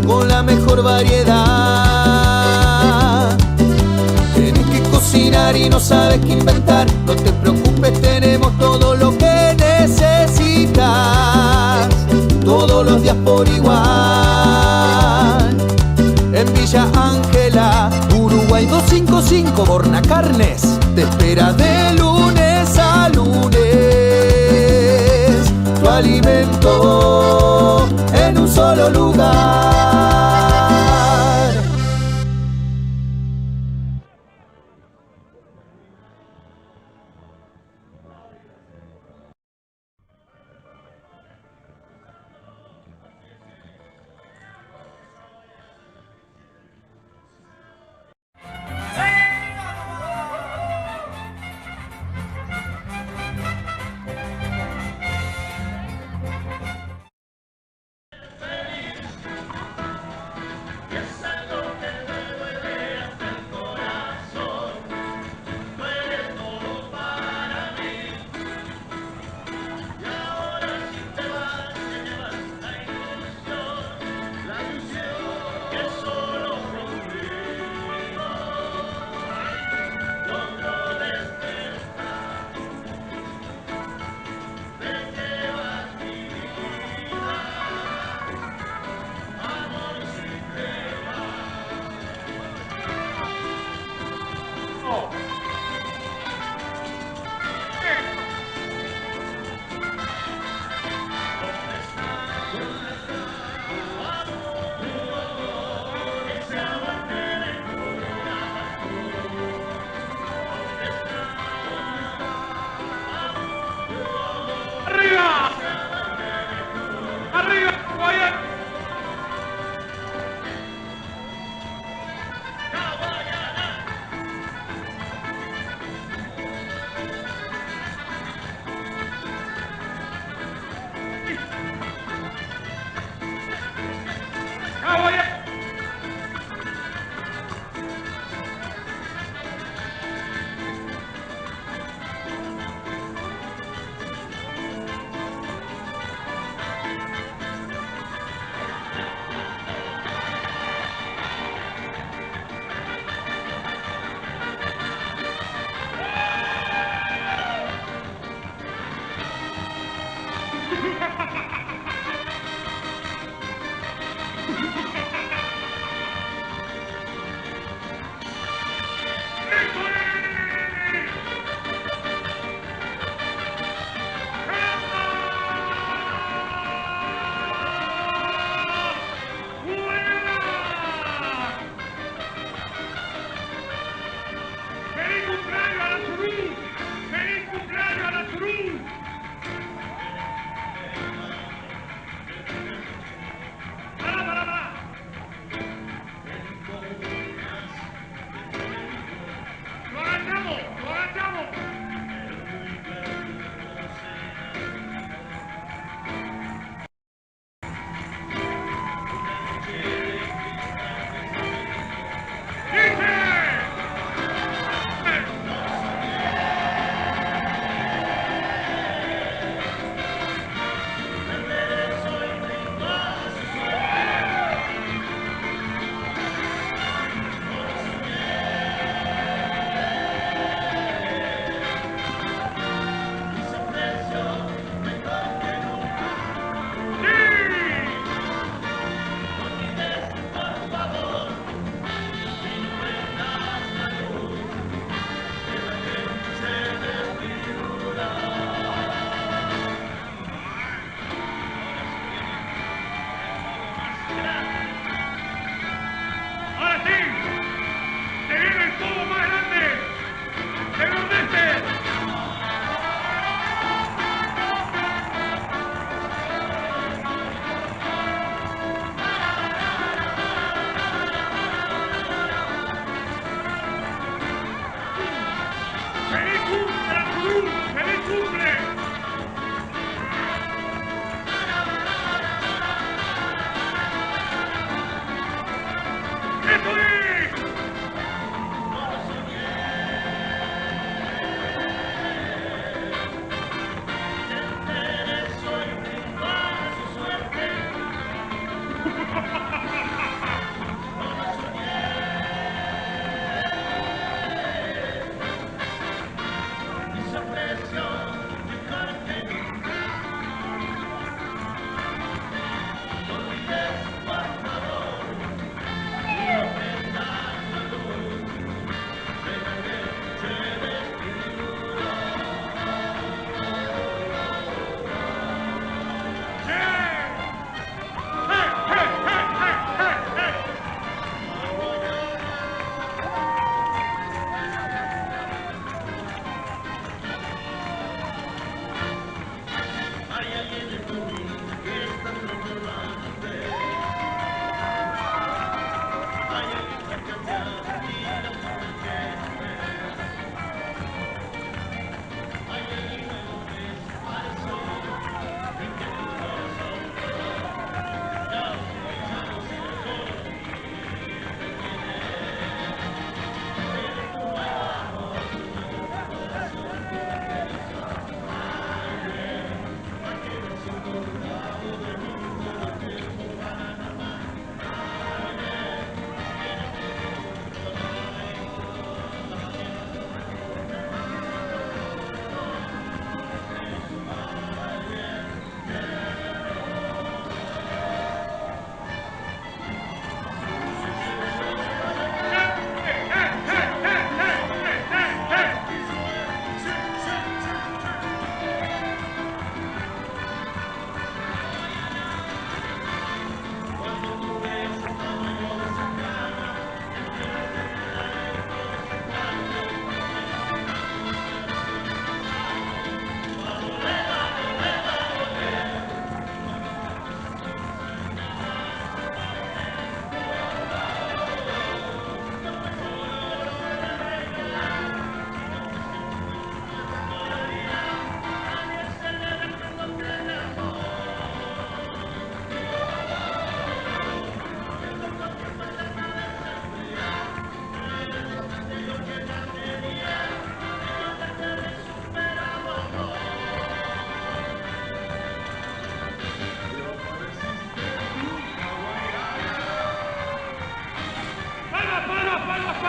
B: con la mejor variedad. Tienes que cocinar y no sabes qué inventar, no te preocupes, tenemos todo lo que necesitas, todos los días por igual. En Villa Ángela, Uruguay 255, Bornacarnes te espera de lunes a lunes. Tu alimento en un solo lugar.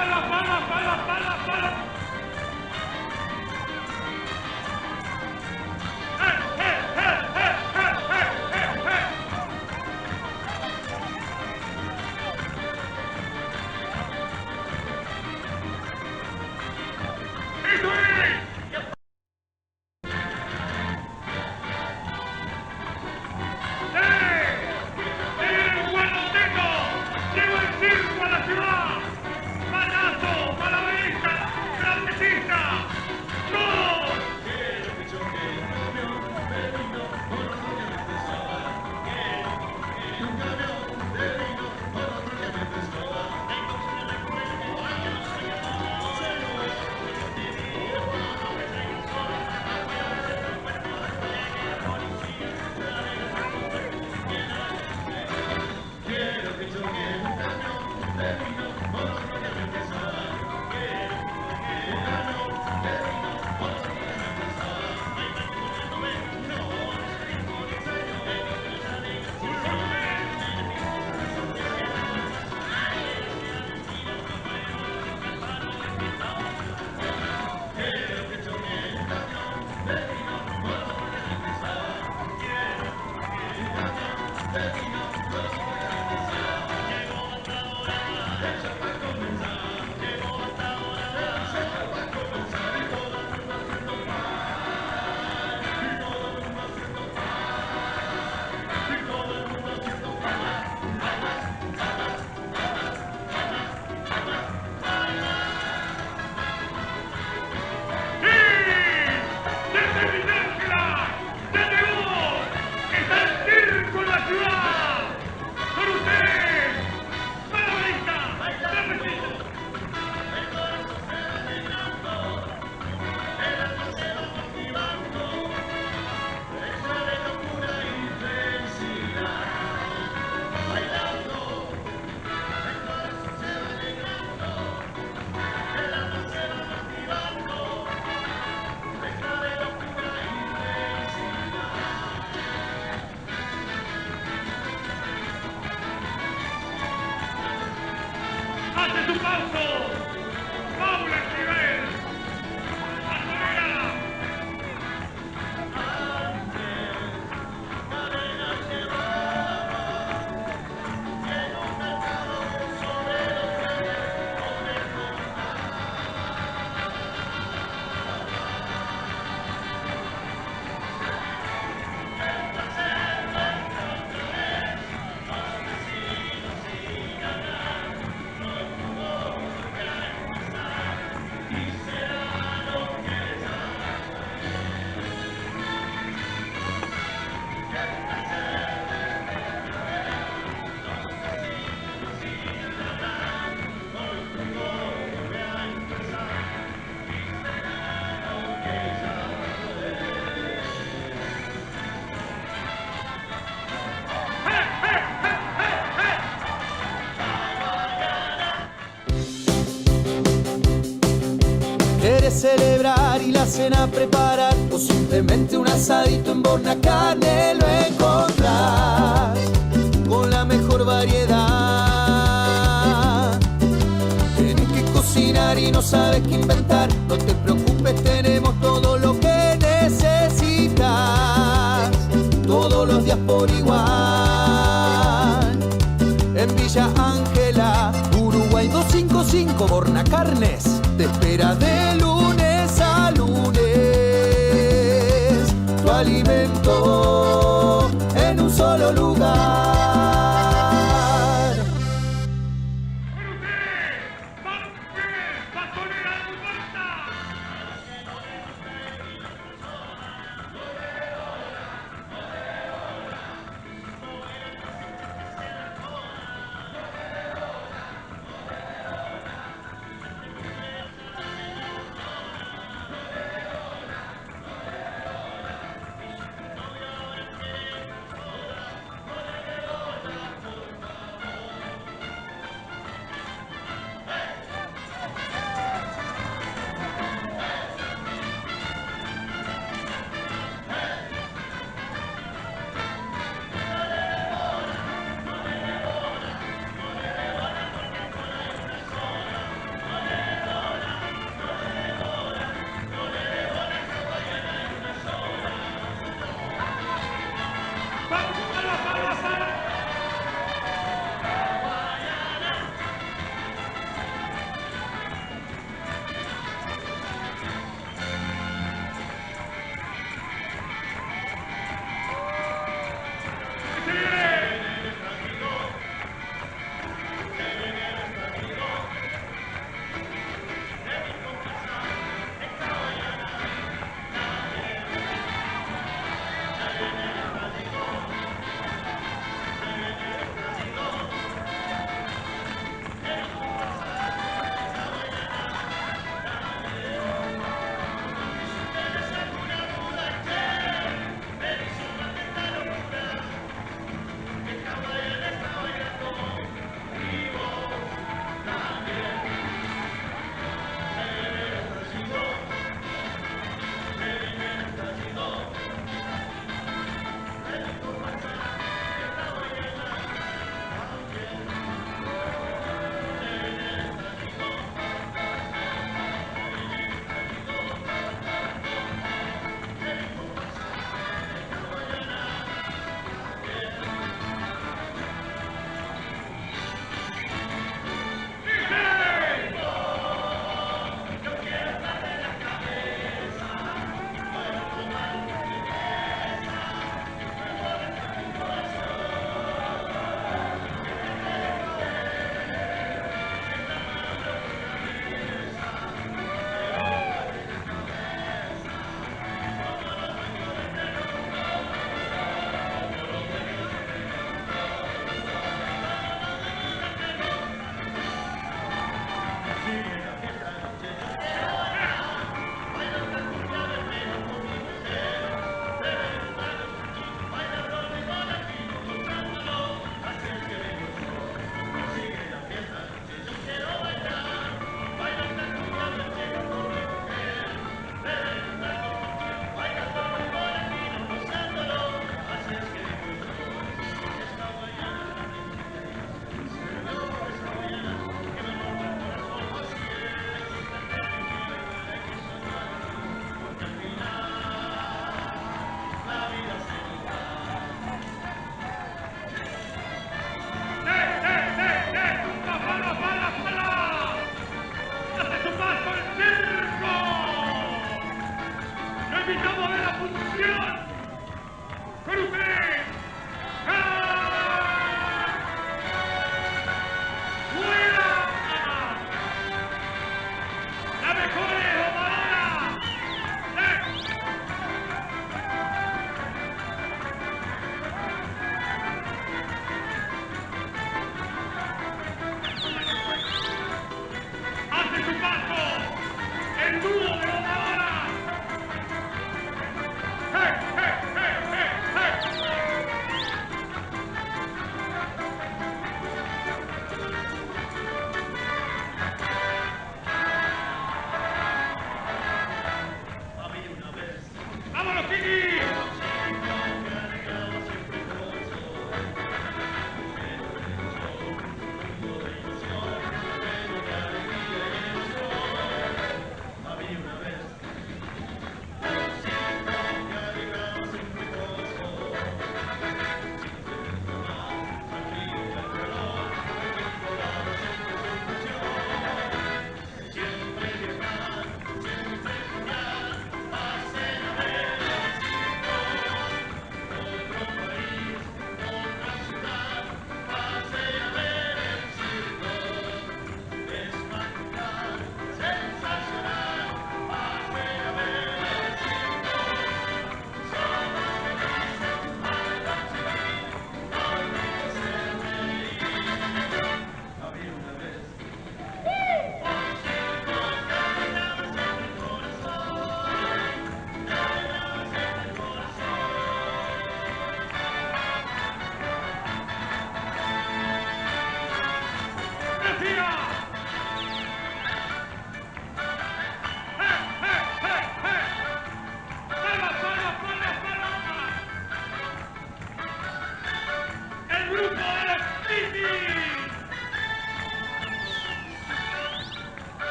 N: palmas, palmas, palmas, palmas, palmas. ¡Eso es! ¡Hace su pauso! ¡Paula Esquivel! ¡Antonella!
B: ¿Quieres celebrar y la cena preparar? O simplemente un asadito en Bornacarne lo encontrás con la mejor variedad. Tienes que cocinar y no sabes qué inventar. No te preocupes, tenemos todo lo que necesitas. Todos los días por igual. En Villa Ángela, Uruguay 255, Bornacarnes. Te espera de lunes a lunes. Tu alimento en un solo lugar.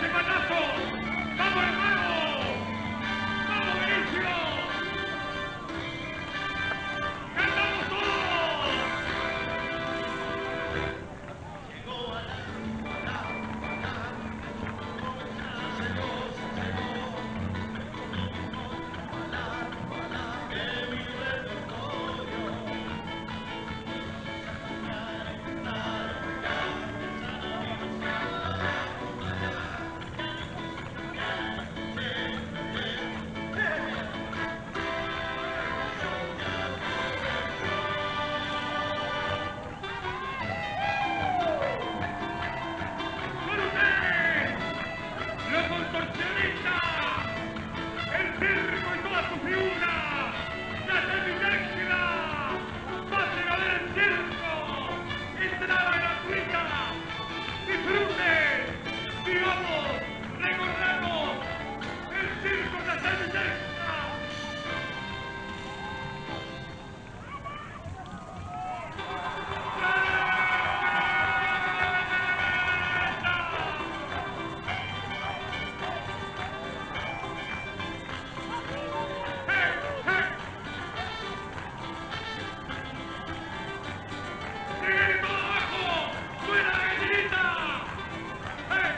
N: ese patazo! ¡Vamos, hermano! ¡Vamos, Benicio! ¡Cantamos todos! ¡Los contorsionistas! ¡El circo y toda su figura! ¡La semitéxila! ¡Pasen a ver el circo! ¡Entrada gratuita! ¡Disfruten! ¡Vivamos! ¡Recordemos! ¡El circo de la semitéxila! ¡Síguele todo abajo! ¡Suena la gallinita! ¡Eh!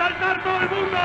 N: saltar todo el mundo!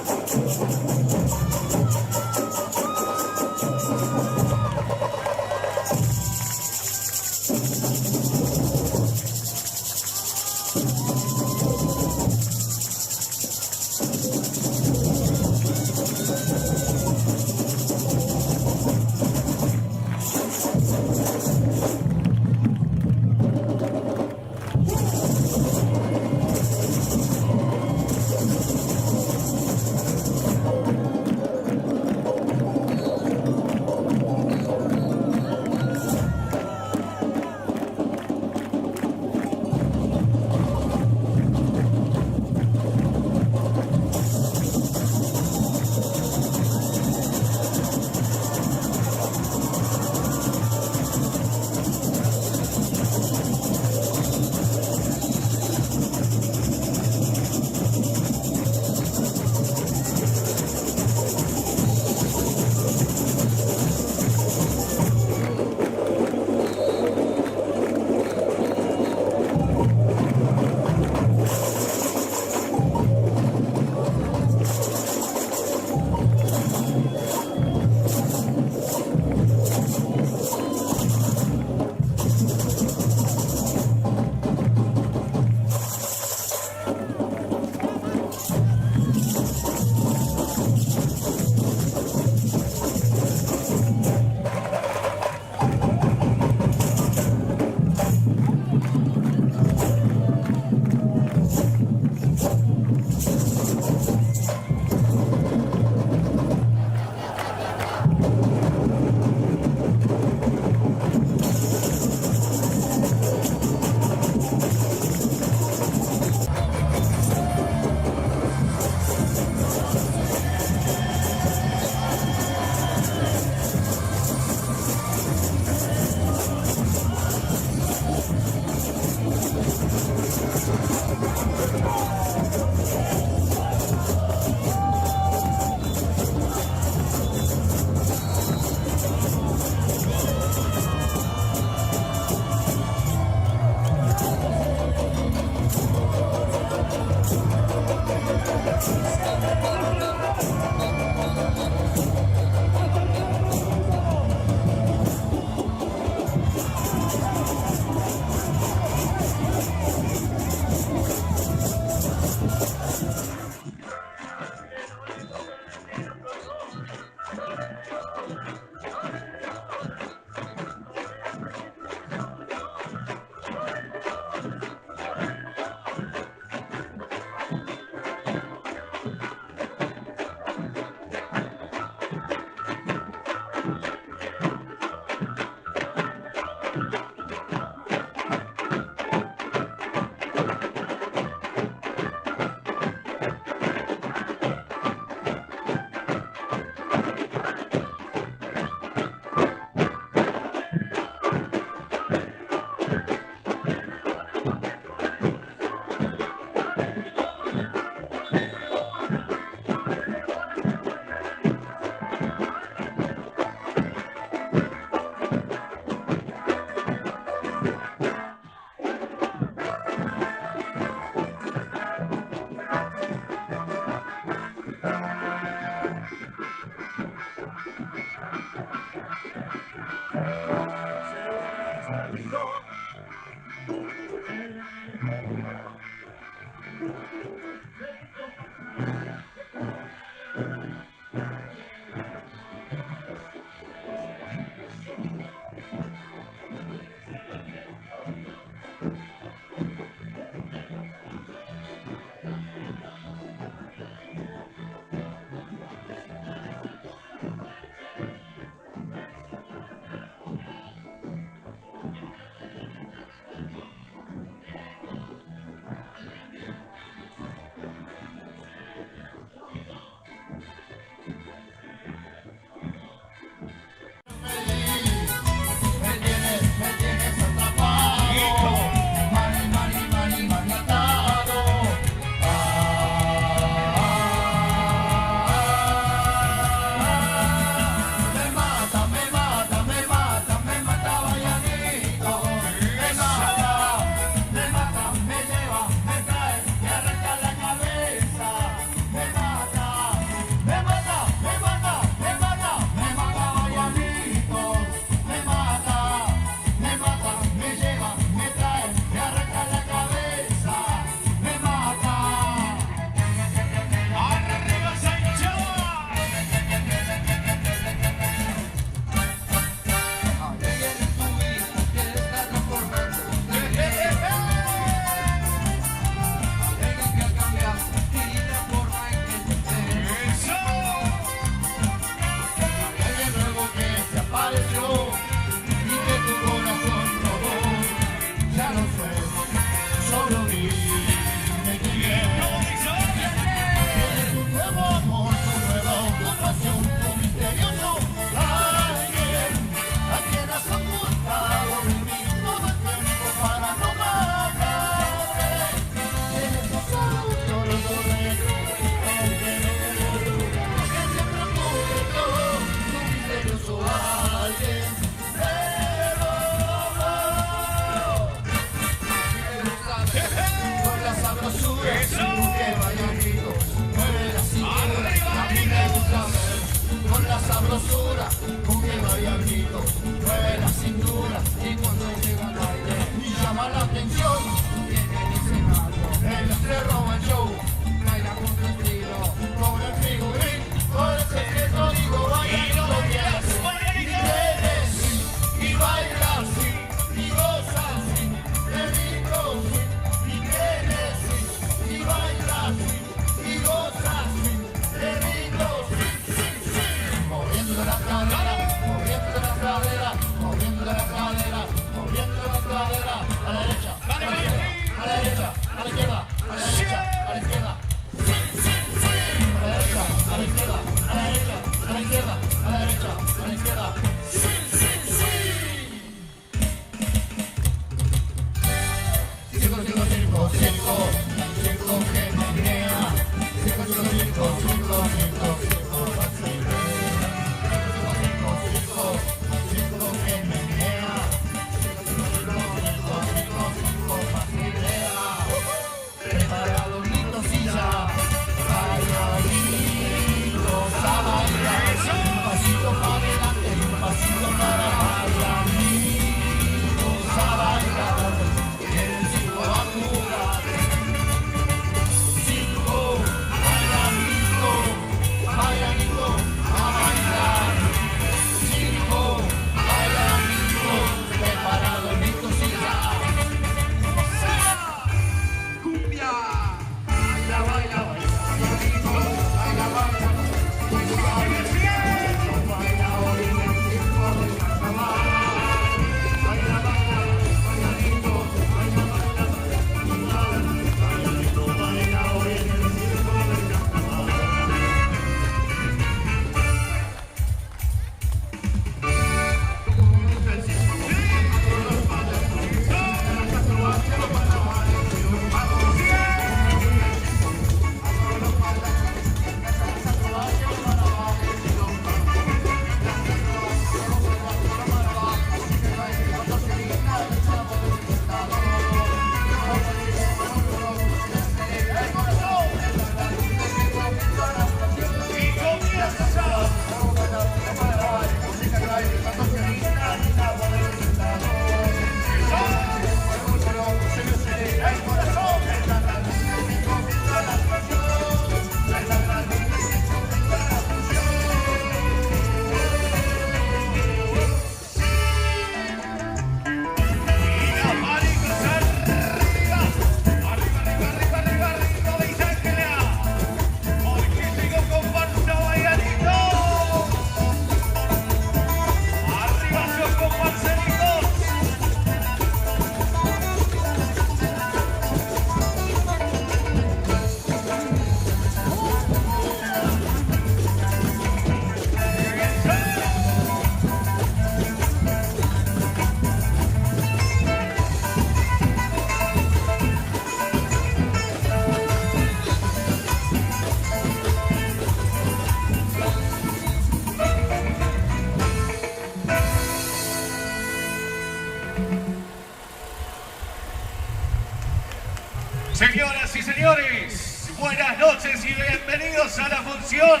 N: Señoras y señores, buenas noches y bienvenidos a la función,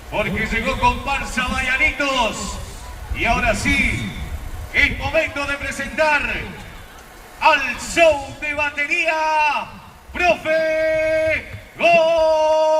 N: porque llegó comparsa Bayanitos. Y ahora sí, es momento de presentar al show de batería, Profe González.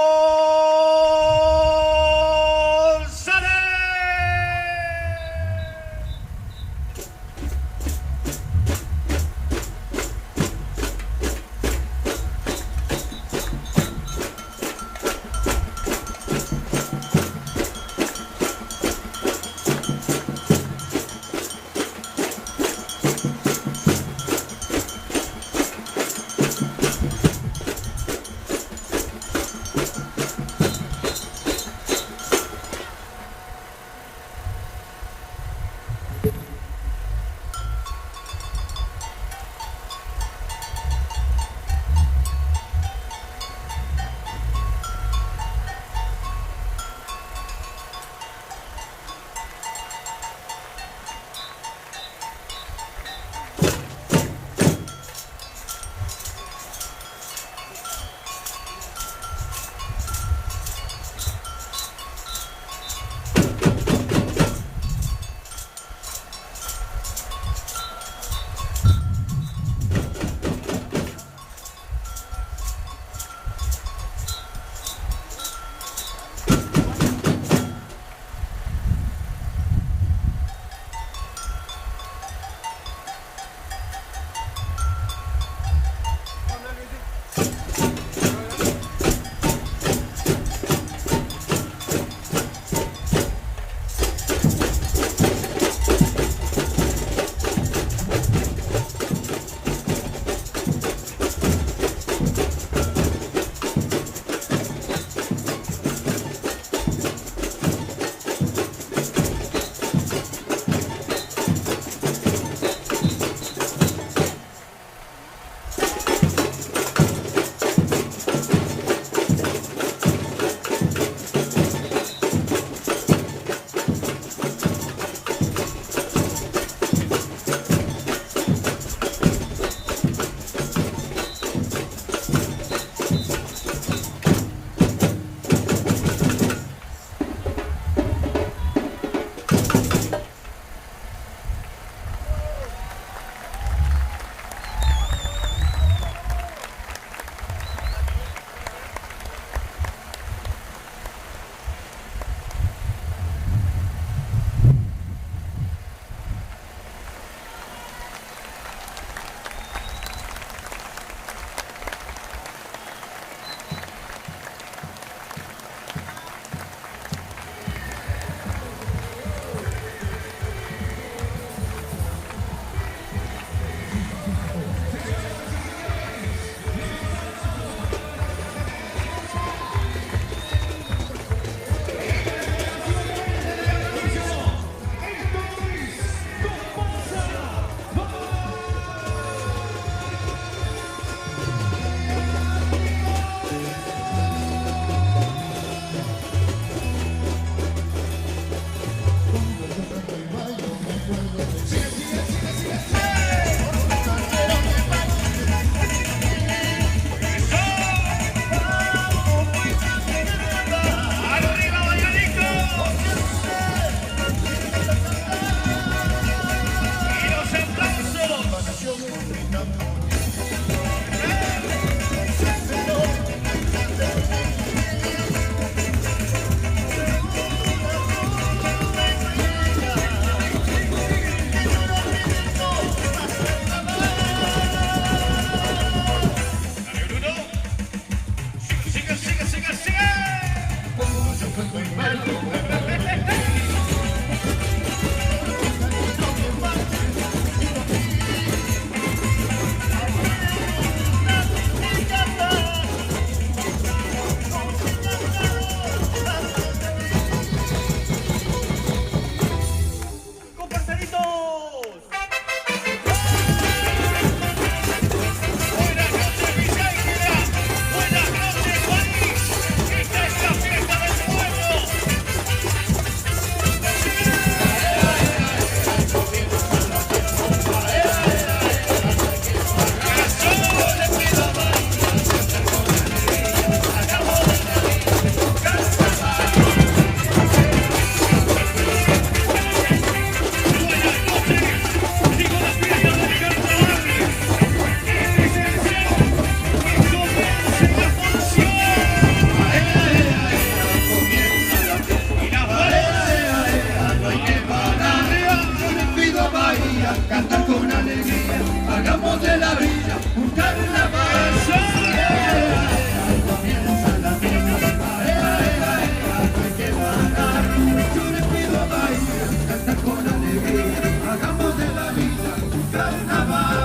B: hagamos de la vida un carnaval.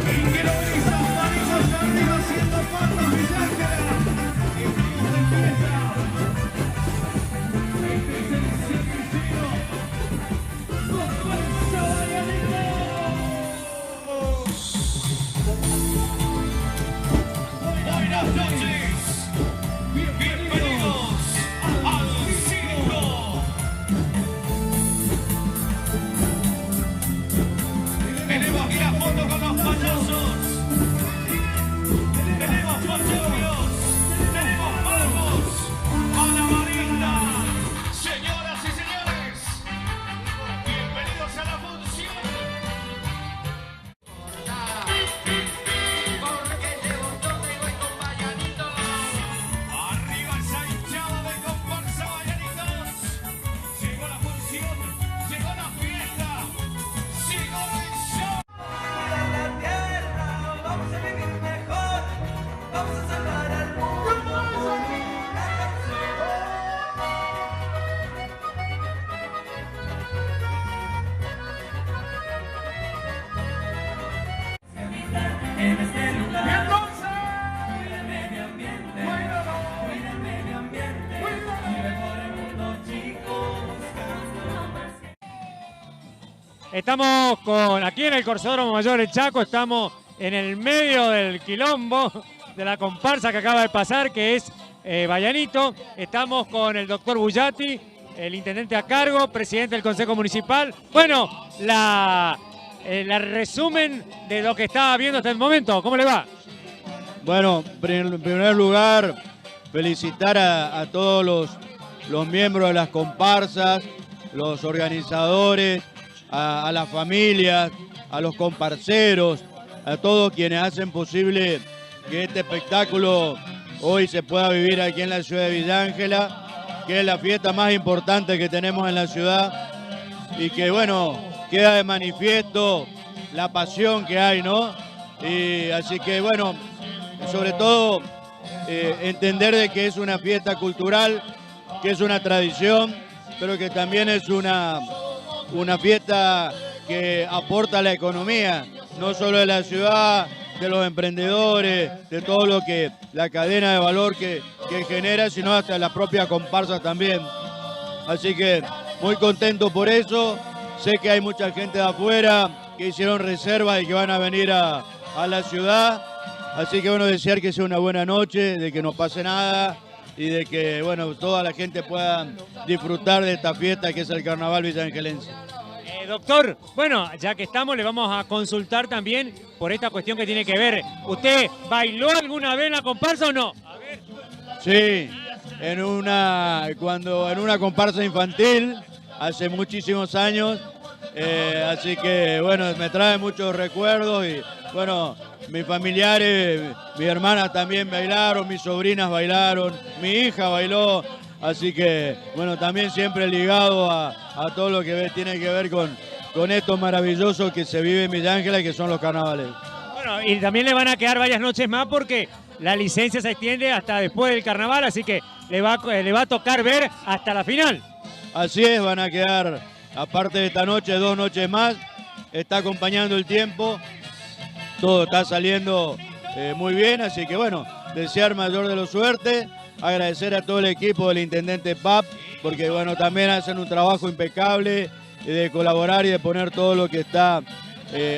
B: Y quiero ver esas manitos arriba haciendo patos Villankela. Y estamos de fiesta. Este es el servicio. Comparsa Vallanito. Buenas noches. Bienvenidos al circo. Tenemos aquí la foto con los payasos. Tenemos pachovios. Tenemos palmos. Malabaristas. Señoras y señores, bienvenidos a la función. Porque llevo todo y voy con Vallanito. Arriba esa hinchada de comparsa Vallanitos. Llegó la función, llegó la fiesta, llegó el show. La tierra, vamos a vivir mejor, vamos a salvar al mundo con una canción. En este lugar, cuida el medio ambiente, cuida el medio ambiente, vive por el mundo chico, buscando más.
C: Estamos aquí en el Corsódromo Mayor del Chaco, estamos en el medio del quilombo de la comparsa que acaba de pasar, que es Vallanito. Estamos con el doctor Bullati, el intendente a cargo, presidente del Consejo Municipal. Bueno, la resumen de lo que estaba viendo hasta el momento. ¿Cómo le va?
D: Bueno, en primer lugar, felicitar a todos los miembros de las comparsas, los organizadores, a las familias, a los comparseros, a todos quienes hacen posible que este espectáculo hoy se pueda vivir aquí en la ciudad de Villankela, que es la fiesta más importante que tenemos en la ciudad y que, bueno, queda de manifiesto la pasión que hay, ¿no? Y así que, bueno, sobre todo entender de que es una fiesta cultural, que es una tradición, pero que también es una fiesta que aporta a la economía, no solo de la ciudad, de los emprendedores, de todo lo que la cadena de valor que genera, sino hasta las propias comparsas también. Así que muy contento por eso. Sé que hay mucha gente de afuera que hicieron reservas y que van a venir a la ciudad. Así que bueno, desear que sea una buena noche, de que no pase nada y de que bueno, toda la gente pueda disfrutar de esta fiesta que es el Carnaval Villangelense.
C: Doctor, bueno, ya que estamos, le vamos a consultar también por esta cuestión que tiene que ver. ¿Usted bailó alguna vez en la comparsa o no? A ver.
D: Sí, en una comparsa infantil, hace muchísimos años. Así que, bueno, me trae muchos recuerdos y, bueno, mis familiares, mis hermanas también bailaron, mis sobrinas bailaron, mi hija bailó. Así que, bueno, también siempre ligado a todo lo que tiene que ver con esto maravilloso que se vive en Villankela, que son los carnavales.
C: Bueno, y también le van a quedar varias noches más porque la licencia se extiende hasta después del carnaval, así que le va a tocar ver hasta la final.
D: Así es, van a quedar, aparte de esta noche, 2 noches más. Está acompañando el tiempo, todo está saliendo muy bien, así que, bueno, desear mayor de la suerte. Agradecer a todo el equipo del intendente Pap, porque bueno, también hacen un trabajo impecable de colaborar y de poner todo lo que está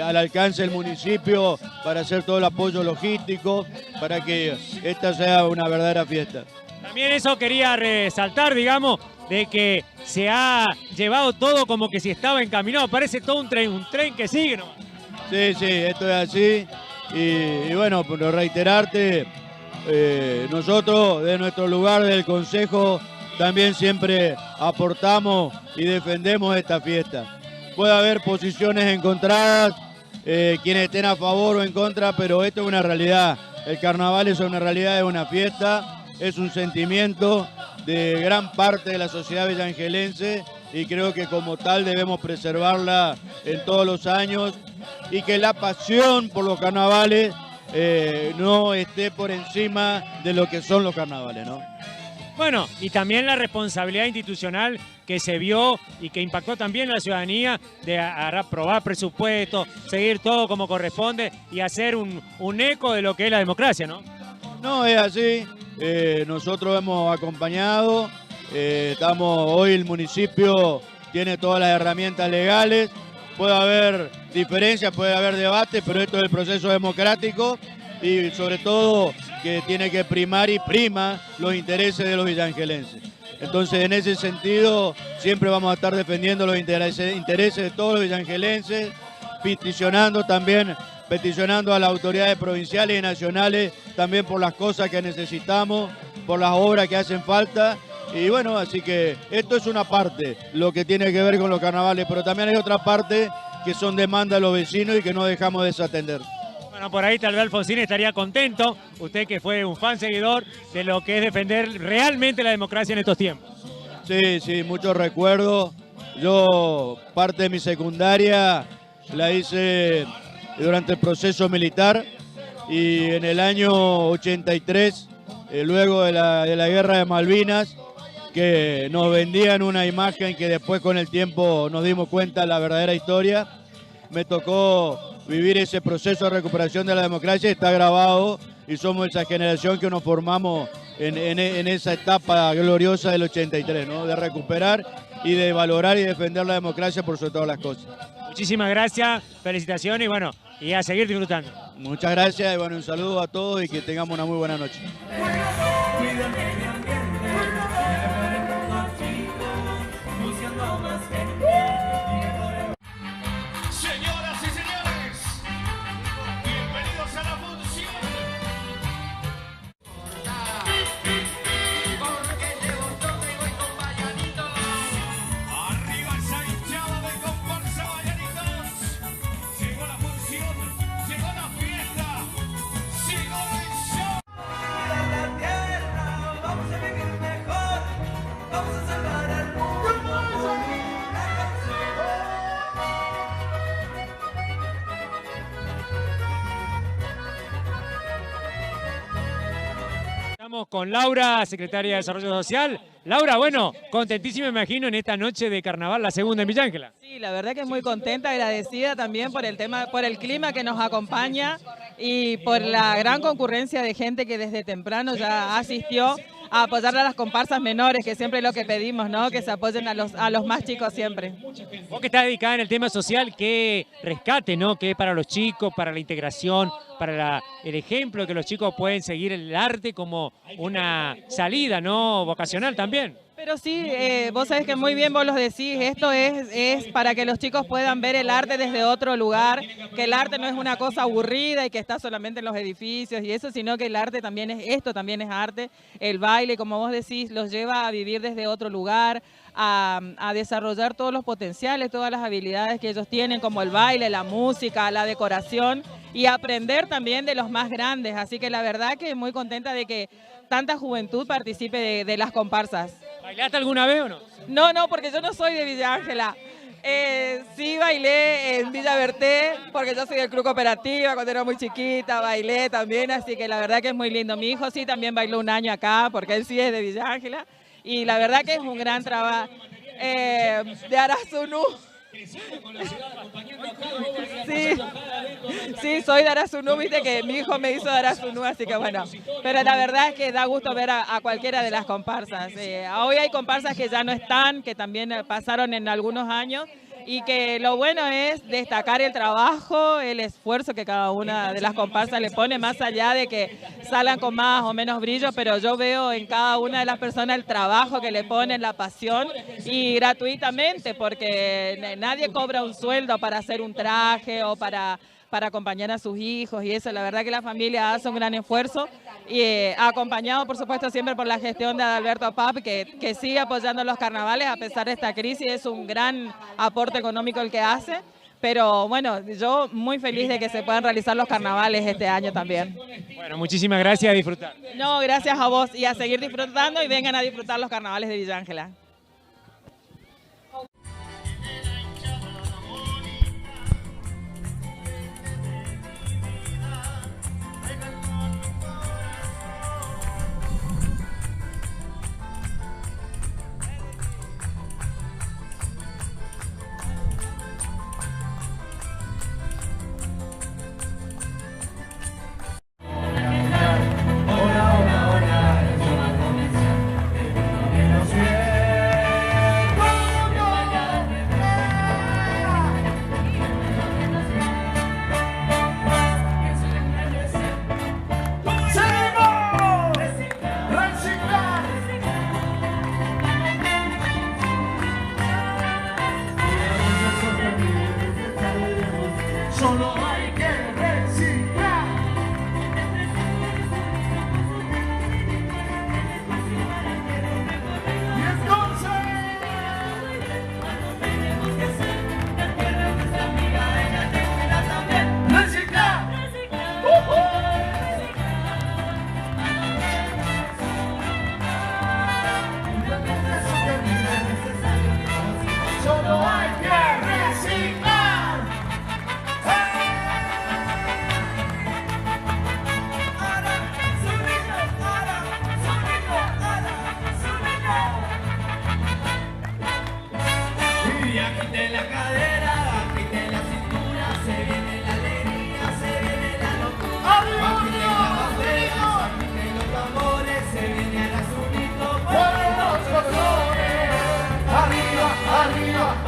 D: al alcance del municipio para hacer todo el apoyo logístico, para que esta sea una verdadera fiesta.
C: También eso quería resaltar, digamos, de que se ha llevado todo como que si estaba encaminado, parece todo un tren que sigue nomás.
D: Sí, esto es así, y bueno, por reiterarte, nosotros de nuestro lugar del Consejo también siempre aportamos y defendemos esta fiesta. Puede haber posiciones encontradas, quienes estén a favor o en contra, pero esto es una realidad. El carnaval es una realidad, es una fiesta, es un sentimiento de gran parte de la sociedad villangelense y creo que como tal debemos preservarla en todos los años y que la pasión por los carnavales no esté por encima de lo que son los carnavales, ¿no?
C: Bueno, y también la responsabilidad institucional que se vio y que impactó también en la ciudadanía de aprobar presupuestos, seguir todo como corresponde y hacer un eco de lo que es la democracia, ¿no?
D: No, es así. Nosotros hemos acompañado. Hoy el municipio tiene todas las herramientas legales. Puede haber diferencias, puede haber debate, pero esto es el proceso democrático y sobre todo que tiene que primar y prima los intereses de los villangelenses. Entonces, en ese sentido, siempre vamos a estar defendiendo los intereses de todos los villangelenses, peticionando a las autoridades provinciales y nacionales también por las cosas que necesitamos, por las obras que hacen falta. Y bueno, así que esto es una parte, lo que tiene que ver con los carnavales, pero también hay otra parte que son demandas de los vecinos y que no dejamos desatender.
C: Bueno, por ahí tal vez Alfonsín estaría contento, usted que fue un fan seguidor de lo que es defender realmente la democracia en estos tiempos.
D: Sí, muchos recuerdos. Yo parte de mi secundaria la hice durante el proceso militar y en el año 83, luego de la guerra de Malvinas, que nos vendían una imagen que después con el tiempo nos dimos cuenta de la verdadera historia. Me tocó vivir ese proceso de recuperación de la democracia, está grabado y somos esa generación que nos formamos en esa etapa gloriosa del 83, ¿no? De recuperar y de valorar y defender la democracia por sobre todas las cosas.
C: Muchísimas gracias, felicitaciones y bueno, y a seguir disfrutando.
D: Muchas gracias y bueno, un saludo a todos y que tengamos una muy buena noche.
N: Señoras y señores, bienvenidos a la función. Porque llevo todo y voy con Vallanito. Arriba esa hinchada de comparsa Vallanitos. Llegó la función, llegó la fiesta, llegó el show.
B: La tierra, vamos a vivir mejor, vamos a salvar al mundo.
C: Estamos con Laura, secretaria de Desarrollo Social. Laura, bueno, contentísima me imagino en esta noche de carnaval, la segunda en Villángela.
F: Sí, la verdad que es muy contenta, agradecida también por el clima que nos acompaña y por la gran concurrencia de gente que desde temprano ya asistió a apoyar a las comparsas menores, que siempre es lo que pedimos, ¿no? Que se apoyen a los más chicos siempre.
C: Vos que estás dedicada en el tema social, qué rescate, ¿no? Que es para los chicos, para la integración, para el ejemplo que los chicos pueden seguir el arte como una salida, ¿no? Vocacional también.
F: Pero sí, vos sabés que muy bien vos los decís, esto es para que los chicos puedan ver el arte desde otro lugar, que el arte no es una cosa aburrida y que está solamente en los edificios y eso, sino que el arte también esto también es arte. El baile, como vos decís, los lleva a vivir desde otro lugar, a desarrollar todos los potenciales, todas las habilidades que ellos tienen, como el baile, la música, la decoración y aprender también de los más grandes. Así que la verdad que muy contenta de que tanta juventud participe de las comparsas.
C: ¿Bailaste alguna vez o no?
F: No, porque yo no soy de Villa Ángela. Sí bailé en Villa Berté, porque yo soy del Club Cooperativa, cuando era muy chiquita, bailé también, así que la verdad que es muy lindo. Mi hijo sí también bailó un año acá, porque él sí es de Villa Ángela, y la verdad que es un gran trabajo. De Arazunú. Sí, soy de Arazunú, viste que mi hijo me hizo de Arazunú, así que bueno. Pero la verdad es que da gusto ver a cualquiera de las comparsas. Hoy hay comparsas que ya no están, que también pasaron en algunos años, y que lo bueno es destacar el trabajo, el esfuerzo que cada una de las comparsas le pone, más allá de que salgan con más o menos brillo, pero yo veo en cada una de las personas el trabajo que le ponen, la pasión, y gratuitamente, porque nadie cobra un sueldo para hacer un traje o para acompañar a sus hijos y eso. La verdad que la familia hace un gran esfuerzo y acompañado por supuesto siempre por la gestión de Adalberto Pap, que sigue apoyando los carnavales a pesar de esta crisis. Es un gran aporte económico el que hace, pero bueno, yo muy feliz de que se puedan realizar los carnavales este año también.
C: Bueno, muchísimas gracias, a disfrutar.
F: No, gracias a vos y a seguir disfrutando y vengan a disfrutar los carnavales de Villa Ángela.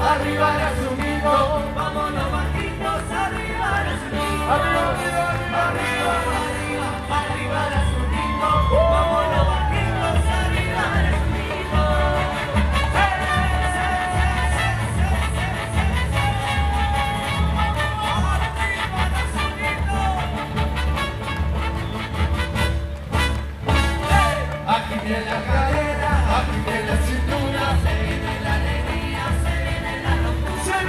B: arriba el asumido, vámonos bajitos, arriba el asumido, arriba, arriba, arriba, arriba, arriba el asumido, vámonos bajitos, arriba el asumido. Agite la cadera, agite la cintura, se viene la alegría, se viene la locura.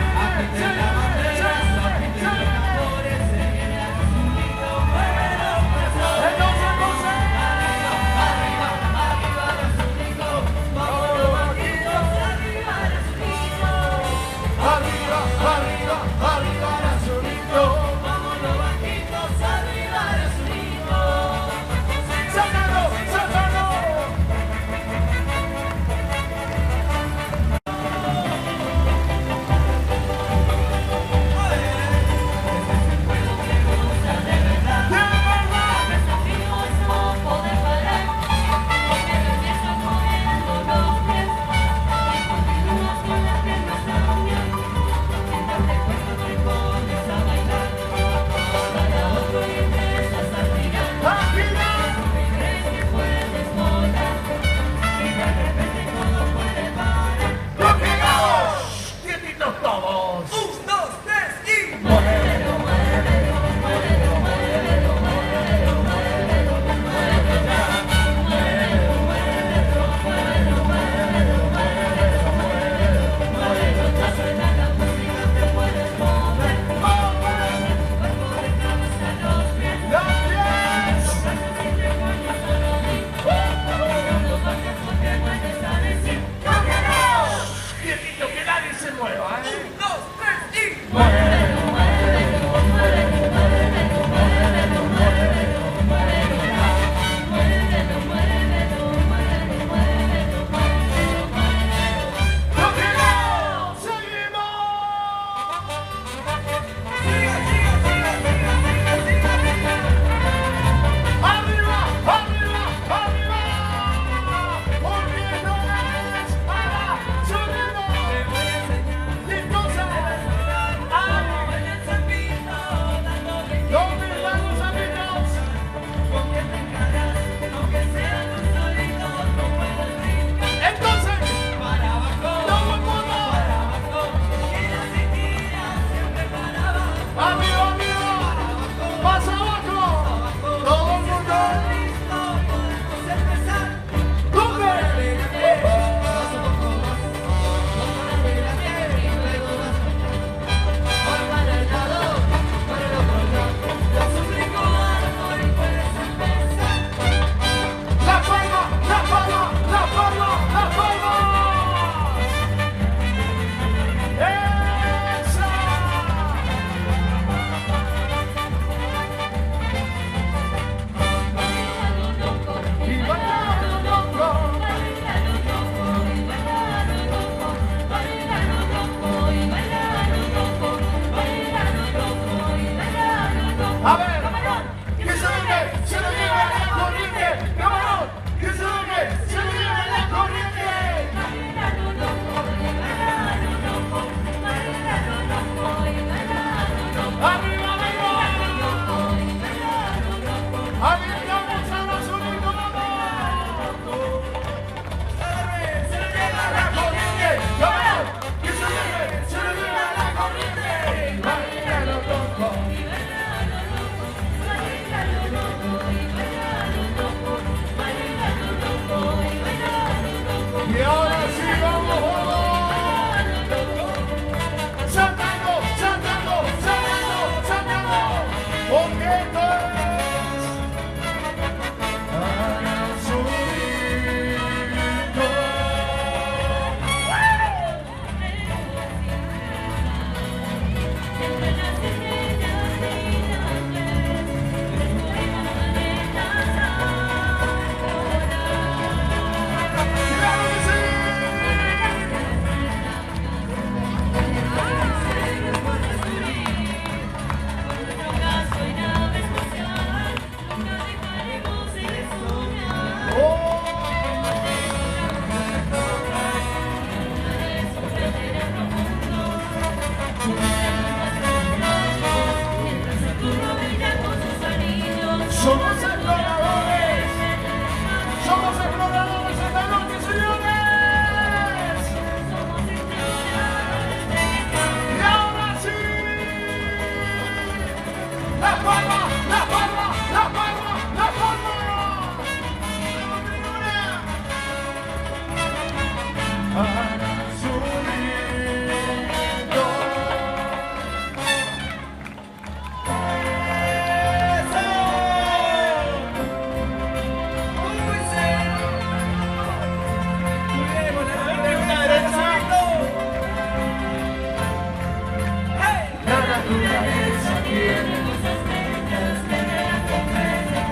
B: naturaleza tiene cosas bellas que me acompañan.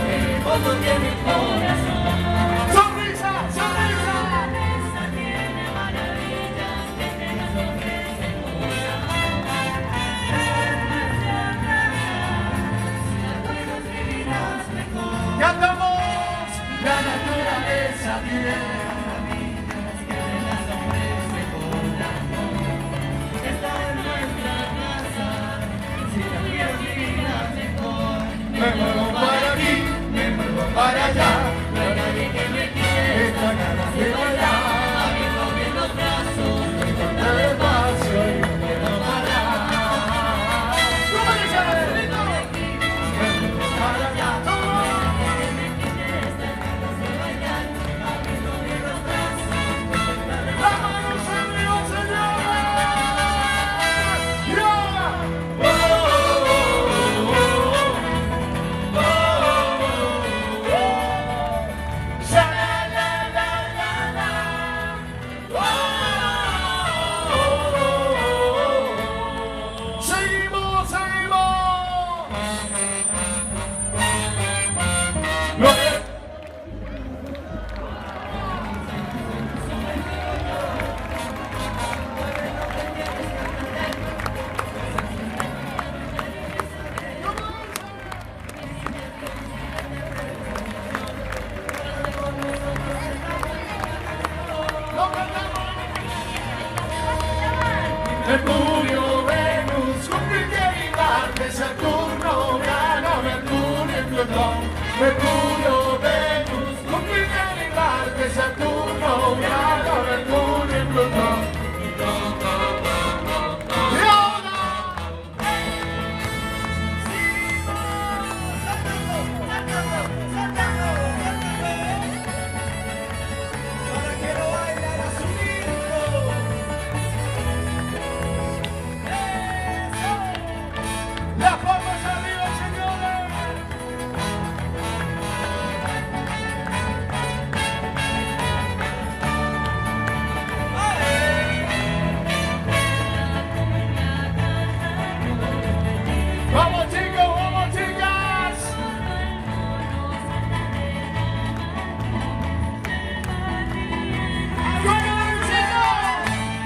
B: El fondo tiene el corazón. ¡Sonrisa! ¡Sonrisa! La naturaleza tiene maravillas que me sorprenden. ¡Cantamos! La naturaleza tiene maravillas que nos ofrece por la noche. Está en nuestra casa, si la quiero mirar mejor. Me muevo para aquí, me muevo para allá, no hay nadie que me quite esta ganas de bailar. Abriendo bien los brazos, me corta el paso y no quiero parar. ¿Cómo dice el ritmo? Me muevo para allá. Seguimos, seguimos. Mercurio, Venus, Júpiter y Marte, Saturno, Urano, Mercurio y Plutón. Mercurio, Venus, Júpiter y Marte, Saturno, Urano, Mercurio y Plutón. ¡Y ahora! Ahora quiero bailar a su ritmo. ¡Las palmas arriba, señores! ¡Vamos, chicos! ¡Vamos, chicas!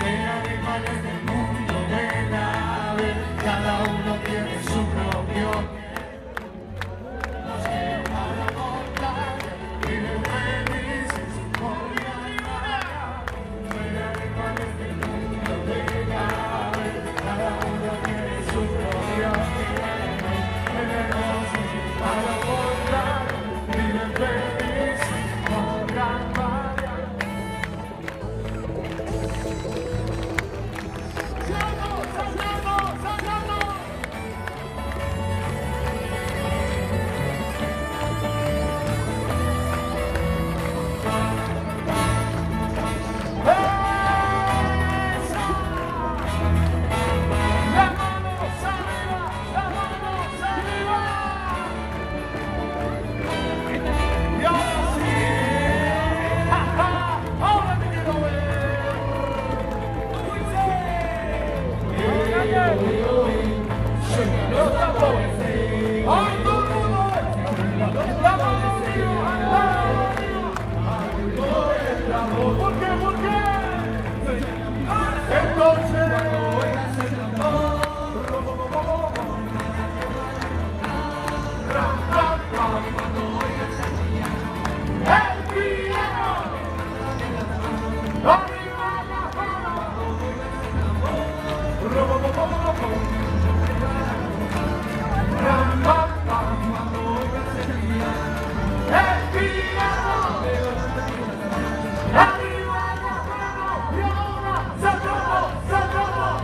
B: ¡Ven, animales del mundo, ven a ver! Cada uno tiene su propio. Nos lleva a la montaña, viven felices por la vida. Ven, animales del mundo, ven a ver! Cada uno tiene su propio. Venenosos para volar, viven felices por la vida. ¡Salgamos, salgamos, salgamos! ¡Las manos arriba! ¡Las manos arriba! Y ahora sí. ¡Ja, ja! ¡Ahora te quiero ver! Los tambores. ¡Ay, todo el mundo! ¡La mano arriba! ¡La mano arriba! ¿Por qué? ¿Por qué? Entonces... ¡El piano! ¡Arriba la mano! ¡El piano! ¡Arriba la mano! ¡Y ahora saltamos, saltamos,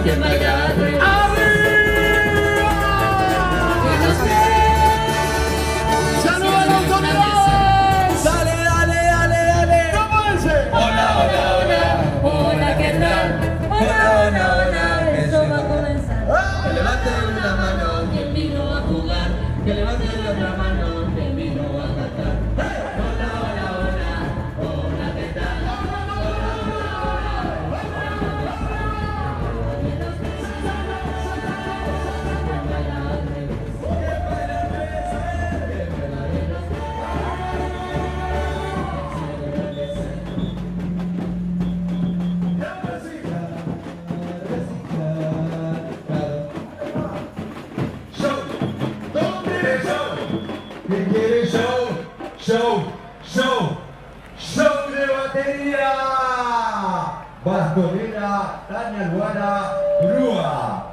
E: quien baila arriba.
B: ¡Ya no van autoridades! ¡Dale, dale, dale, dale! ¿Cómo dice?
E: Hola, hola, hola, hola, ¿qué tal? Hola, hola, hola, eso va a comenzar. Que levanten la mano, quien vino a jugar. Que levanten la otra mano, quien vino a cantar. Hola, hola, hola, hola, ¿qué tal?
R: ¿Quién quiere show? Show, show, show de batería. Bastonera, Tania Luana, Rúa.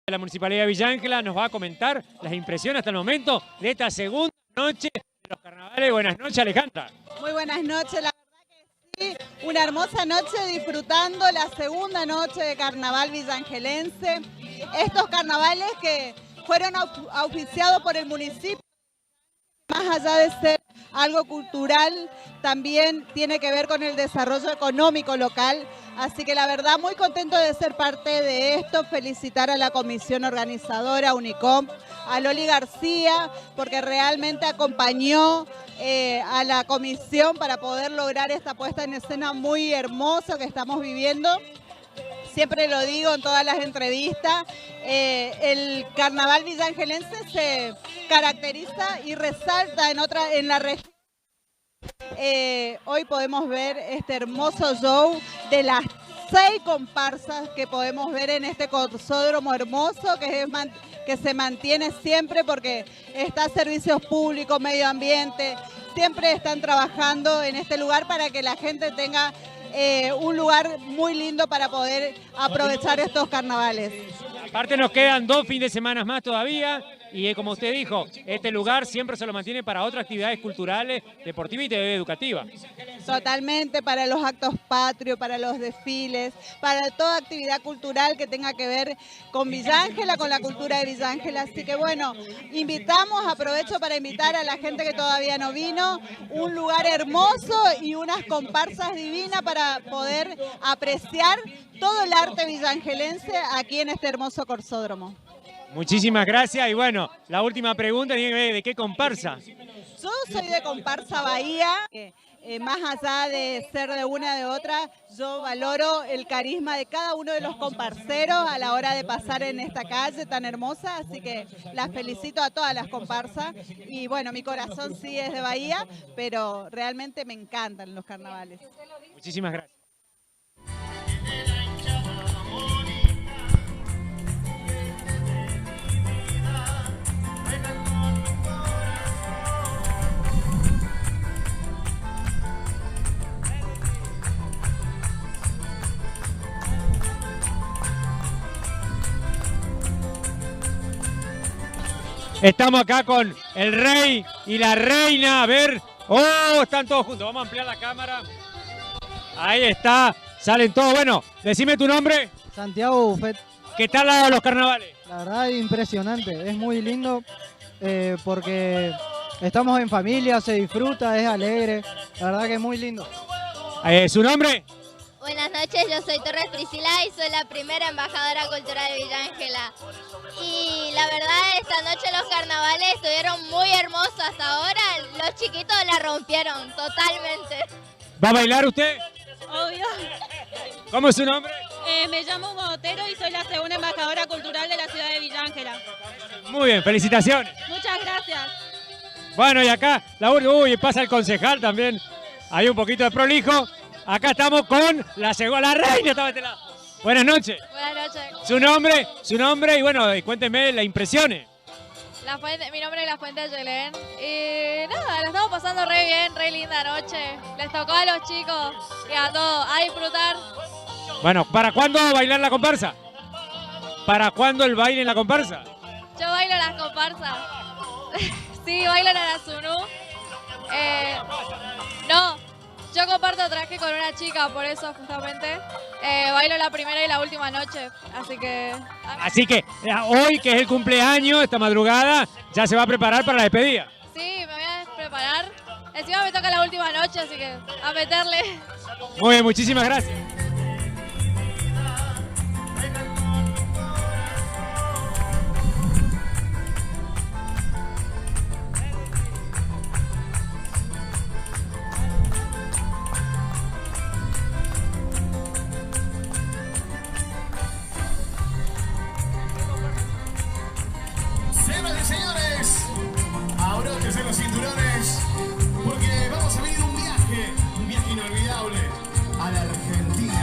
C: La Municipalidad de Villa Ángela nos va a comentar las impresiones hasta el momento de esta segunda noche de los carnavales. Buenas noches, Alejandra.
H: Muy buenas noches, la verdad que sí, una hermosa noche disfrutando la segunda noche de carnaval villangelense. Estos carnavales que fueron auspiciados por el municipio, más allá de ser algo cultural, también tiene que ver con el desarrollo económico local. Así que la verdad muy contento de ser parte de esto, felicitar a la comisión organizadora, Unicom, a Loli García, porque realmente acompañó a la comisión para poder lograr esta puesta en escena muy hermosa que estamos viviendo. Siempre lo digo en todas las entrevistas, el carnaval villangelense se caracteriza y resalta en la región. Hoy podemos ver este hermoso show de las 6 comparsas que podemos ver en este corsódromo hermoso que se mantiene siempre porque está servicios públicos, medio ambiente, siempre están trabajando en este lugar para que la gente tenga un lugar muy lindo para poder aprovechar estos carnavales.
C: Aparte nos quedan 2 fines de semana más todavía y como usted dijo, este lugar siempre se lo mantiene para otras actividades culturales, deportivas y educativas.
H: Totalmente, para los actos patrios, para los desfiles, para toda actividad cultural que tenga que ver con Villa Ángela, con la cultura de Villa Ángela. Así que bueno, aprovecho para invitar a la gente que todavía no vino, un lugar hermoso y unas comparsas divinas para poder apreciar todo el arte villangelense aquí en este hermoso corsódromo.
C: Muchísimas gracias y bueno, la última pregunta tiene que ver de qué comparsa.
H: Yo soy de comparsa Bahía. Más allá de ser de una de otra, yo valoro el carisma de cada uno de los comparseros a la hora de pasar en esta calle tan hermosa, así que las felicito a todas las comparsas y bueno, mi corazón sí es de Bahía, pero realmente me encantan los carnavales.
C: Muchísimas gracias. Estamos acá con el rey y la reina. A ver. ¡Oh! Están todos juntos. Vamos a ampliar la cámara. Ahí está. Salen todos. Bueno, decime tu nombre.
I: Santiago Buffet.
C: ¿Qué tal los carnavales?
I: La verdad es impresionante. Es muy lindo porque estamos en familia, se disfruta, es alegre. La verdad que es muy lindo.
C: ¿Su nombre?
J: Buenas noches, yo soy Torres Priscila y soy la primera embajadora cultural de Villa Ángela. Y la verdad, esta noche los carnavales estuvieron muy hermosos hasta ahora. Los chiquitos la rompieron totalmente.
C: ¿Va a bailar usted?
K: Obvio.
C: ¿Cómo es su nombre?
K: Me llamo Hugo Otero y soy la segunda embajadora cultural de la ciudad de Villa Ángela.
C: Muy bien, felicitaciones.
K: Muchas gracias.
C: Bueno, y acá, uy, pasa el concejal también. Hay un poquito de prolijo. Acá estamos con la reina. Estaba de este lado. Buenas noches.
J: Buenas noches.
C: Su nombre y bueno, cuénteme las impresiones.
J: Mi nombre es La Fuente Yelén y nada, la estamos pasando re bien, re linda noche. Les tocó a los chicos y a todos a disfrutar.
C: Bueno, ¿para cuándo bailar la comparsa? ¿Para cuándo el baile en la comparsa?
J: Yo bailo las comparsas. Sí, bailo la Sunú. No, yo comparto traje con una chica, por eso justamente bailo la primera y la última noche, así que
C: hoy que es el cumpleaños, esta madrugada, ya se va a preparar para la despedida.
J: Sí, me voy a preparar. Encima me toca la última noche, así que a meterle.
C: Muy bien, muchísimas gracias.
L: Señoras y señores, abróchense los cinturones porque vamos a vivir un viaje inolvidable a la Argentina.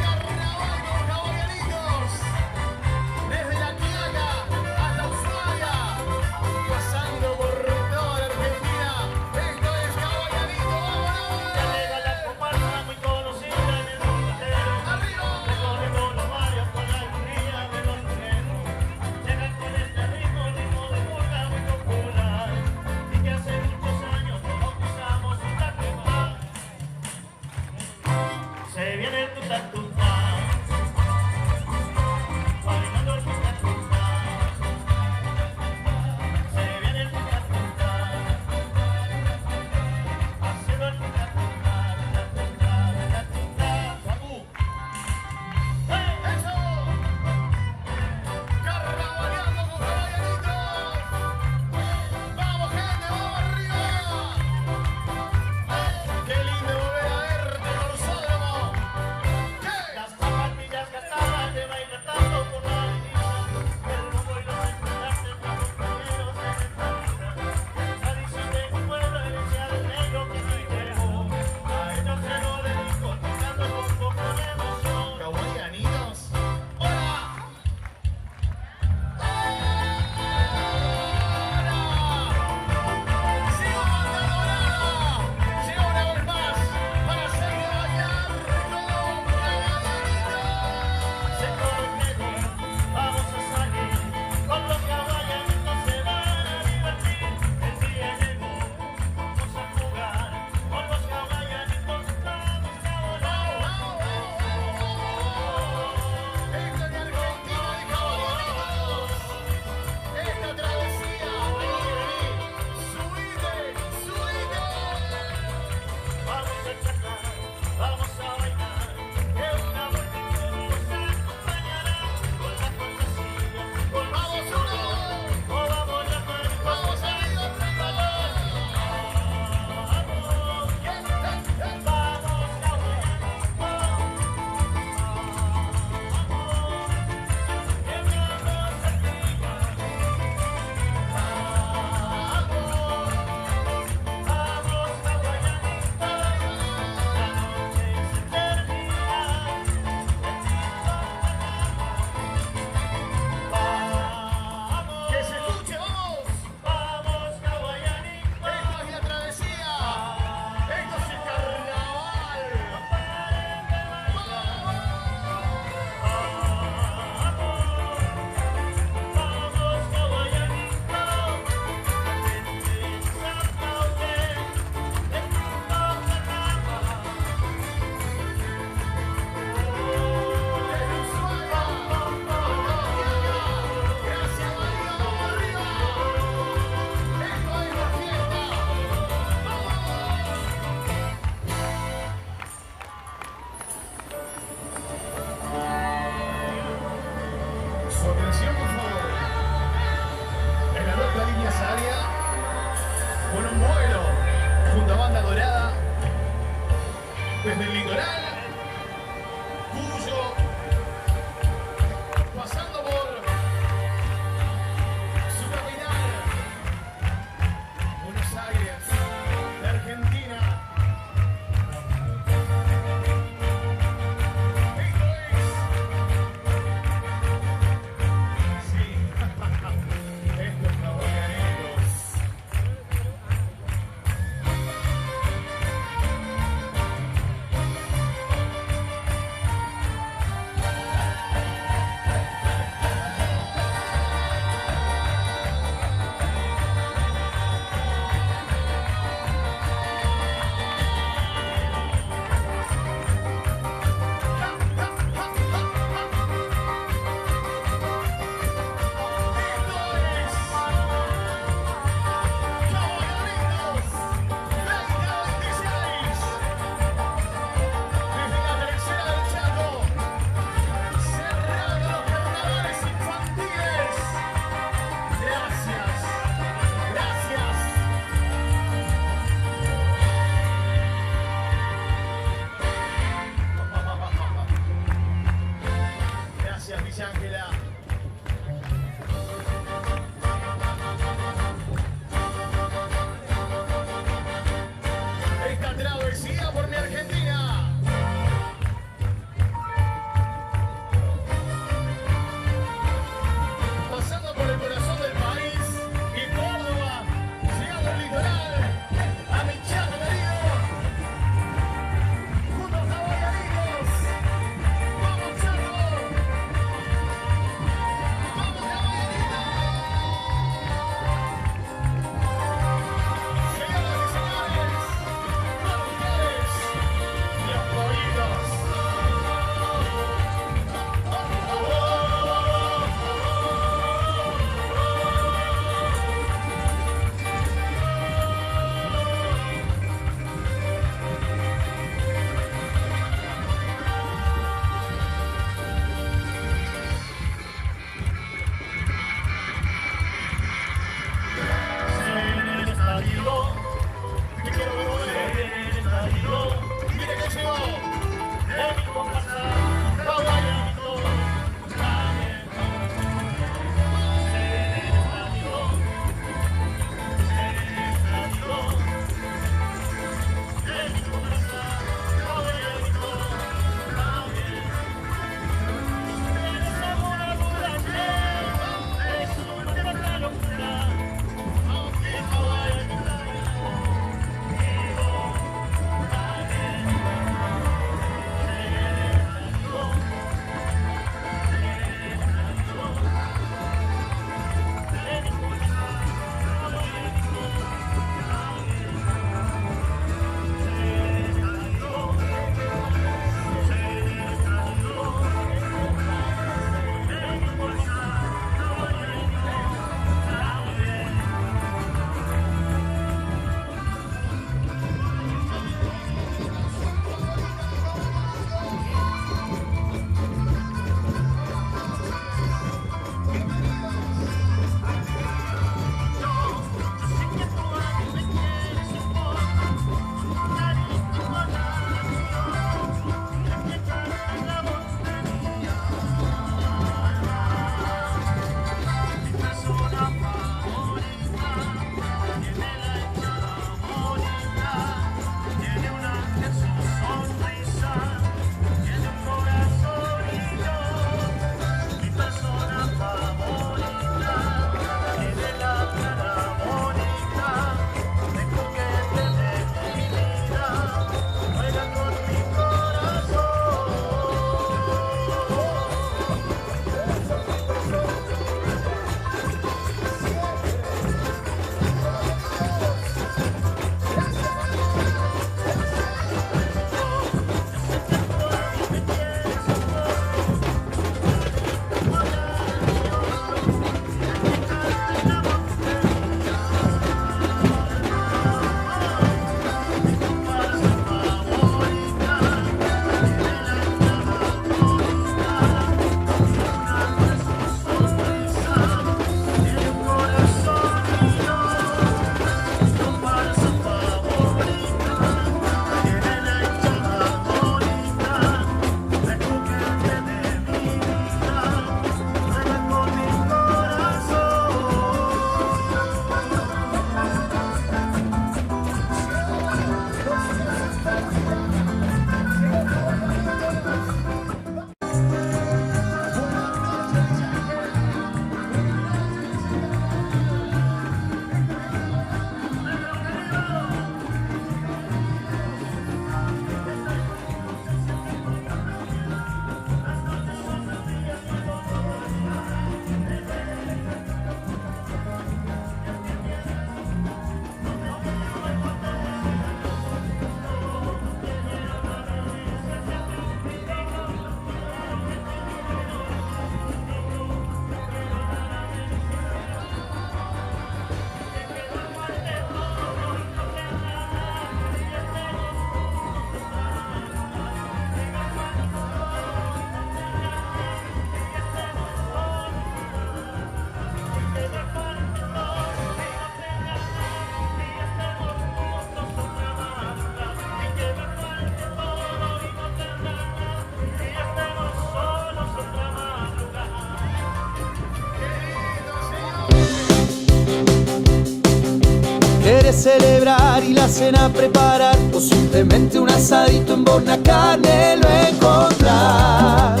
B: quieres celebrar y la cena preparar, o simplemente un asadito en Bornacarne lo encontrás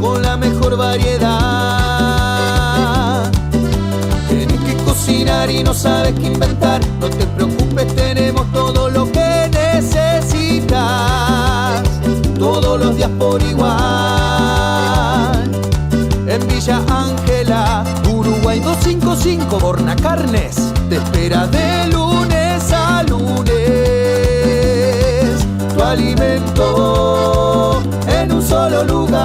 B: con la mejor variedad. Tienes que cocinar y no sabes qué inventar, no te preocupes, tenemos todo lo que necesitas, todos los días por igual. En Villa Ángela, Uruguay 255, Bornacarnes te espera de lunes a lunes. Tu alimento en un solo lugar.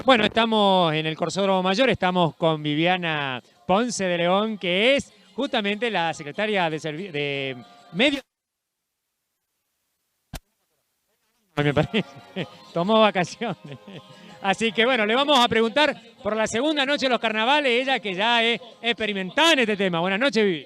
C: Bueno, estamos en el Corsódromo Mayor, estamos con Viviana Ponce de León, que es justamente la secretaria de Medio. Me parece, tomó vacaciones. Así que bueno, le vamos a preguntar por la segunda noche de los carnavales, ella que ya es experimentada en este tema. Buenas noches, Vivi.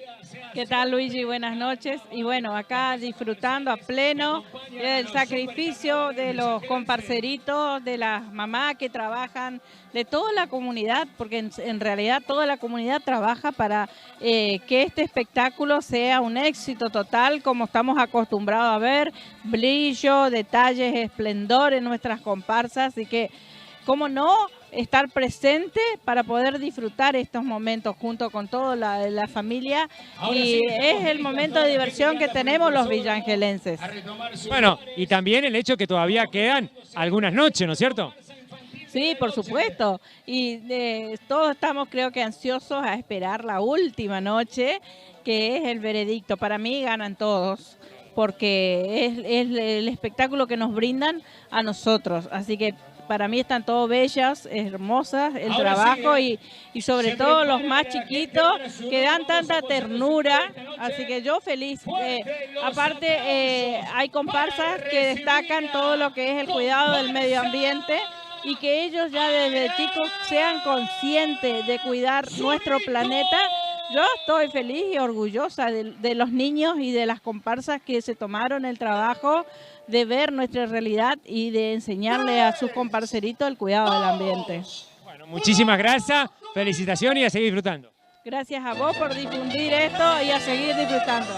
F: ¿Qué tal, Luigi? Buenas noches. Y bueno, acá disfrutando a pleno el sacrificio de los comparceritos, de las mamás que trabajan, de toda la comunidad, porque en realidad toda la comunidad trabaja para que este espectáculo sea un éxito total, como estamos acostumbrados a ver, brillo, detalles, esplendor en nuestras comparsas, y que, ¿cómo no?, estar presente para poder disfrutar estos momentos junto con toda la familia, y es el momento de diversión que tenemos los villangelenses.
C: Bueno, y también el hecho que todavía quedan algunas noches, ¿no es cierto?
F: Sí, por supuesto, y todos estamos, creo que, ansiosos a esperar la última noche, que es el veredicto. Para mí ganan todos, porque es el espectáculo que nos brindan a nosotros, así que para mí están todas bellas, hermosas, el trabajo, y sobre todo los más chiquitos que dan tanta ternura, así que yo feliz. Aparte hay comparsas que destacan todo lo que es el cuidado del medio ambiente, y que ellos ya desde chicos sean conscientes de cuidar nuestro planeta. Yo estoy feliz y orgullosa de los niños y de las comparsas que se tomaron el trabajo de ver nuestra realidad y de enseñarle a sus comparseritos el cuidado del ambiente.
C: Bueno, muchísimas gracias, felicitaciones y a seguir disfrutando.
F: Gracias a vos por difundir esto y a seguir disfrutando.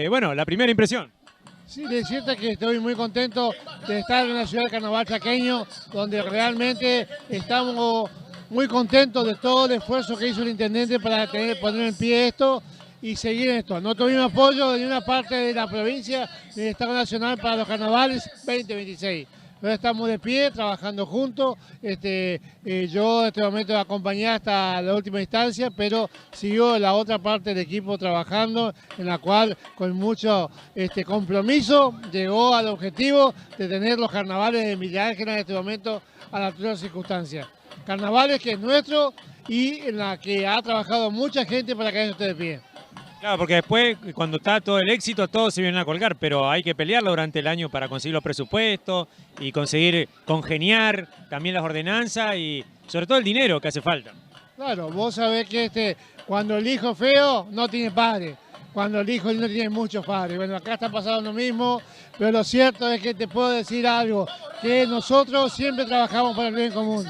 C: Bueno, la primera impresión.
M: Sí, decirte que estoy muy contento de estar en la ciudad del Carnaval chaqueño, donde realmente estamos muy contentos de todo el esfuerzo que hizo el intendente para poner en pie esto y seguir en esto. No tuvimos apoyo de ninguna parte de la provincia ni del Estado Nacional para los carnavales 2026. Pero estamos de pie, trabajando juntos. Yo en este momento acompañé hasta la última instancia, pero siguió la otra parte del equipo trabajando, en la cual con mucho compromiso llegó al objetivo de tener los carnavales de Villa Ángela en este momento a la altura de las circunstancias. Carnavales que es nuestro y en la que ha trabajado mucha gente para que eso esté de pie.
C: Claro, porque después, cuando está todo el éxito, todos se vienen a colgar, pero hay que pelearlo durante el año para conseguir los presupuestos y conseguir congeniar también las ordenanzas y sobre todo el dinero que hace falta.
M: Claro, vos sabés que cuando el hijo es feo no tiene padre, cuando el hijo no tiene muchos padres. Bueno, acá está pasando lo mismo, pero lo cierto es que te puedo decir algo, que nosotros siempre trabajamos para el bien común.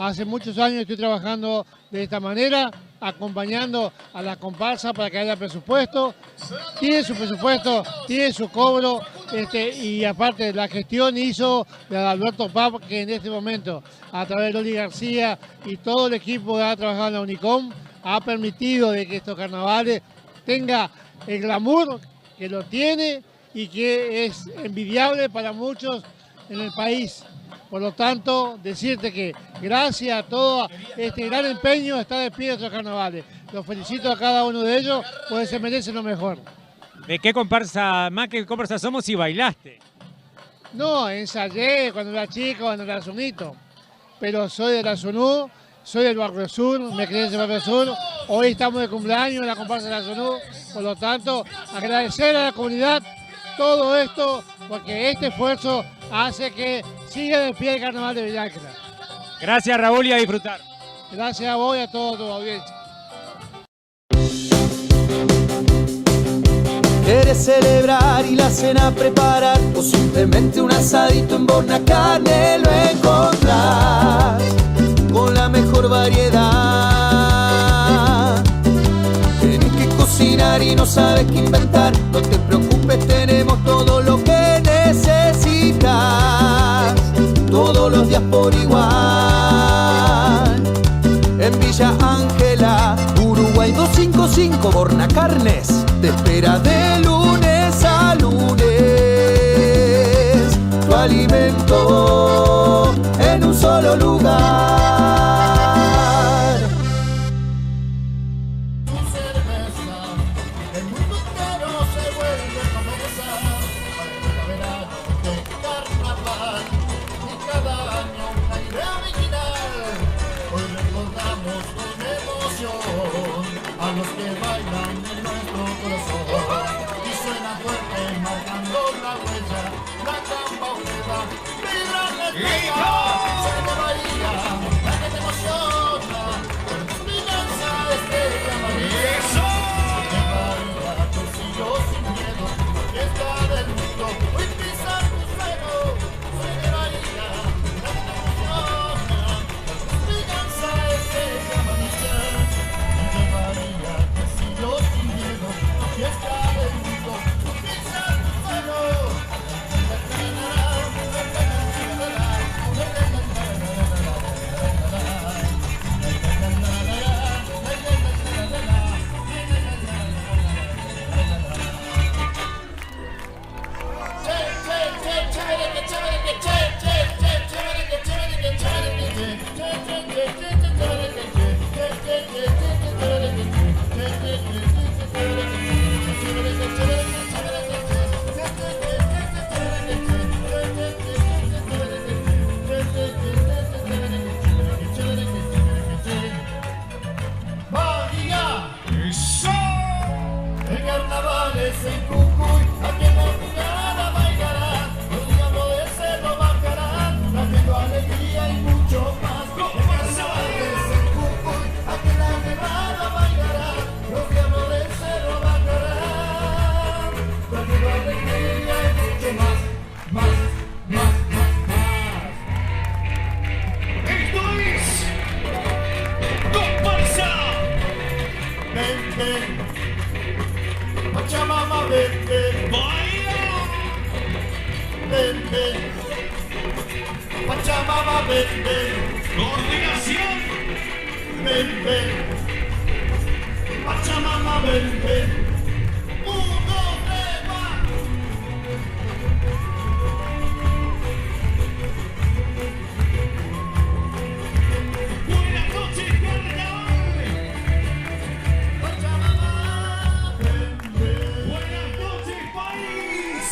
M: Hace muchos años estoy trabajando de esta manera, acompañando a la comparsa para que haya presupuesto. Tiene su presupuesto, tiene su cobro, y aparte la gestión hizo de Alberto Pap, que en este momento, a través de Loli García y todo el equipo que ha trabajado en la Unicom, ha permitido de que estos carnavales tenga el glamour que lo tiene y que es envidiable para muchos en el país. Por lo tanto, decirte que gracias a todo este gran empeño está de pie estos carnavales. Los felicito a cada uno de ellos porque se merecen lo mejor.
C: ¿De qué comparsa, más que comparsa somos, y bailaste?
M: No, ensayé cuando era chico, cuando era sunito. Pero soy de la Sunú, soy del Barrio Sur, me crié en el Barrio Sur. Hoy estamos de cumpleaños en la comparsa de la Sunú. Por lo tanto, agradecer a la comunidad todo esto, porque este esfuerzo hace que siga de pie el carnaval de Villa Ángela.
C: Gracias, Raúl, y a disfrutar.
M: Gracias a vos y a toda tu audiencia.
B: ¿Quieres celebrar y la cena preparar? O simplemente un asadito en Bornacarne lo encontrás con la mejor variedad. Tienes que cocinar y no sabes qué inventar. No te preocupes, tenemos todo lo que necesitas. Todos los días por igual. En Villa Ángela, Uruguay 255, Bornacarnes te espera de lunes a lunes. Tu alimento en un solo lugar.
L: Tu cerveza, el mundo entero se vuelve a comenzar. Para verano de carnaval y cada año una idea original. Hoy recordamos con emoción a los que bailan en nuestro corazón. Y suena fuerte marcando la huella, la cambaureda, vibra la estrella, se te varía, la que te emociona, con tu esperanza estrella María. Se te varía, tu sigo sin miedo, fiesta del mundo, hoy pisa tu suelo. Se te varía, la que te emociona, con tu esperanza estrella María. Se te varía, tu sigo sin miedo, fiesta del mundo, hoy pisa tu suelo. El carnaval es en Cucuy, aquí en la jugada bailará, los diablos del cerro bajarán, trayendo alegría y mucho más. El carnaval es en Cucuy, aquí en la quebrada bailará, los diablos del cerro bajarán, trayendo alegría y mucho más, más.
N: Esto es comparsa.
L: Ven, ven. Pachamama, ven, ven.
N: Baila.
L: Ven, ven. Pachamama, ven, ven.
N: Coordinación.
L: Ven, ven. Pachamama, ven, ven. 1, 2, 3, va.
N: Buenas noches, carnaval.
L: Pachamama, ven, ven.
N: Buenas noches, país.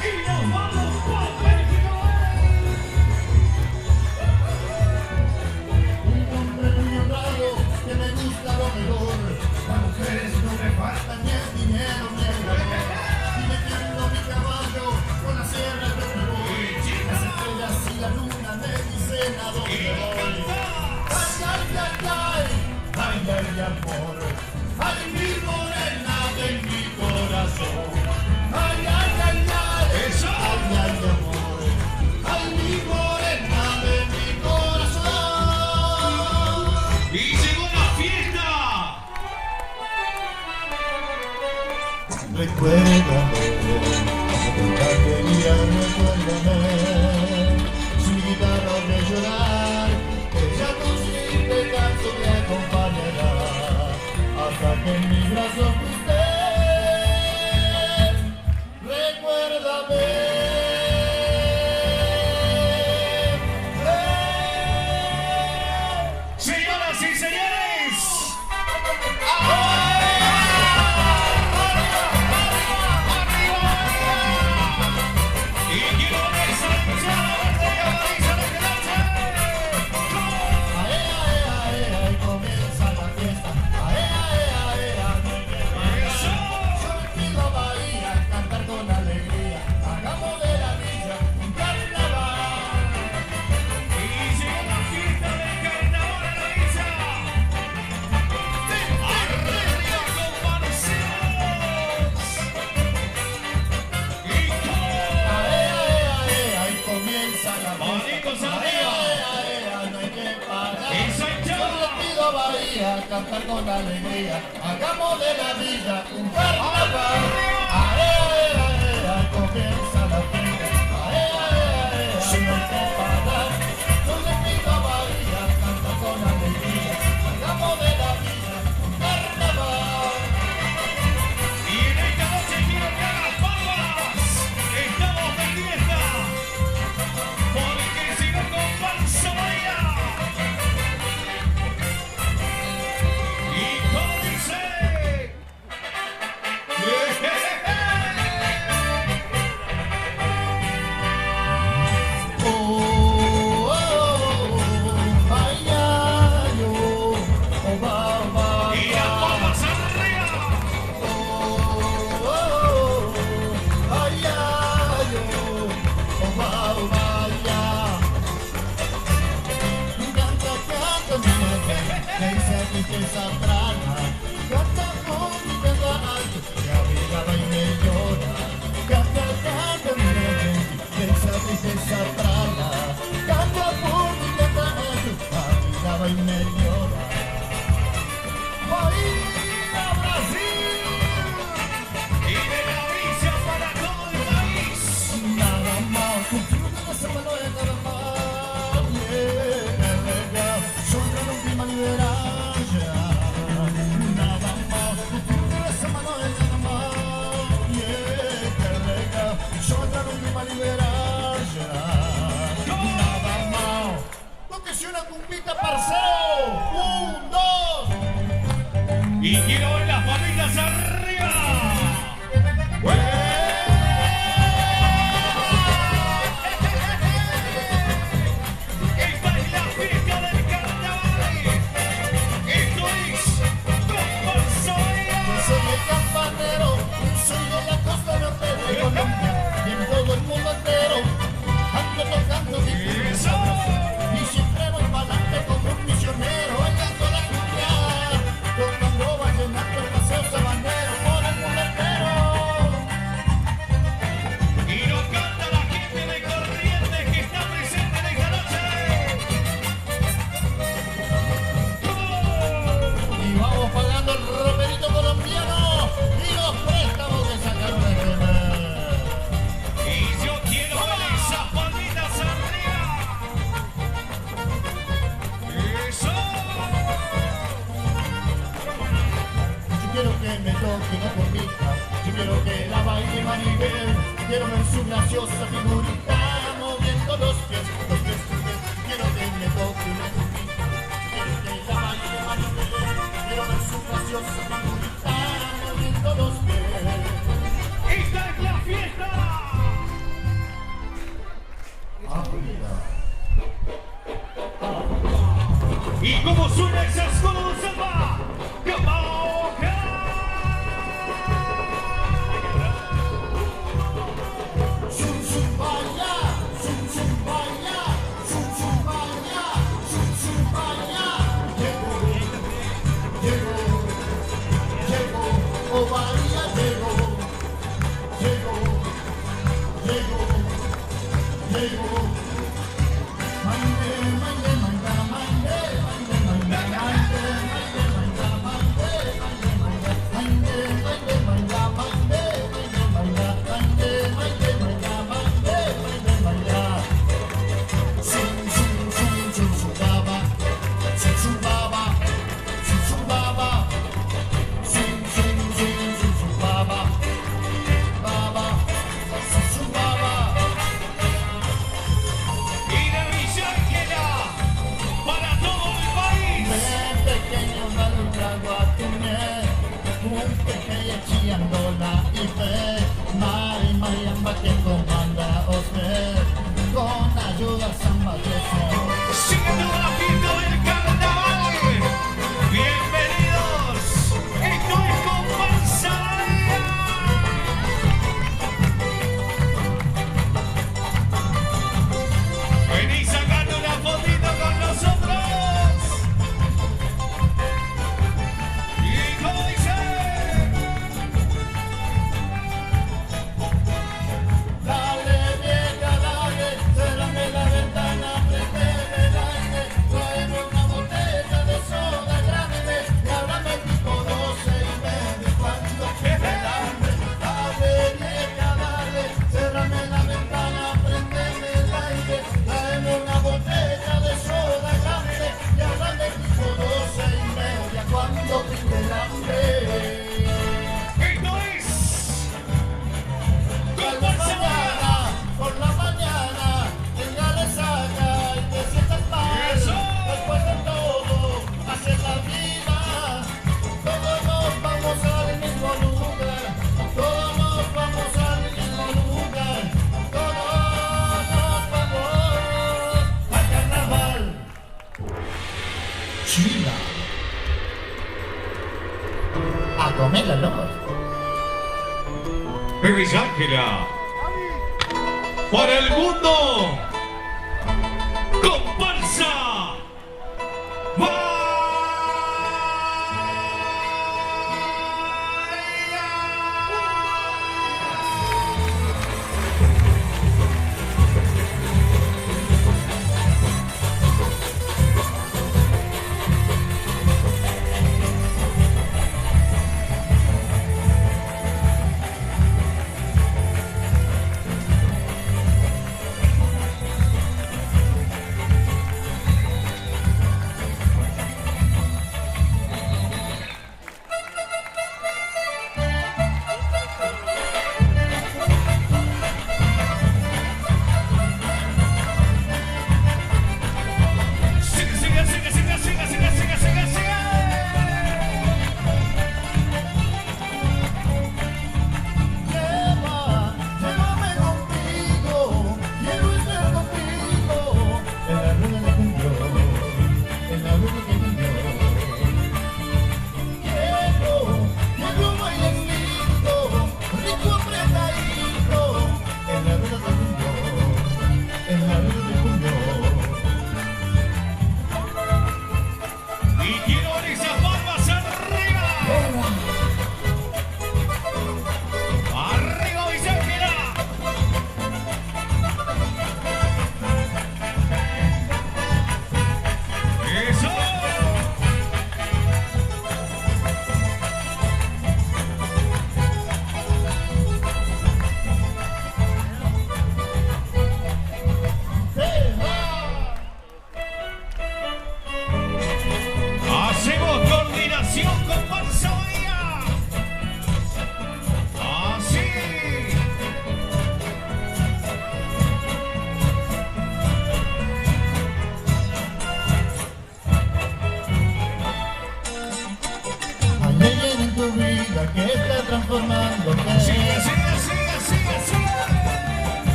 N: Y nos vamos por México.
L: Un hombre muy honrado que me gusta lo mejor. Las mujeres no me faltan Bahía, cantar con alegría, hagamos de la vida un carnaval. Ae, ae, ae, comienza la fiesta. Ae, ae, ae, no hay que parar. Yo le pido a Bahía, cantar con alegría, hagamos de la vida un carnaval.
N: Y en esta noche quiero que hagas palmas. Estamos de fiesta. Porque si no comparsa Bahía. Y todo dice. Y las palmas arriba.
L: Y me llora. ¡Bahía, Brasil!
N: Y de la villa para todo el país.
L: Nada más, contigo que no se me lo he nada más. Soy una última liberación. Nada más, contigo que no se me lo he nada más. Soy una última liberación. Nada más, porque si una cumbita parcero. 1, 2.
N: Y quiero ver las palmitas arriba. Esta es la fiesta del carnaval. Esto es Comparsa Bahía.
L: Yo soy el campanero, soy de la costa norte de Colombia. Y en todo el mundo entero ando tocando mi
N: Eso.
L: y siempre voy para adelante como un misionero, bailando la cumbia, tocando vallenato, el paseo sabanero por el mundo entero.
N: Y nos canta la gente de Corrientes que está presente en esta noche.
L: Y vamos pagando el roperito colombiano y los préstamos que sacaron de tener.
N: Y yo quiero ver esas palmitas arriba. Eso.
L: Yo quiero que me toque una cumbita, yo quiero que la baile Maribel, quiero ver su graciosa figurita moviendo los pies, los pies. Quiero que me toque una cumbita, quiero que la baile Maribel, quiero ver su graciosa figurita moviendo los pies.
N: Esta es la fiesta. ¿Y cómo suena esa escuela de samba?
L: Zum zum baila, zum zum baila, zum zum baila, zum zum baila. Llegó, oh Bahía llegó. Mande, mande, manda, mande, mande, mande, mande, mande. China. A comerla, ¿no?
N: de Villángela. Para el mundo, comparsa.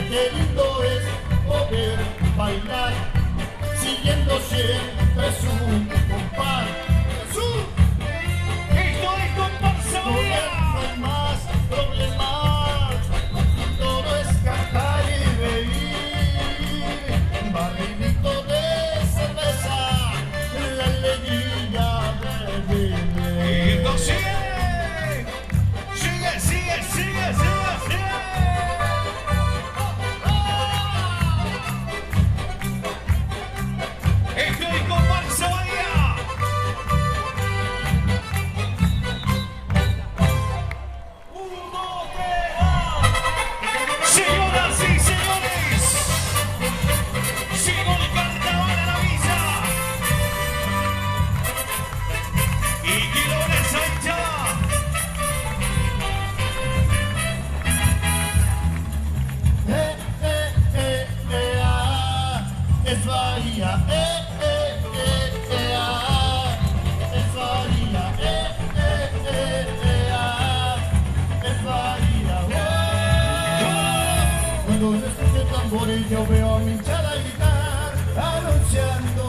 L: qué lindo es poder bailar, siguiendo siempre su compás. ¡Jesús!
N: Esto es comparsa Bahía.
L: No hay más problemas, todo es cantar y reír. Barrilito de cerveza, la alegría de vivir.
N: Y esto sigue, sigue, sigue, sigue, sigue. Esto es comparsa Bahía. Señoras y señores, llegó el carnaval a la villa. Y quiero ver esa hinchada.
L: Es Bahía, es Bahía, es Bahía. Cuando yo escucho el tambor y yo veo a mi hinchada gritar, anunciando,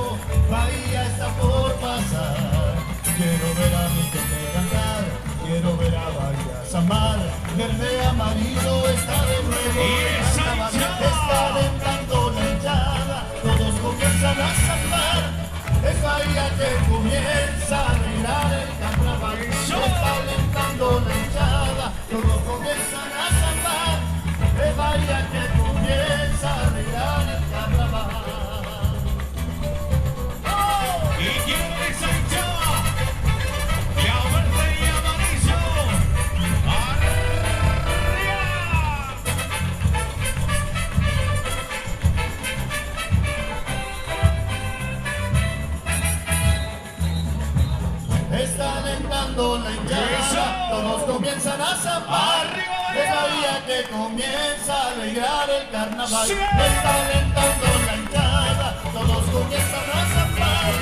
L: Bahía está por pasar. Quiero ver a mi gente cantar, quiero ver a Bahía zamar, verde amarillo está de nuevo. Está alentando la hinchada, todos comienzan a zambar. Es Bahía que comienza a bailar el carnaval. Está alentando la hinchada, todos comienzan a zambar. Es Bahía que comienza a bailar el carnaval.
N: Y quiero ver esa hinchada. Y a verde y amarillo.
L: Está alentando la hinchada, todos comienzan a zambar. Es Bahía que comienza a alegrar el carnaval. Está alentando la hinchada, todos comienzan a zambar.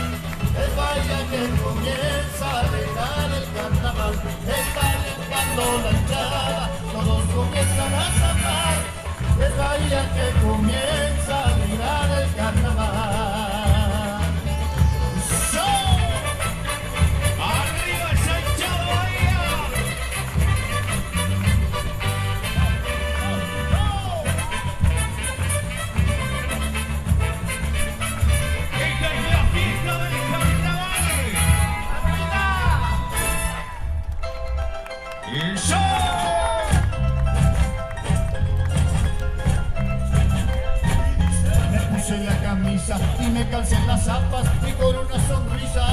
L: Es Bahía que comienza a alegrar el carnaval. Está alentando la hinchada, todos comienzan a zambar. Es Bahía que comienza a alegrar el carnaval.
N: Arriba esa hinchada Bahía. Esta es la fiesta del carnaval. ¡Y yo!
L: Me puse la camisa y me calcé las zapas y con una sonrisa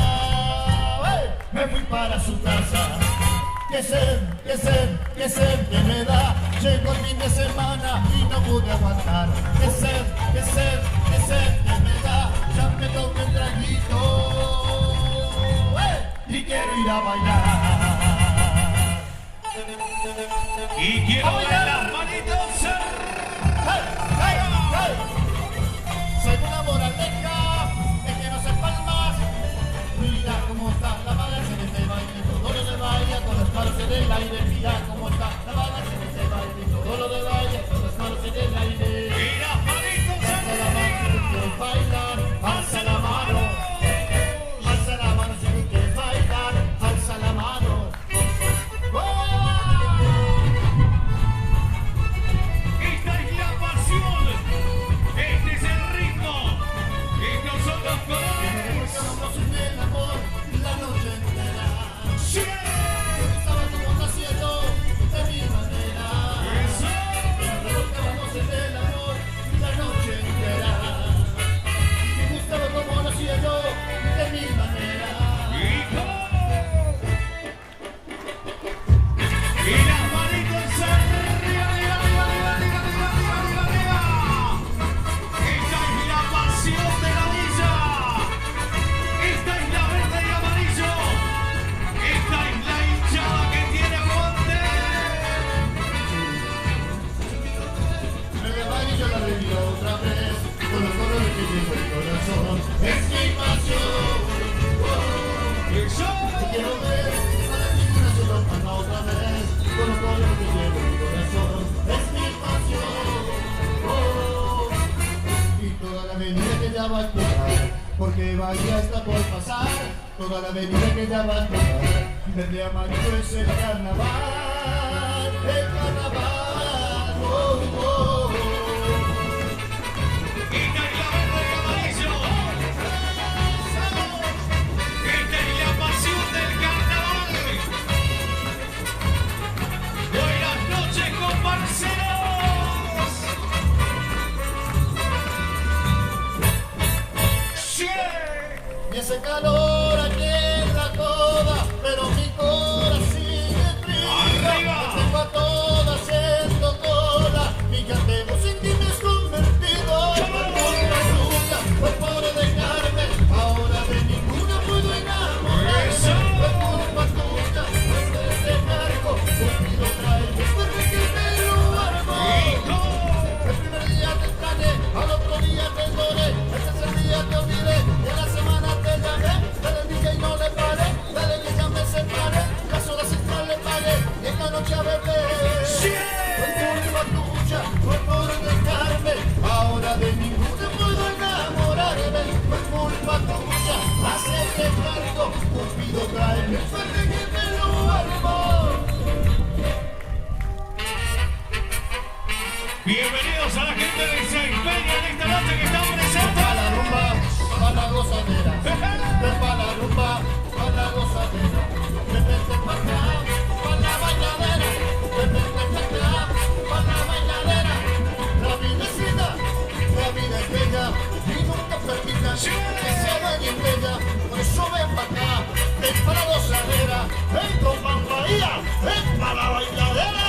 L: ¡hey! Me fui para su casa. Qué sed, qué sed, qué sed que me da. Llegó el fin de semana y no pude aguantar. Qué sed, qué sed, qué sed que me da. Ya me tomé el traguito ¡hey! Y quiero ir a bailar.
N: Y quiero ver las manitos.
L: ¡Hey! ¡Hey! ¡Hey! Según la moraleja, es que no se palmas. Mira cómo está la balanza en este baile, todo lo de Bahía, con las manos en el aire. Mira cómo está la balanza en este baile, todo lo de Bahía, con las manos en el aire.
N: Y las manitos.
L: va a esperar, porque Bahía está por pasar, toda la avenida que ya va a tocar. Verde amarillo es el carnaval, el carnaval, oh, oh, oh.
N: Esta es la verde y amarillo. Esta es la pasión del carnaval. Buenas noches, comparseros. ¡Sí!
L: Y ese calor aquí en la coda, pero mi corazón sigue frío.
N: ¡Arriba!
L: Tengo a todas haciendo cola, fíjate, sin ti me has convertido. Fue por dejarme, ahora de ninguna puedo enamorarme. Fue culpa tuya, fue de cargo, Cupido trae después de que me lo armó. El primer día te extrañé, al otro día te lloré, el tercer día te olvidé, y a la semana te llamé, dale dije y no le paré, dale que ya me separé, las horas extras le pagué, y esta noche a beber. Fue culpa tuya, fue por dejarme, ahora de ninguna puedo enamorarme. Fue culpa tuya, hacerte cargo, Cupido trae después de que me lo armó.
N: Bienvenidos a la gente de Saipeña en esta noche que estamos presentes.
L: Pa' la rumba, pa' la gozadera. Ven pa' la rumba, pa' la gozadera. Ven, vente pa' acá, pa' la bailadera. Ven, vente pa' acá, pa' la bailadera. La vida es linda, la vida es bella, y nunca permita que sea daño en bella. Por eso ven pa' acá, ven pa' la gozadera. Ven con Bahía, ven pa' la bailadera.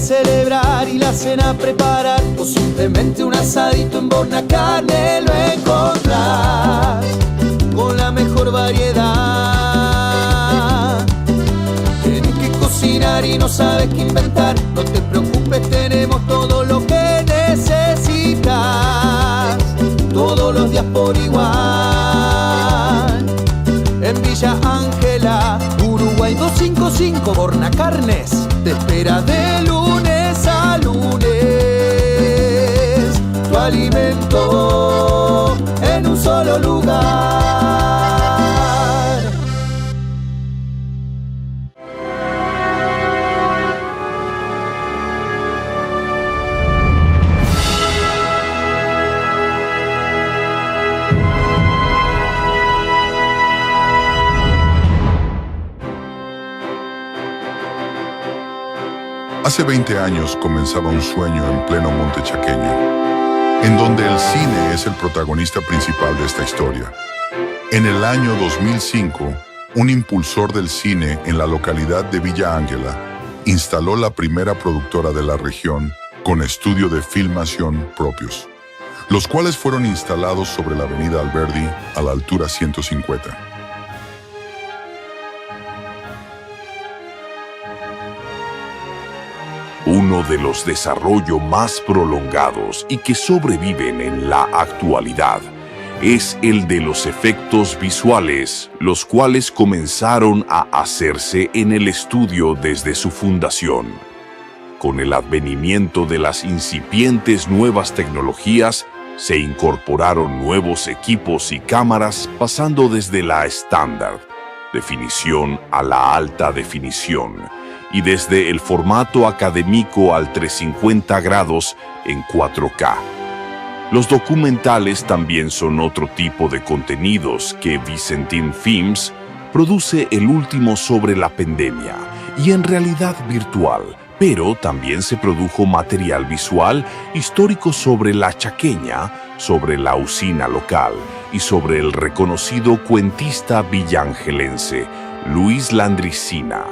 B: celebrar y la cena preparar, o simplemente un asadito en Bonacarne lo encontrás con la mejor variedad. Tienes que cocinar y no sabes qué inventar, no te preocupes, tenemos todo lo que necesitas, todos los días por igual. En Villa Ángela, Uruguay 255, Bonacarnes te espera de lunes a lunes. Tu alimento en un solo lugar.
A: Hace 20 años comenzaba un sueño en pleno monte chaqueño, en donde el cine es el protagonista principal de esta historia. En el año 2005, un impulsor del cine en la localidad de Villa Ángela instaló la primera productora de la región con estudio de filmación propios, los cuales fueron instalados sobre la avenida Alberdi a la altura 150.
O: Uno de los desarrollos más prolongados y que sobreviven en la actualidad es el de los efectos visuales, los cuales comenzaron a hacerse en el estudio desde su fundación. Con el advenimiento de las incipientes nuevas tecnologías, se incorporaron nuevos equipos y cámaras, pasando desde la estándar definición a la alta definición, y desde el formato académico al 350 grados en 4K. Los documentales también son otro tipo de contenidos que Vicentín Films produce, el último sobre la pandemia y en realidad virtual, pero también se produjo material visual histórico sobre la chaqueña, sobre la usina local y sobre el reconocido cuentista villangelense Luis Landricina.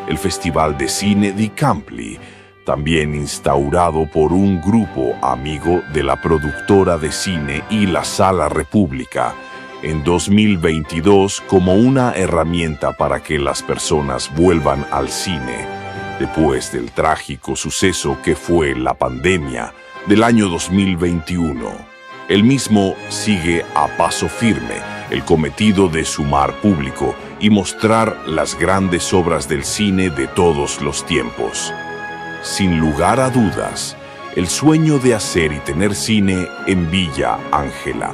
O: El Festival de Cine di Campli, también instaurado por un grupo amigo de la productora de cine y la Sala República, en 2022 como una herramienta para que las personas vuelvan al cine, después del trágico suceso que fue la pandemia del año 2021. El mismo sigue a paso firme el cometido de sumar público y mostrar las grandes obras del cine de todos los tiempos. Sin lugar a dudas, el sueño de hacer y tener cine en Villa Ángela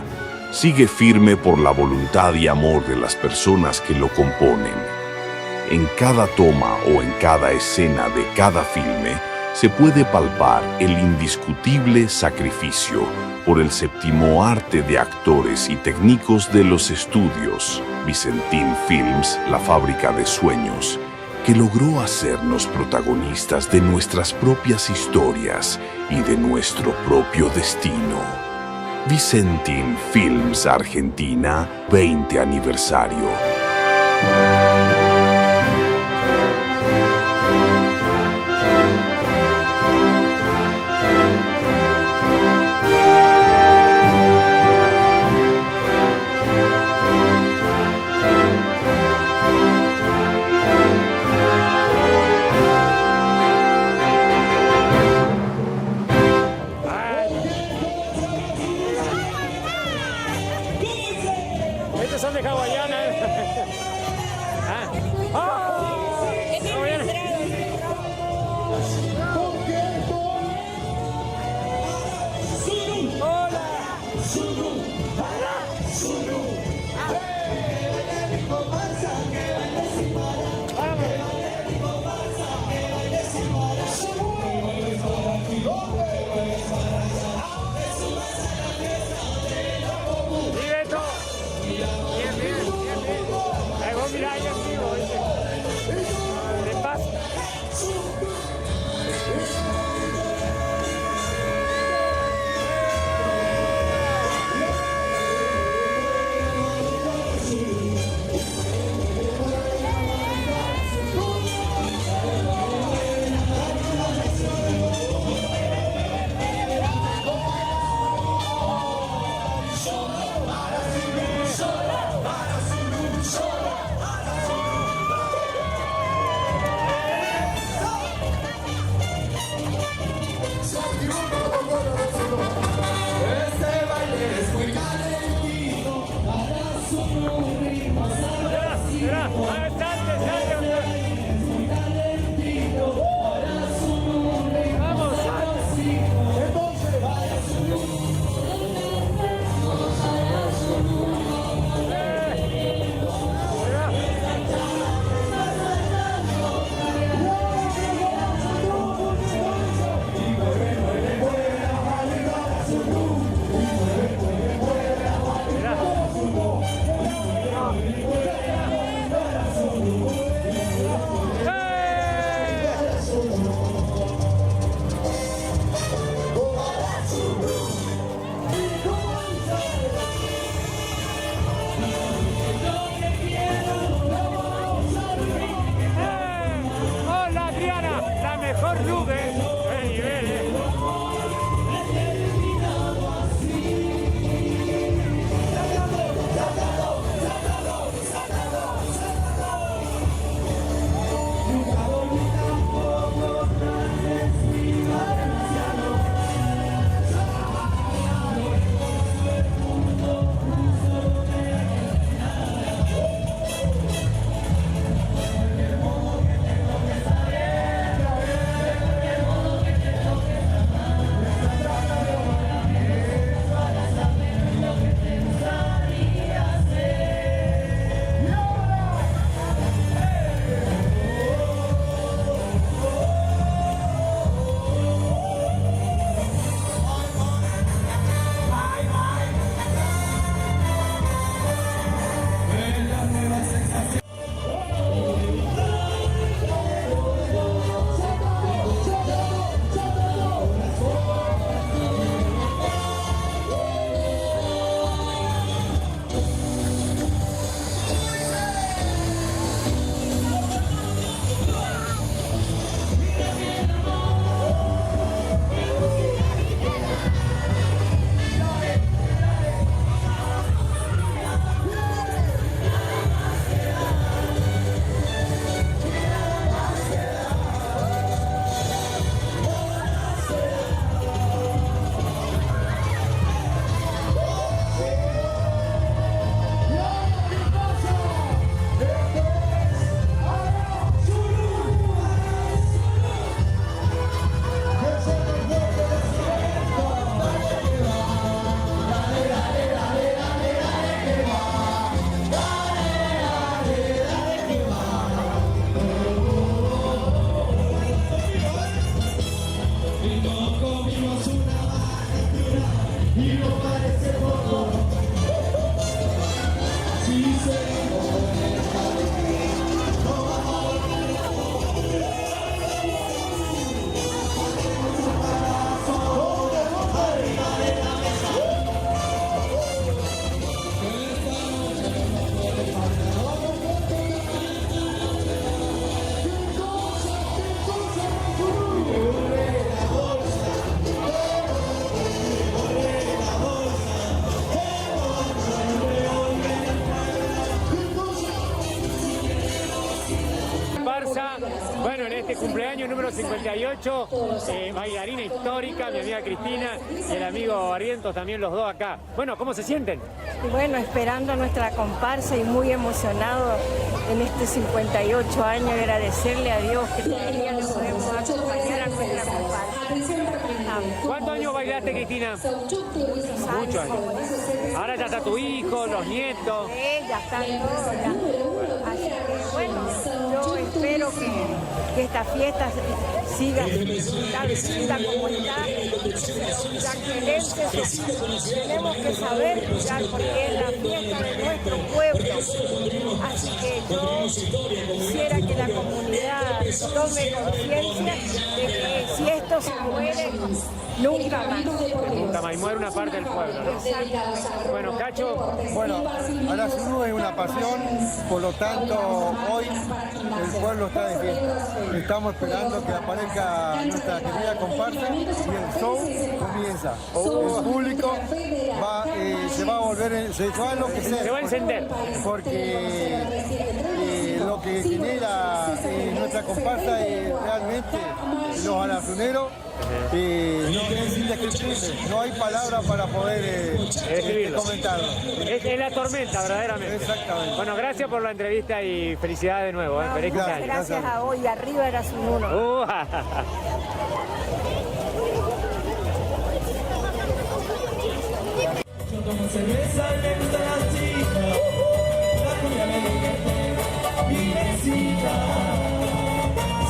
O: sigue firme por la voluntad y amor de las personas que lo componen. En cada toma o en cada escena de cada filme se puede palpar el indiscutible sacrificio por el séptimo arte de actores y técnicos de los estudios Vicentín Films, la fábrica de sueños, que logró hacernos protagonistas de nuestras propias historias y de nuestro propio destino. Vicentín Films Argentina, 20 aniversario.
C: Estos son de hawaiana. Ahí vos mirá, ahí en vivo, ¿viste? Hola Adriana, la mejor nube. ¡Qué nivel! Bueno, en este cumpleaños número 58, bailarina histórica, mi amiga Cristina y el amigo Barrientos, también los dos acá. Bueno, ¿cómo se sienten?
P: Bueno, esperando nuestra comparsa y muy emocionado en este 58 años, agradecerle a Dios que todavía nos podemos acompañar a nuestra comparsa.
C: ¿Cuántos años bailaste, Cristina? Muchos años. Ahora ya está tu hijo, los nietos.
P: Ya están todos ya. Así que bueno, yo espero que esta fiesta siga como está. Yangelenses tenemos que saber cuidar porque es la fiesta de nuestro pueblo. Así que yo quisiera que la comunidad tome conciencia de que si esto se muere, nunca más.
C: Nunca más, y muere una parte del pueblo, ¿no? Bueno, Cacho.
Q: Bueno, Arasuru es una pasión, por lo tanto hoy el pueblo está de fiesta. Estamos esperando que aparezca nuestra querida comparsa y el show comienza. El público se va a volver, se va a enloquecer.
C: Se va a encender.
Q: Porque lo que genera nuestra comparsa es realmente los alazuneros y es indescriptible. No hay palabras para poder comentarlo.
C: Es la tormenta, verdaderamente.
Q: Exactamente.
C: Bueno, gracias por la entrevista y felicidades de nuevo. Feliz cumpleaños.
P: Gracias a hoy, arriba era su uno.
B: Yo tomo cerveza y me gustan las chicas. La cumbia me divierte, mi vecina.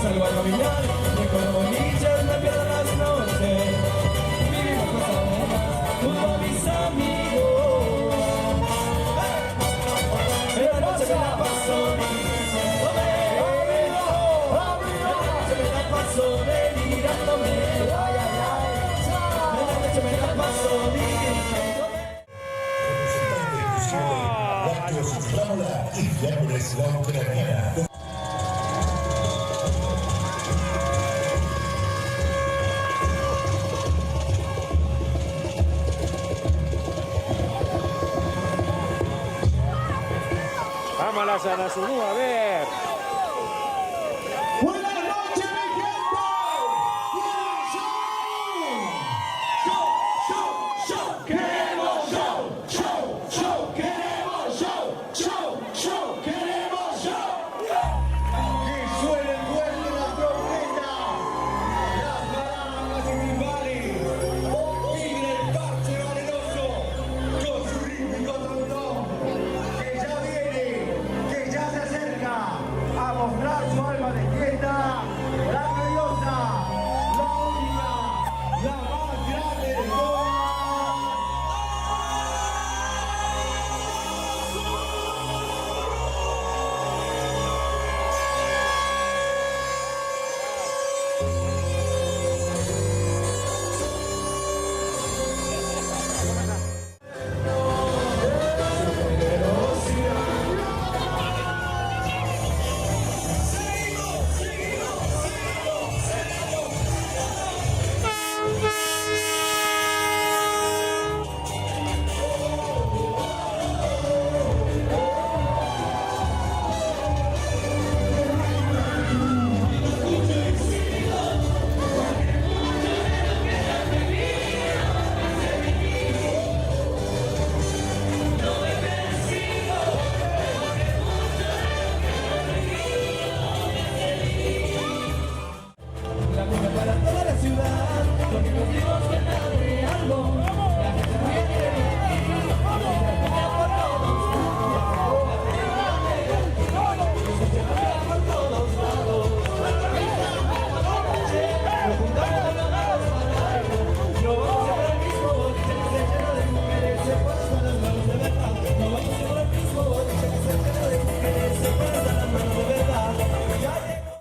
B: Salgo a caminar, recorro boliches, me pierdo las noches. Vivimos cosas buenas junto a mis amigos. En la noche me la paso delirándome. En la noche me la paso delirándome. En la noche me la paso delirándome.
R: Y Fiambres La Ucraniana.
C: Vamos a la Sanazunú, a ver.
R: Buenas noches, mi gente. Show. Queremos show. Queremos show. Queremos show. Que suene el duelo de la trompeta. Las barajas y timbales. Tigre el parche valeroso. Con su rítmico trombón. Que ya viene, que ya se acerca a mostrar su alma de fiesta. La gloriosa, la única, la más grande de todas.
B: La cumbia para toda la ciudad, porque contigo suena de algo. La gente viene de aquí, la cumbia por todos lados. Eso se cambia por todos lados. Nos juntamos a ganar para algo. No vamos a el mismo boliche que se llena de mujeres, se pasan las manos de verdad. No vamos a el mismo boliche que se llena de mujeres, se pasan las manos de verdad. Ya llegó.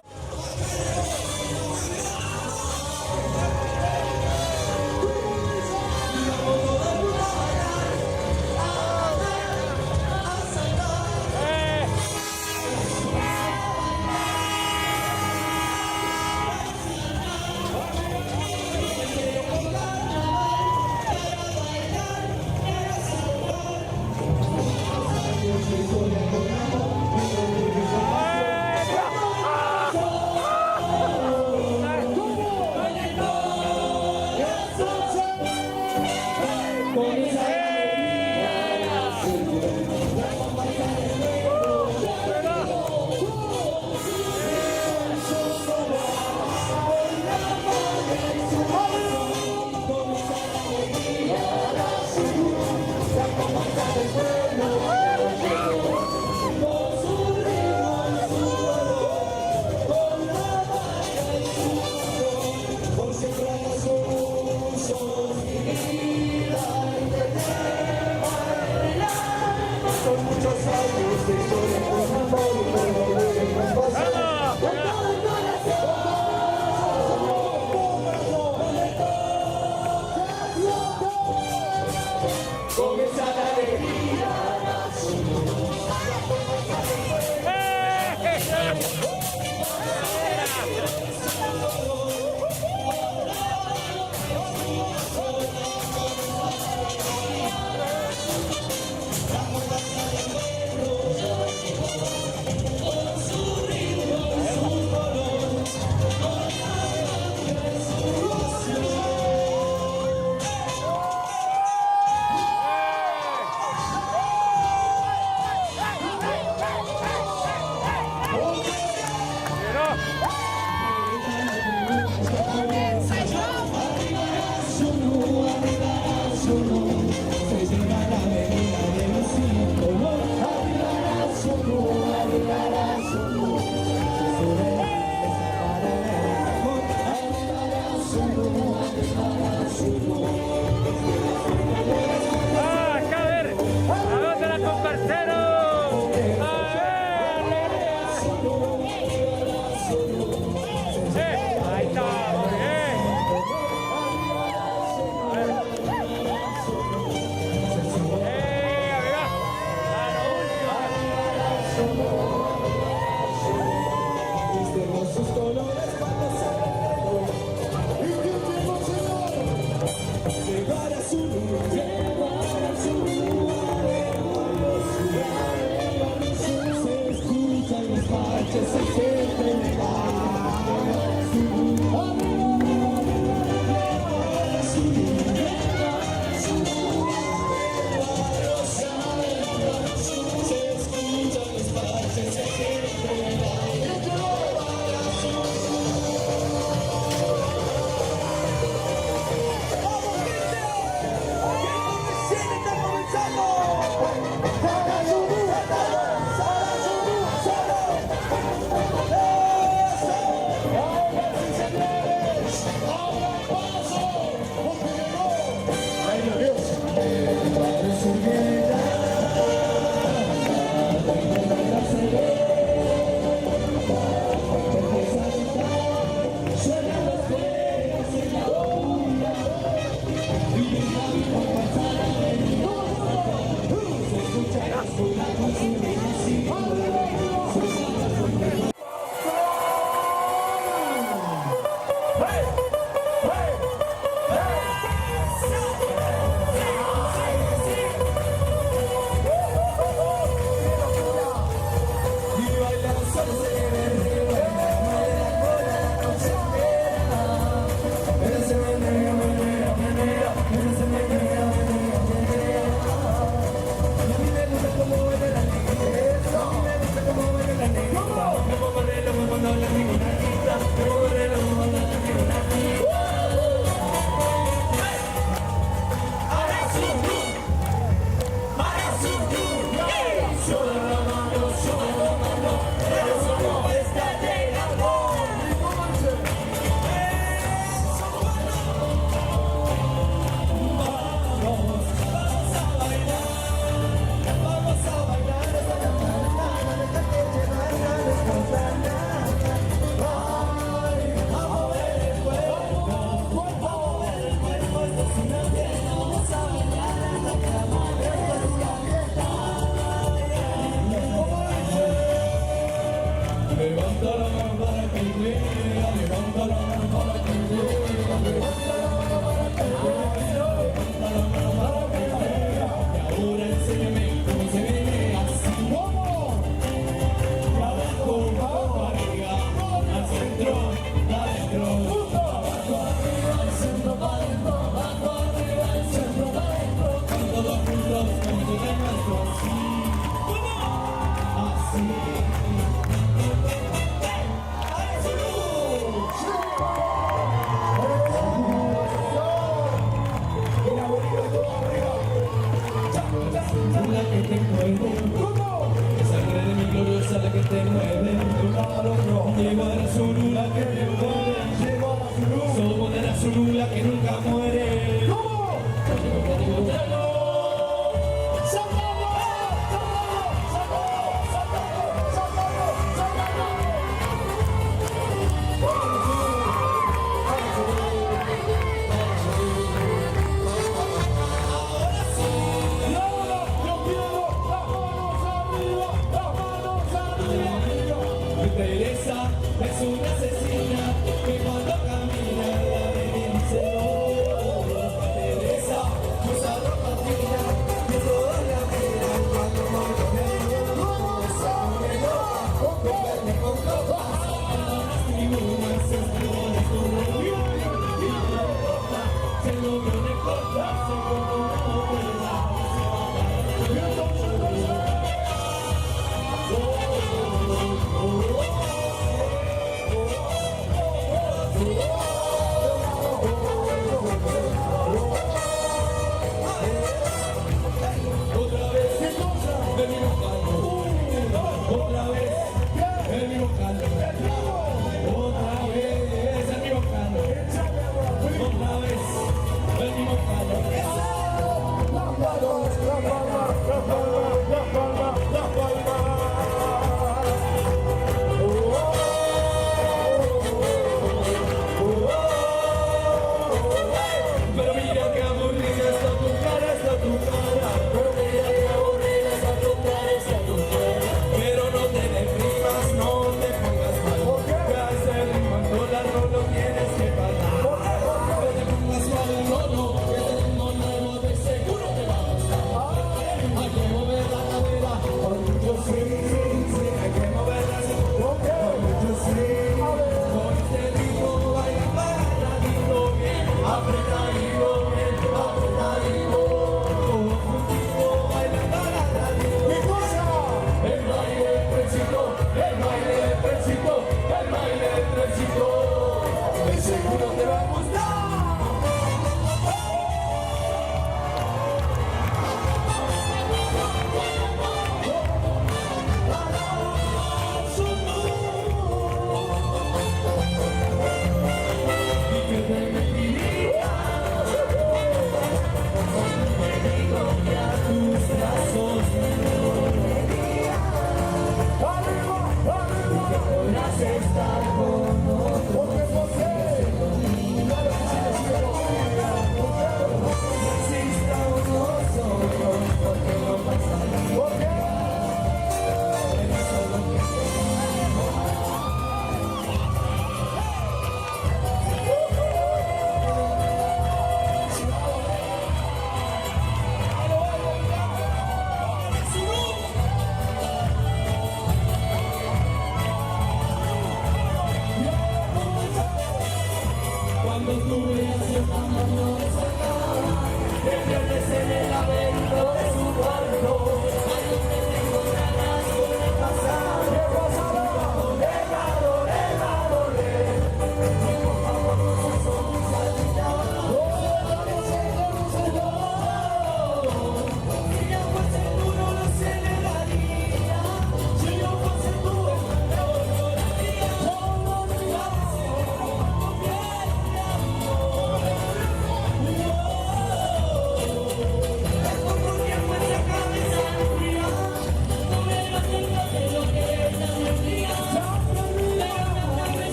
B: Pero no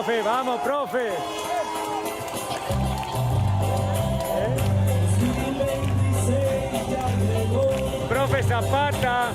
C: profe, vamos, profe. Profe Zapata.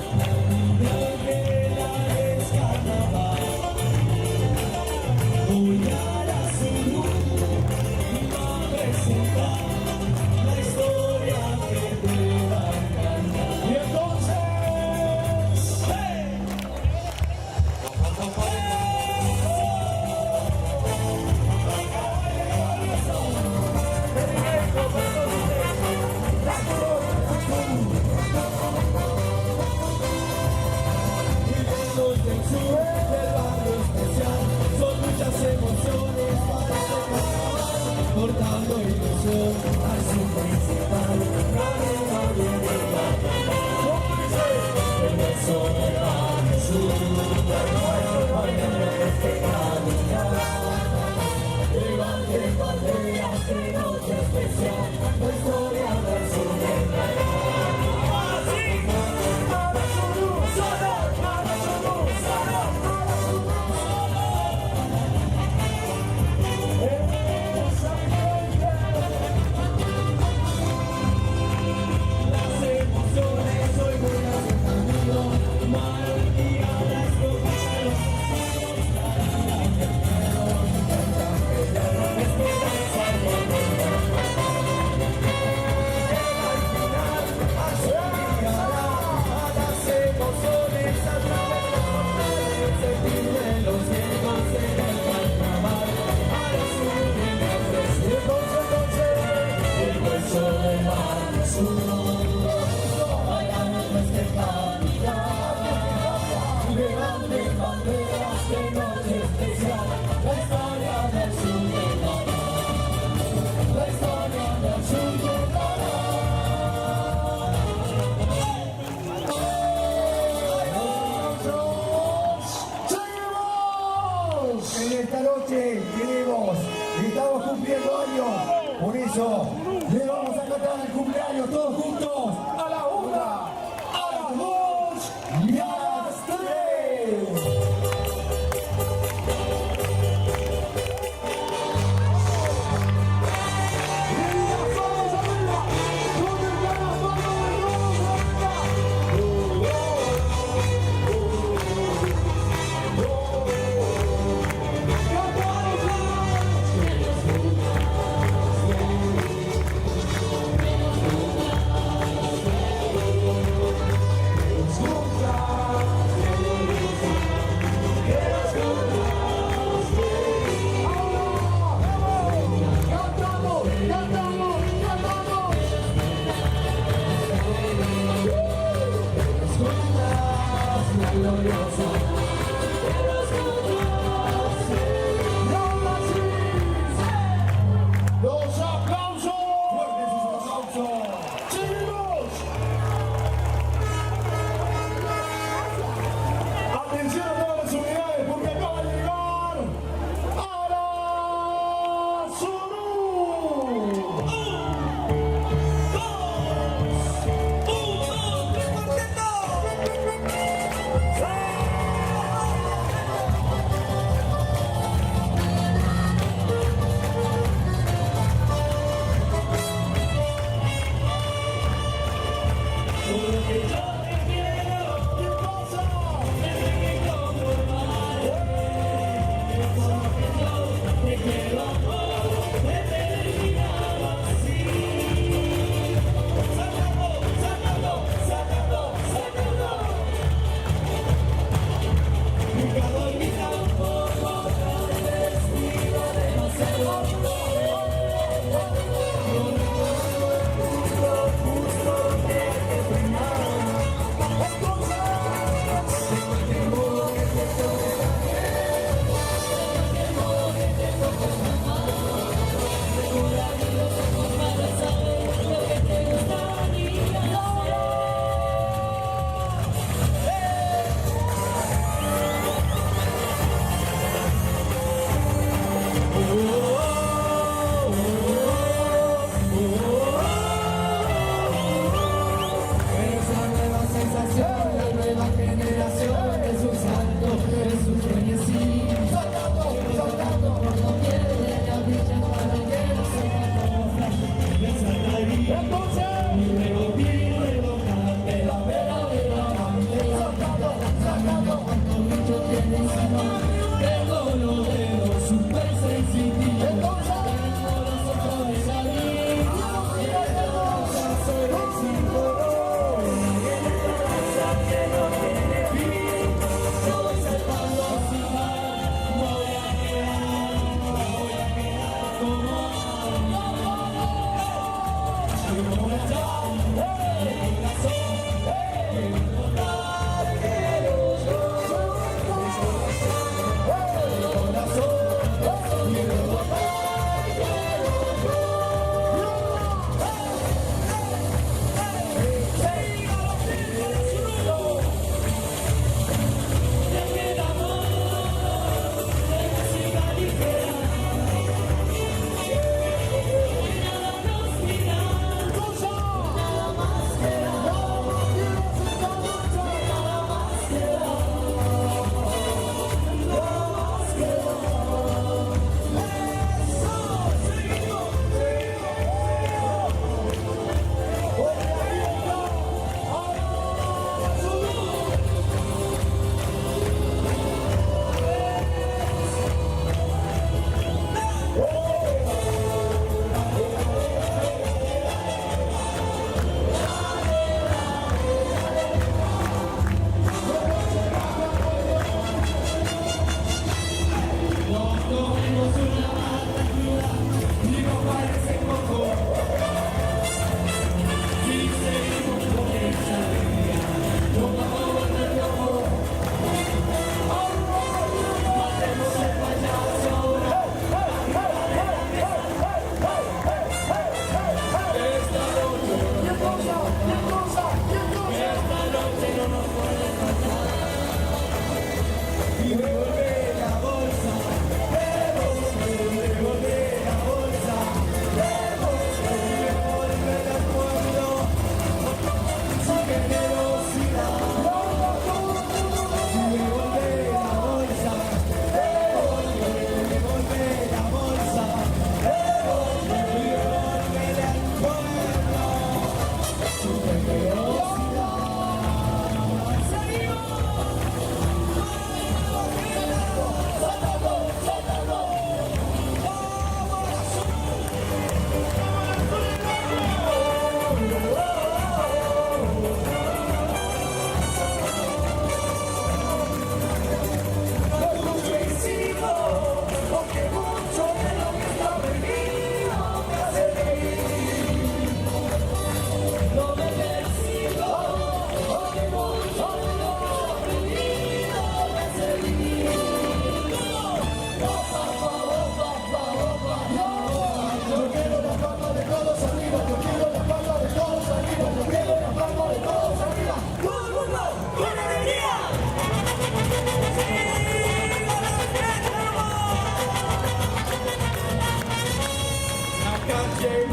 B: Cortando ilusión a su principal. El beso de la Jesús, bailando este caminar. Levante banderas de noche especial, la historia del sur de esta noche queremos y estamos cumpliendo años, por eso le vamos a cantar el cumpleaños todos juntos a la 1, a las 2 y a las 3.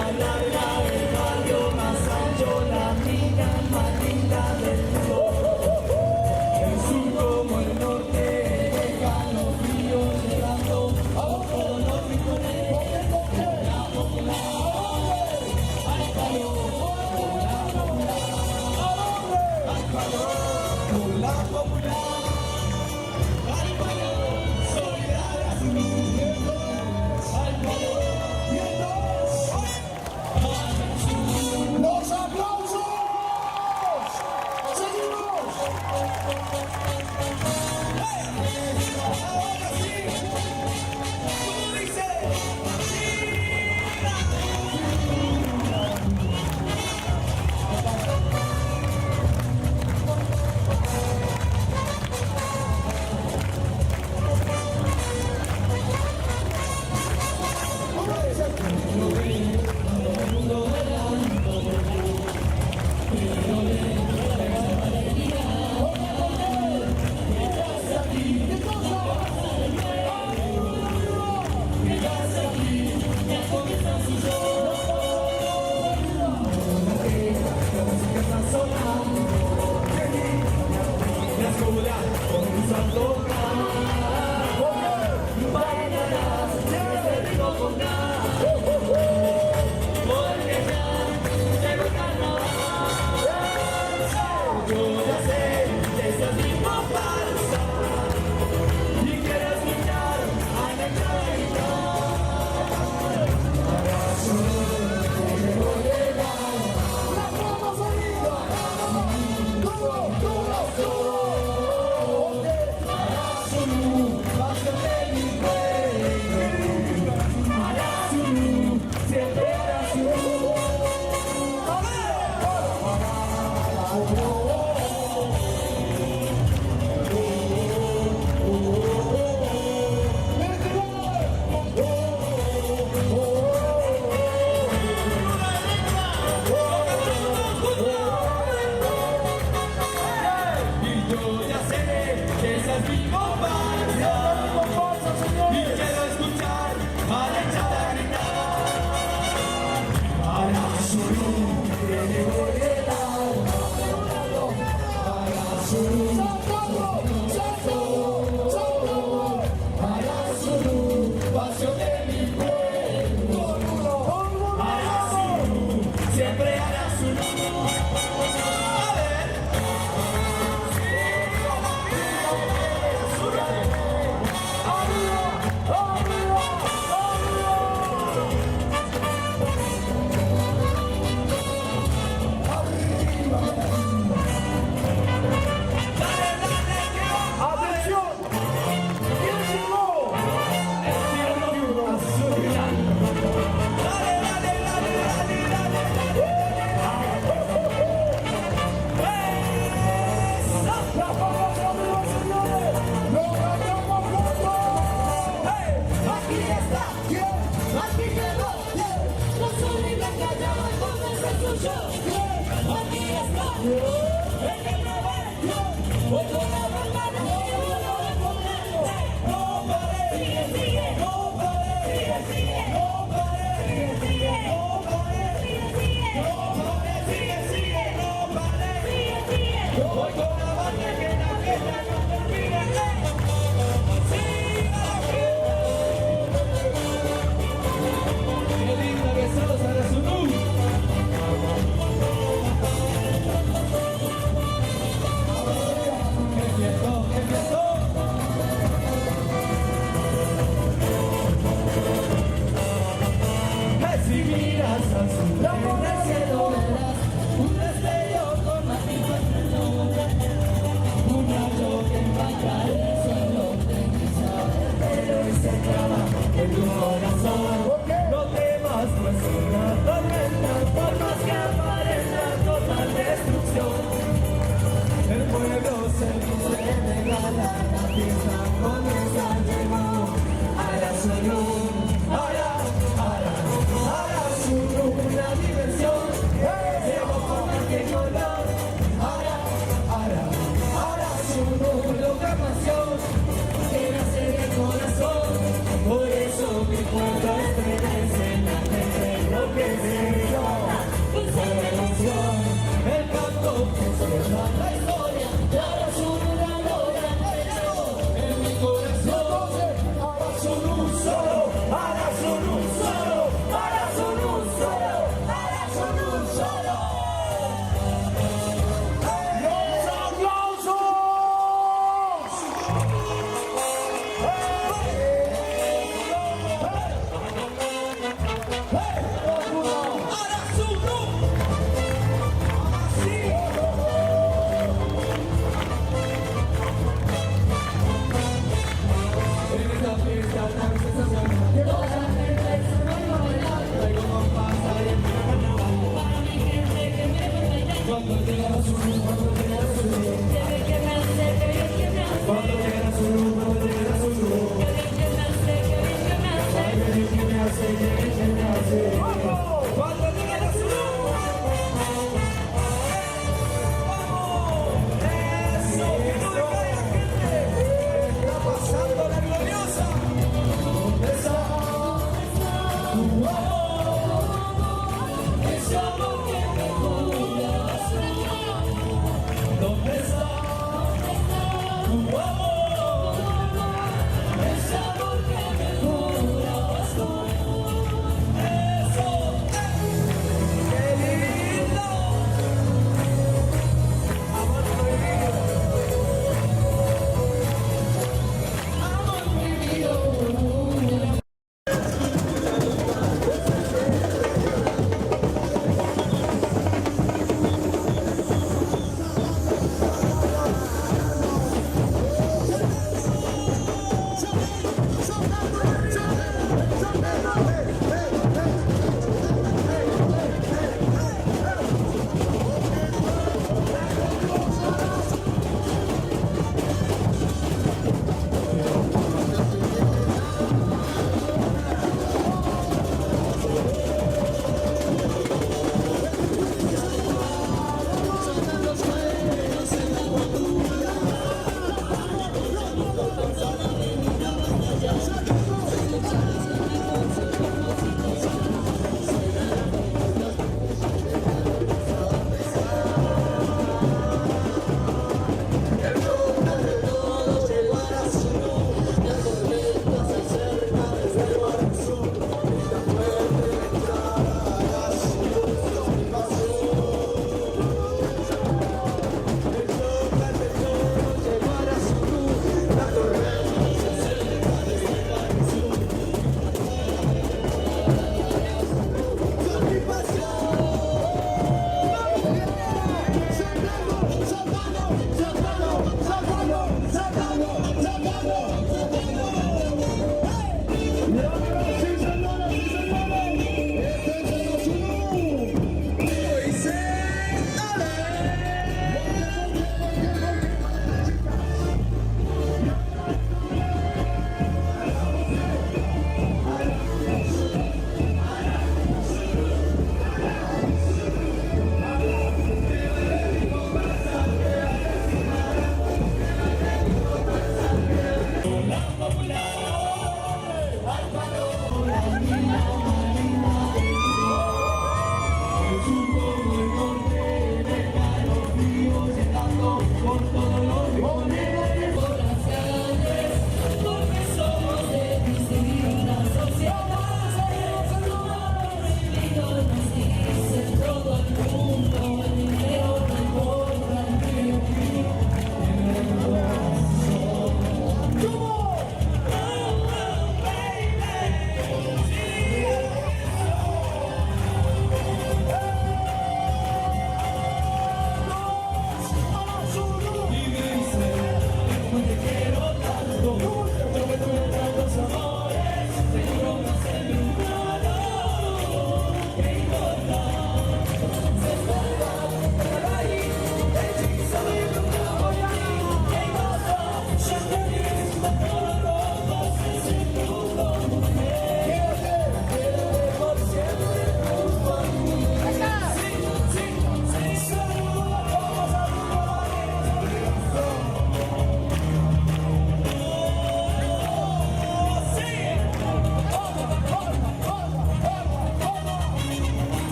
B: más larga del barrio, más ancho, la mina más linda del mundo. El sur como el norte, lejano frío, llegando a los polos rincones. La popular, al calor, al calor, con la popular, al calor, solidaria sin miedo, al calor, viendo.
R: ¡Los aplausos! ¡Seguimos!
B: Ahora sí, como dice,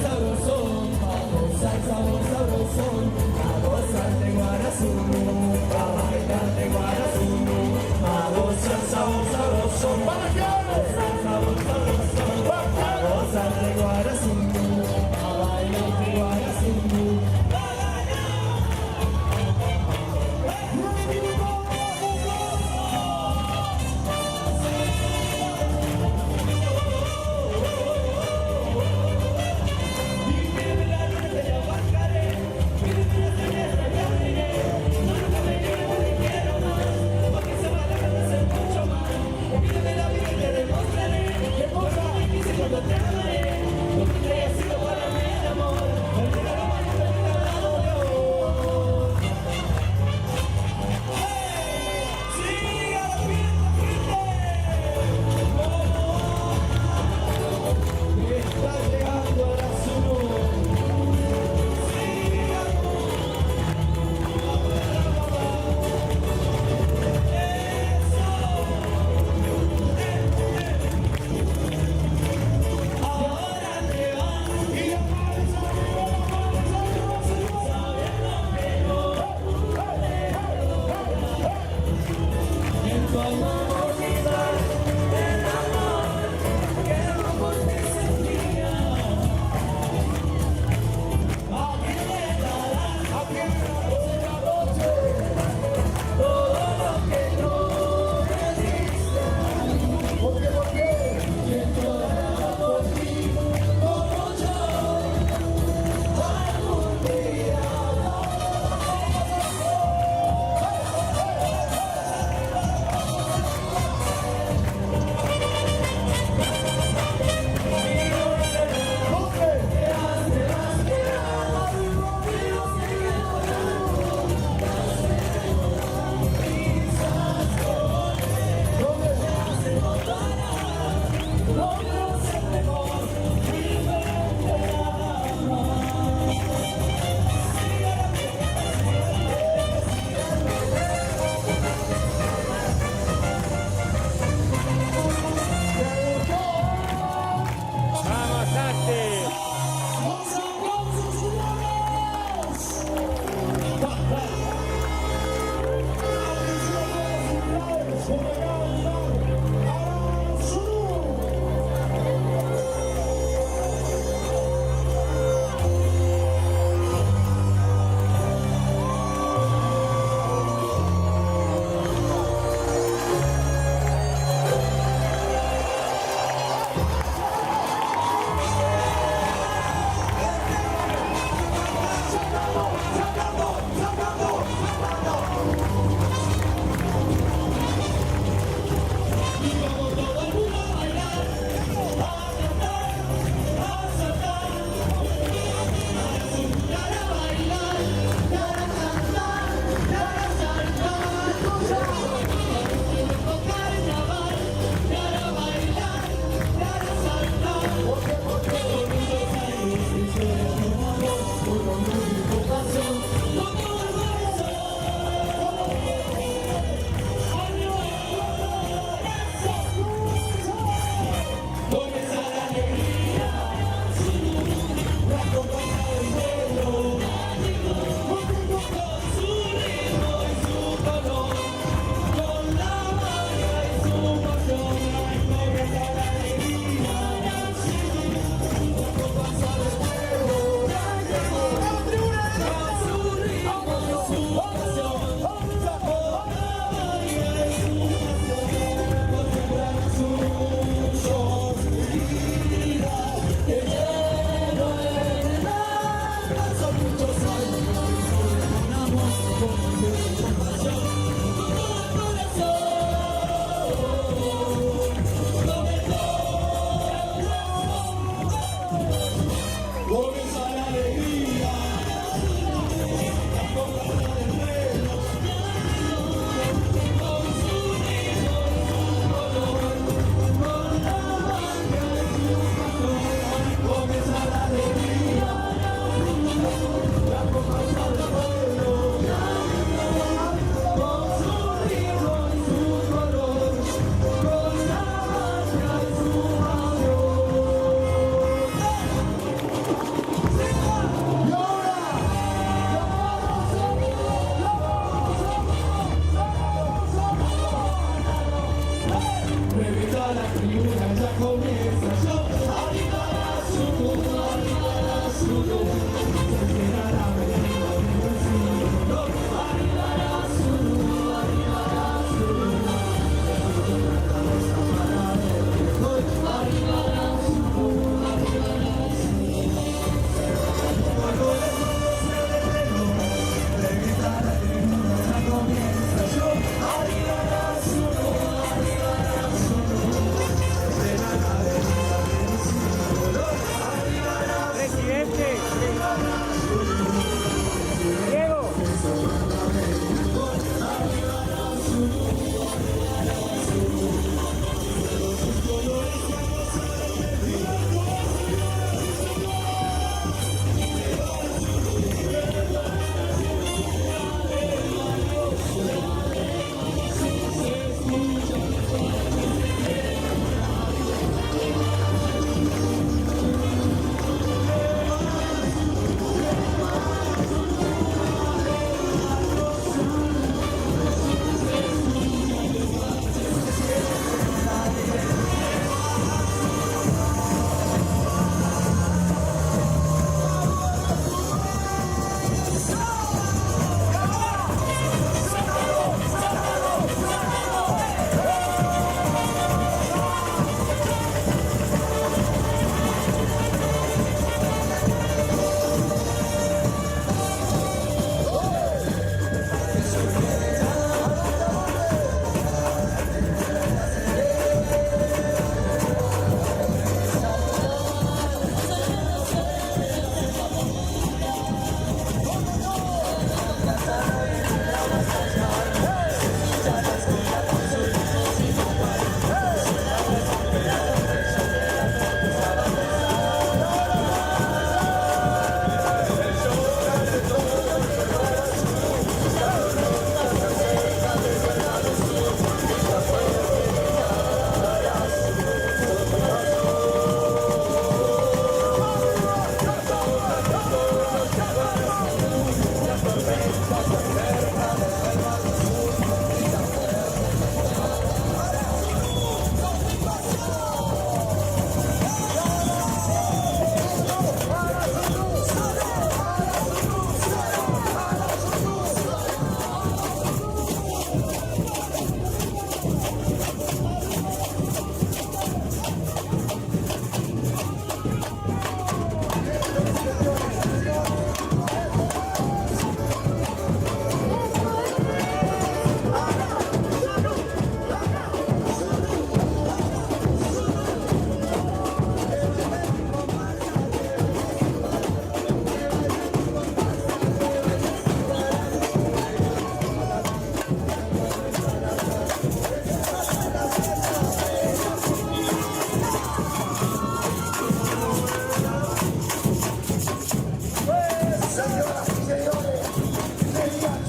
B: Sabrosón, vamos al sabor sabrosón.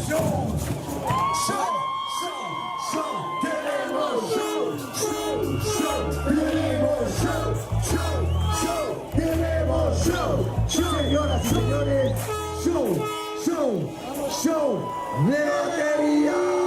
R: show, show, show, queremos show, show, show, queremos show, show, show, queremos show, show, señoras y señores, show, show, show de batería.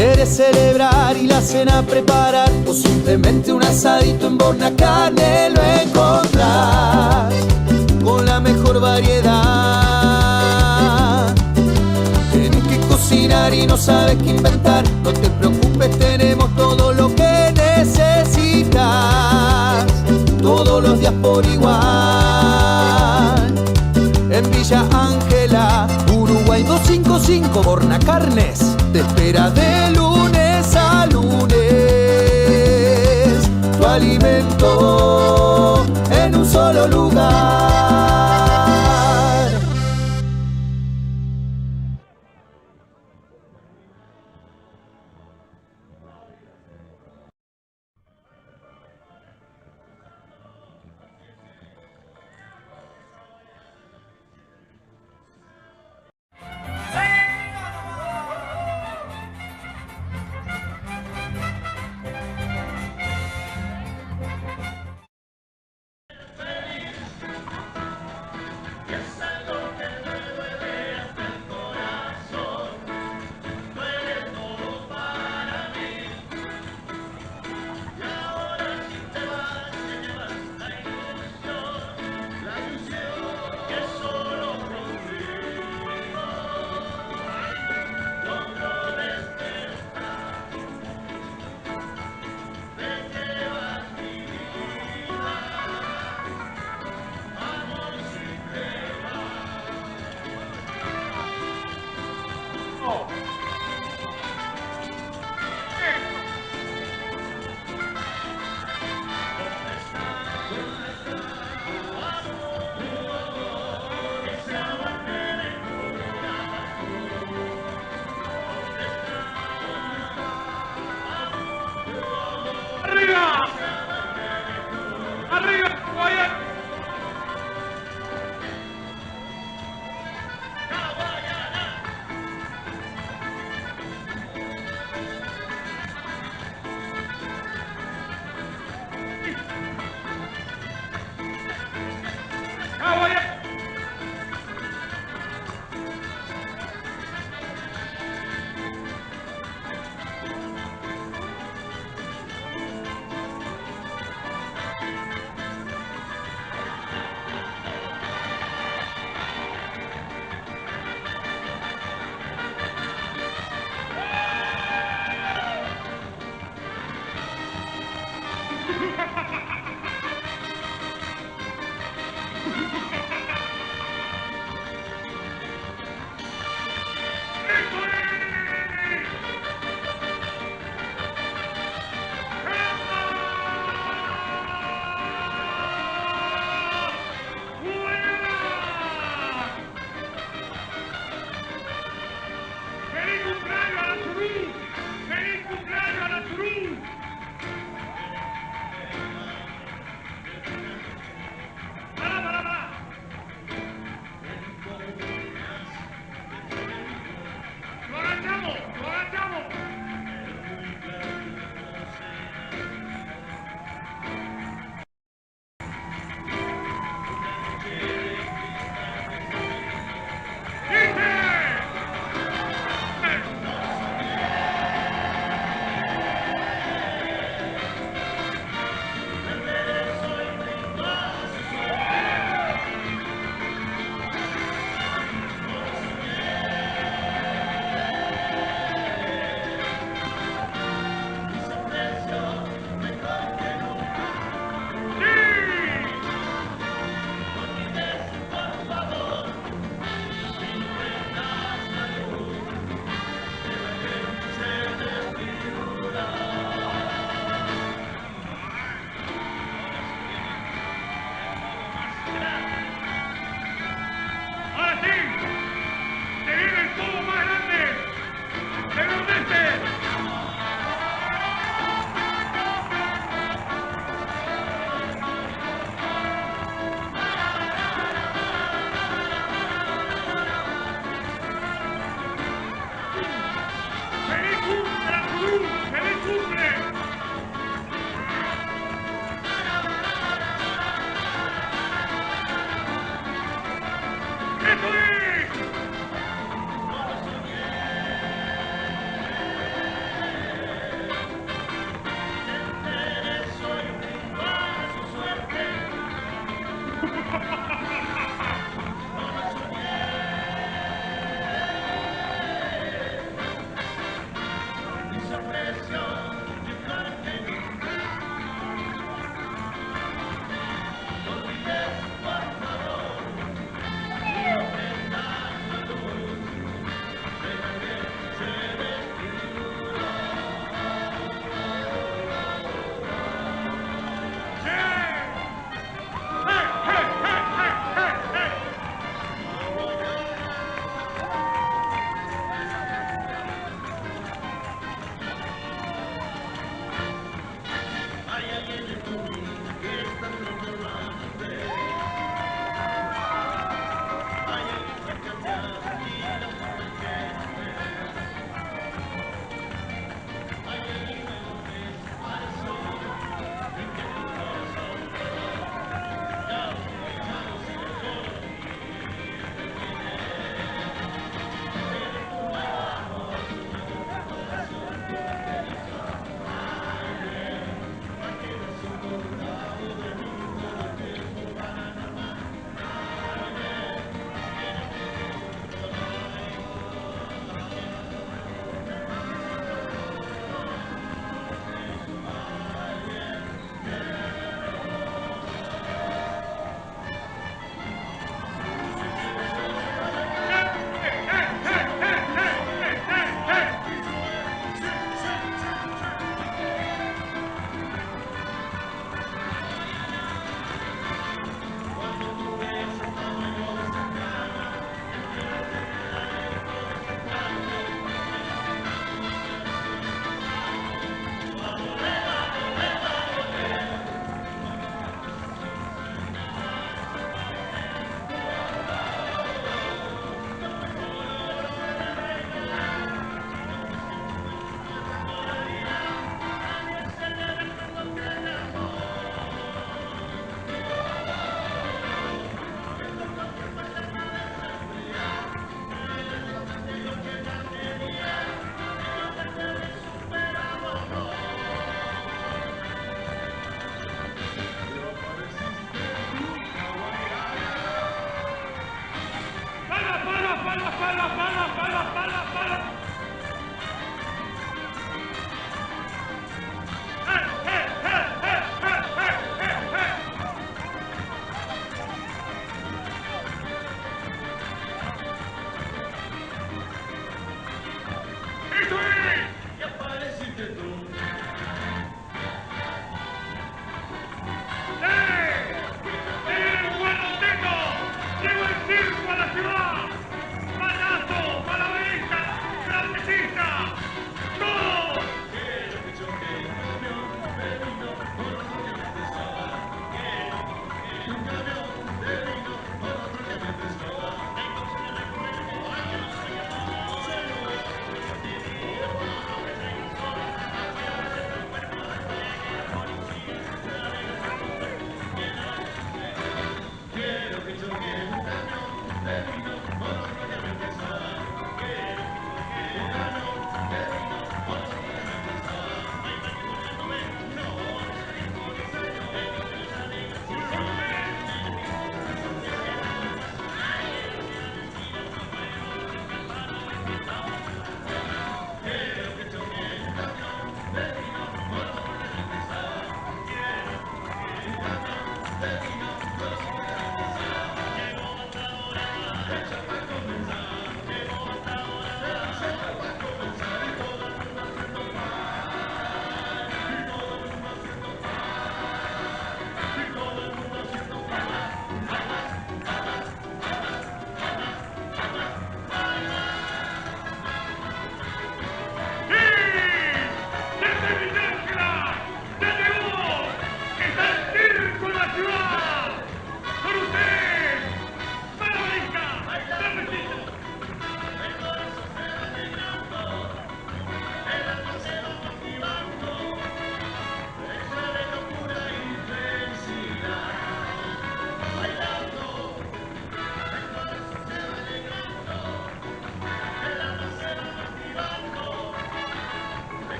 B: ¿Quieres celebrar y la cena preparar? O simplemente un asadito en Bornacarne lo encontrás con la mejor variedad. Tienes que cocinar y no sabes qué inventar, no te preocupes, tenemos todo lo que necesitas, todos los días por igual. En Villa Ángela, Uruguay 255, Bornacarnes te espera de lunes a lunes. Tu alimento en un solo lugar.
N: palmas, palmas, palmas, palmas. ¡Eso es! ¿Qué apareciste tú? ¡El Guanoteno! ¡Llegó el circo a la ciudad! ¡Balazo! ¡Malabarista!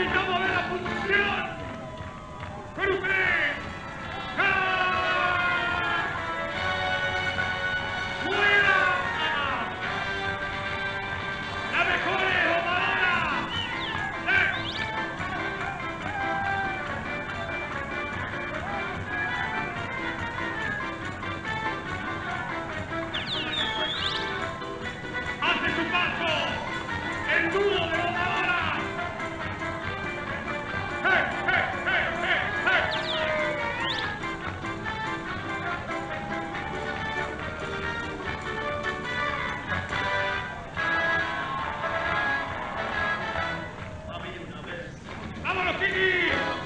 N: invitamos a ver la función con ustedes. ¡Fuera! ¡La mejor es Omadora! ¡Hace su paso! ¡El dúo de Omadora! ¡Vámonos, Kiki!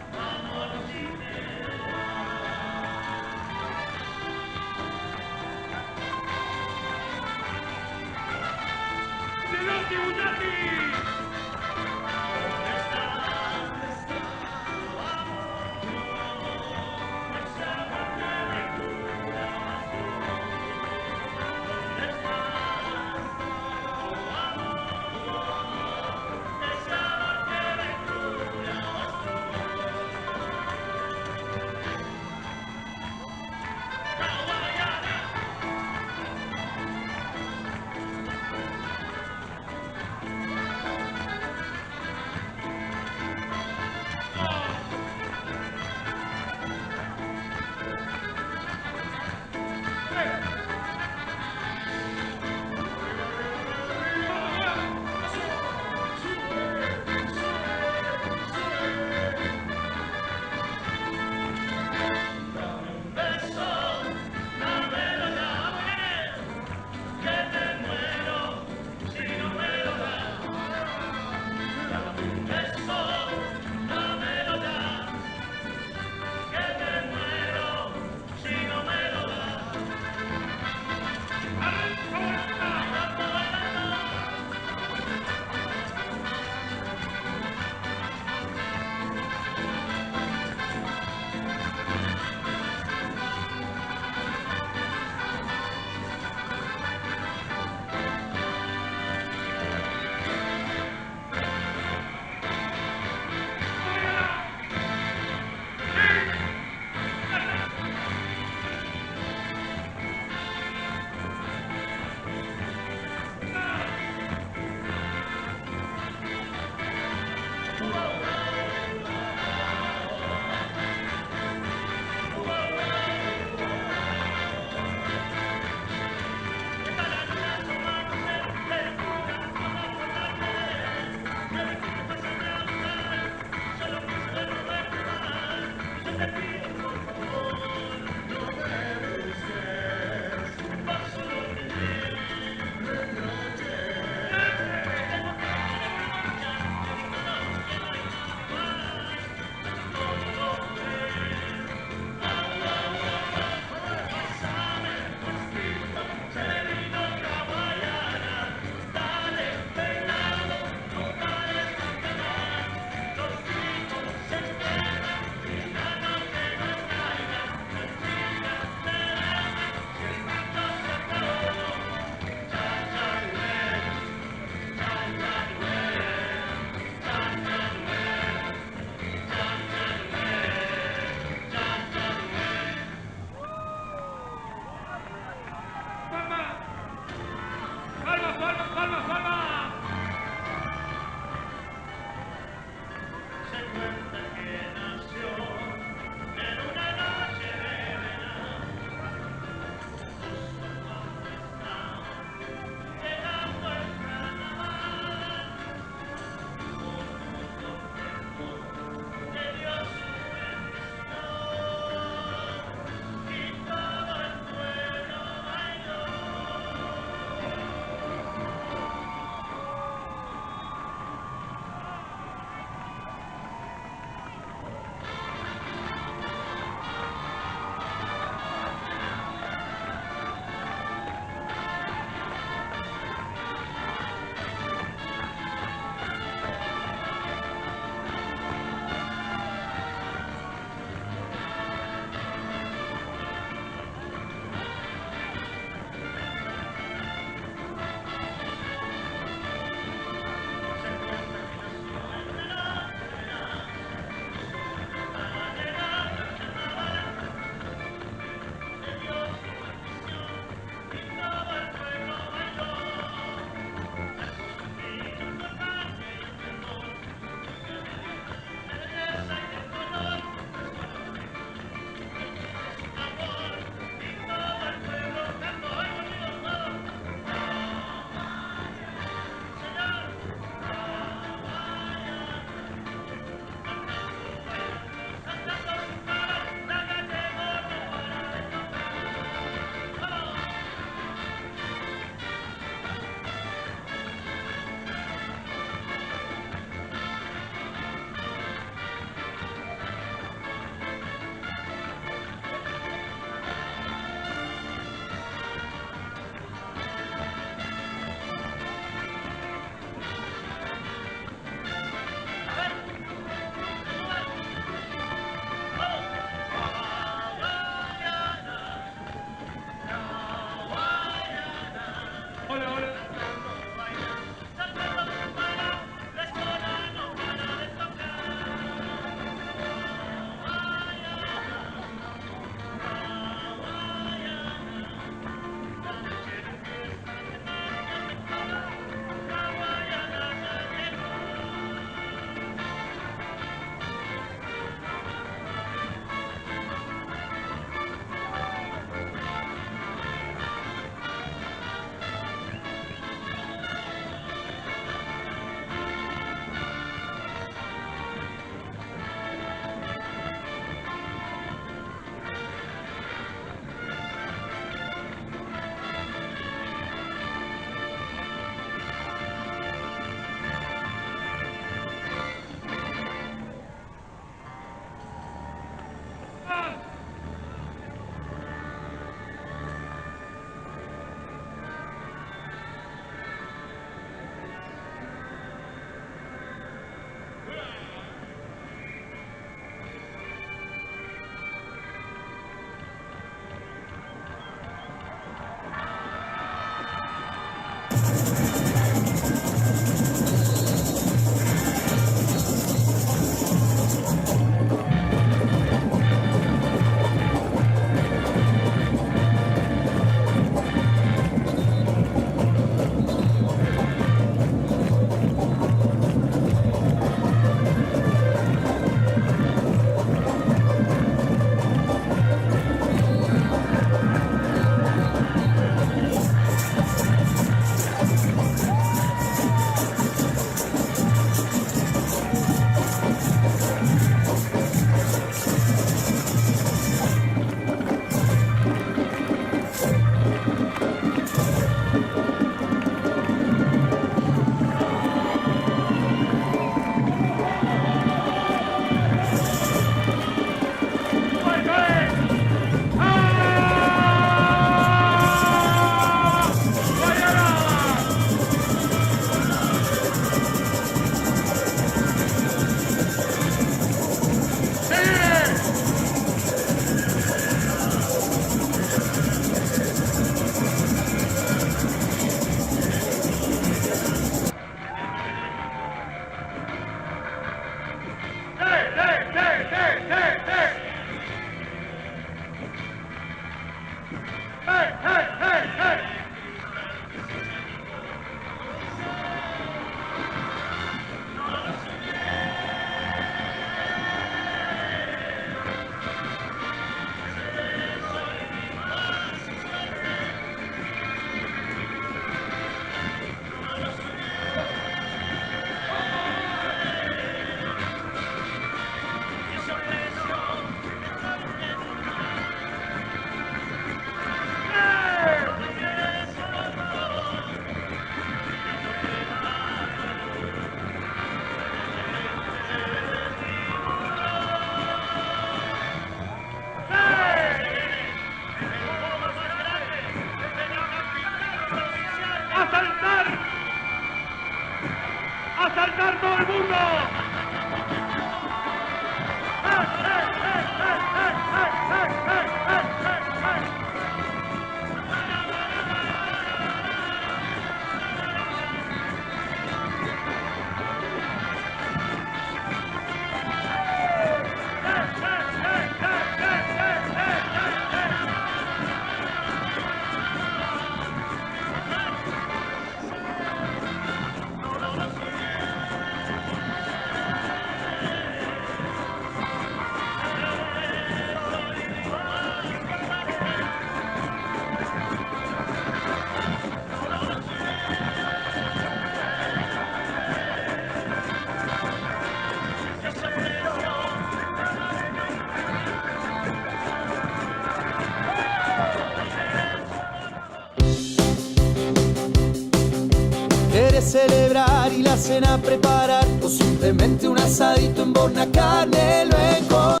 B: cena preparar o simplemente un asadito en Bornacarne lo encontrarás.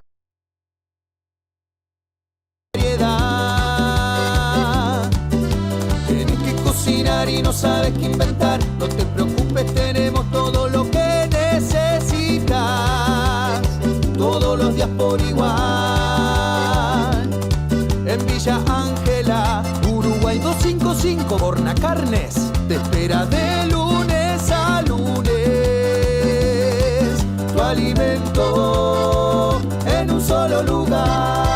B: Tienes que cocinar y no sabes qué inventar, no te preocupes, tenemos todo lo que necesitas, todos los días por igual. En Villa Ángela, Uruguay 255, Bornacarnes, te espera de lunes a lunes. Tu alimento en un solo lugar.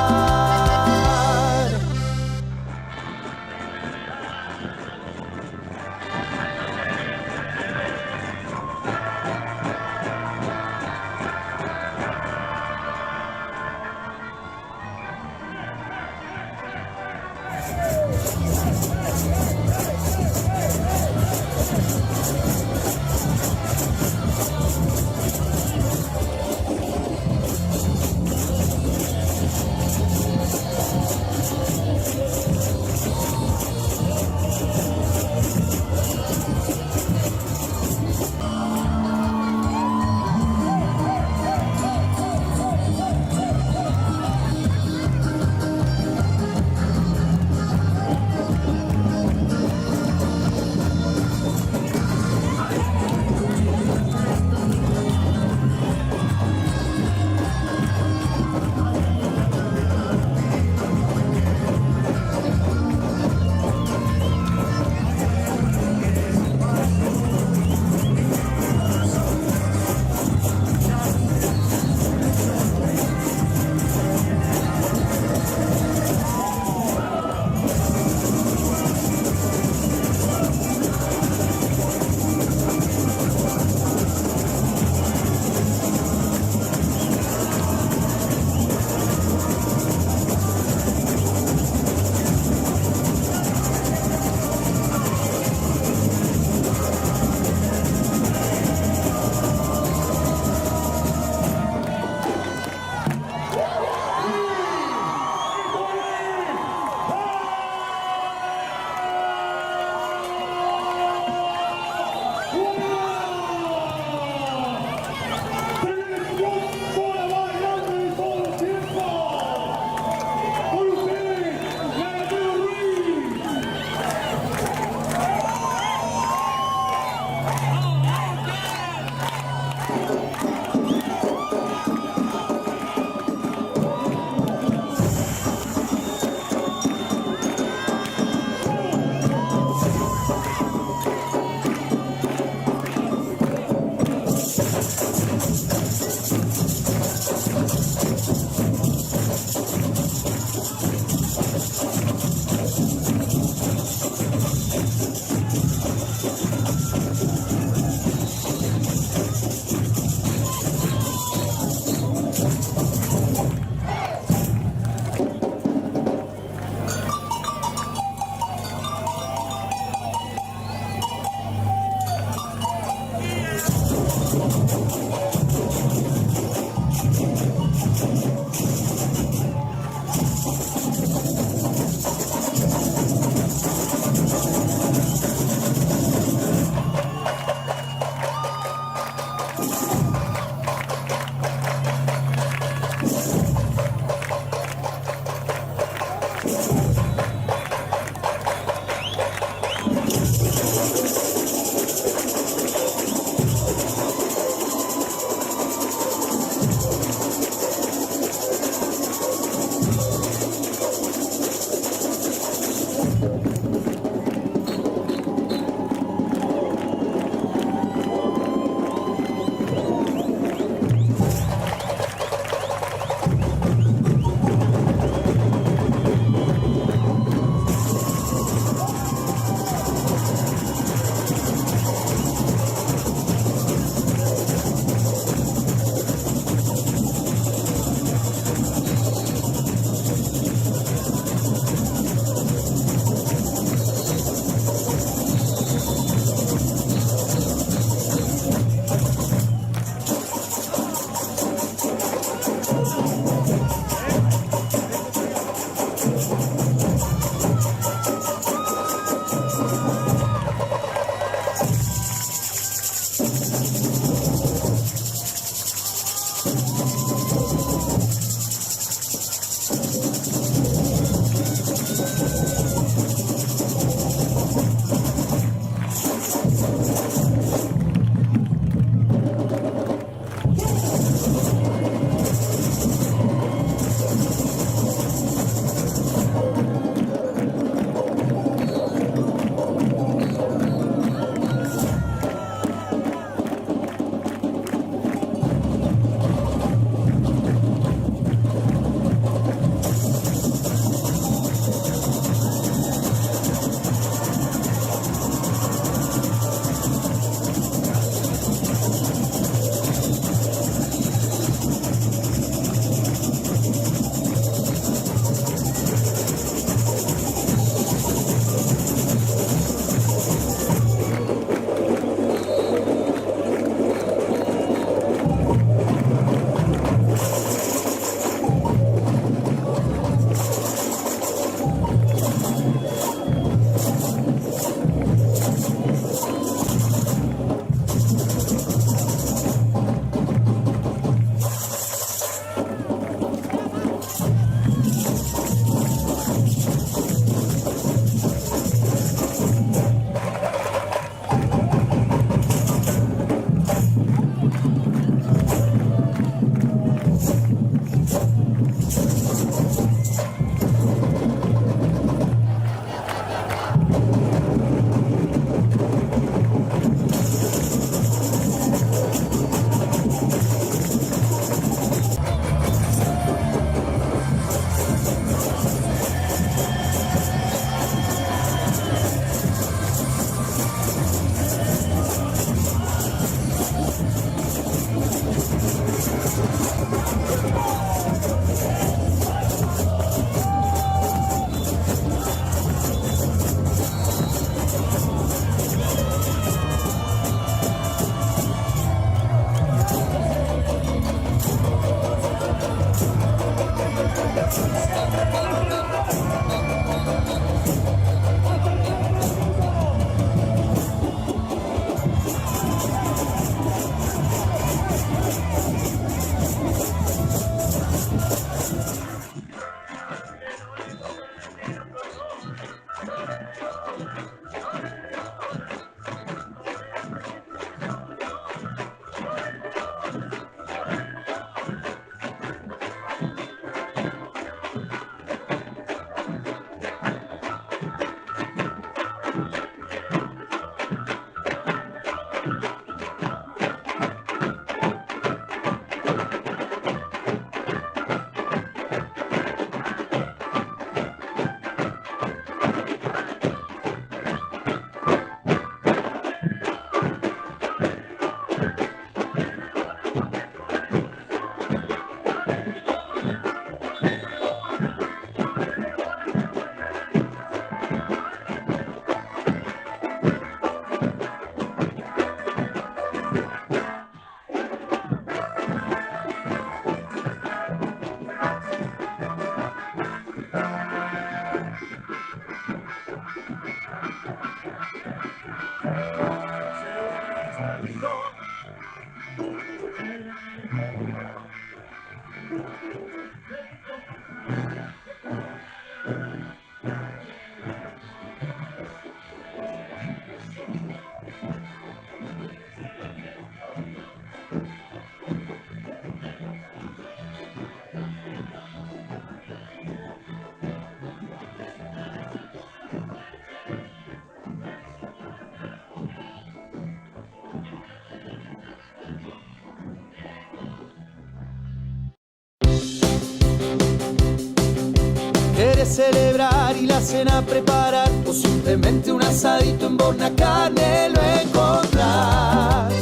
B: ¿Quieres celebrar y la cena preparar? O simplemente un asadito en Bornacarne lo encontrás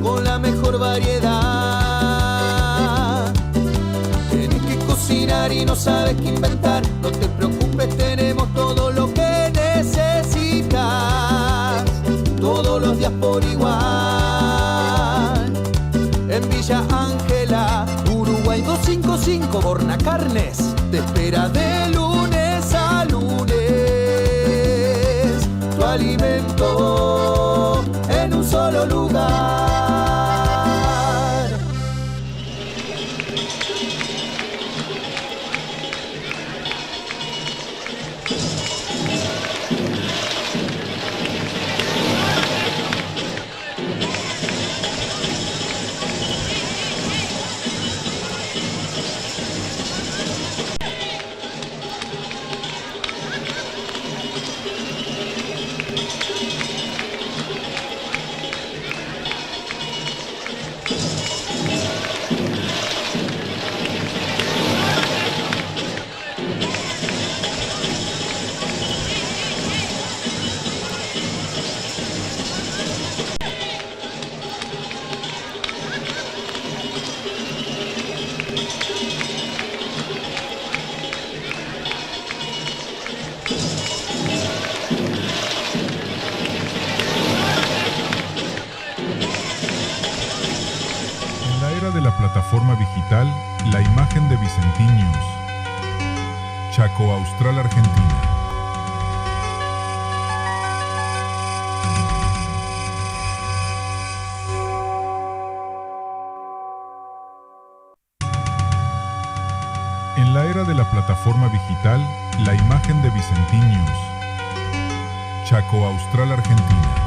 B: con la mejor variedad. Tienes que cocinar y no sabes qué inventar. No te preocupes, tenemos todo lo que necesitas. Todos los días por igual. En Villa Ángela, Uruguay 255, Bornacarnes te espera de lunes a lunes. Tu alimento en un solo lugar.
S: Plataforma digital, la imagen de Vicentiños. Chaco Austral, Argentina. En la era de la plataforma digital, la imagen de Vicentiños. Chaco Austral, Argentina.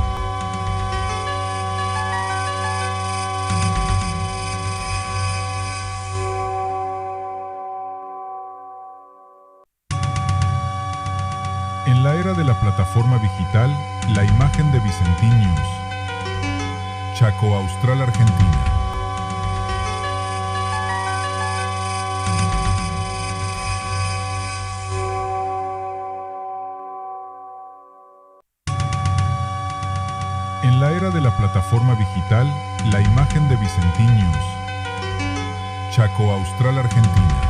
S: En la era de la plataforma digital, la imagen de Vicentiños. Chaco Austral, Argentina. En la era de la plataforma digital, la imagen de Vicentiños. Chaco Austral, Argentina.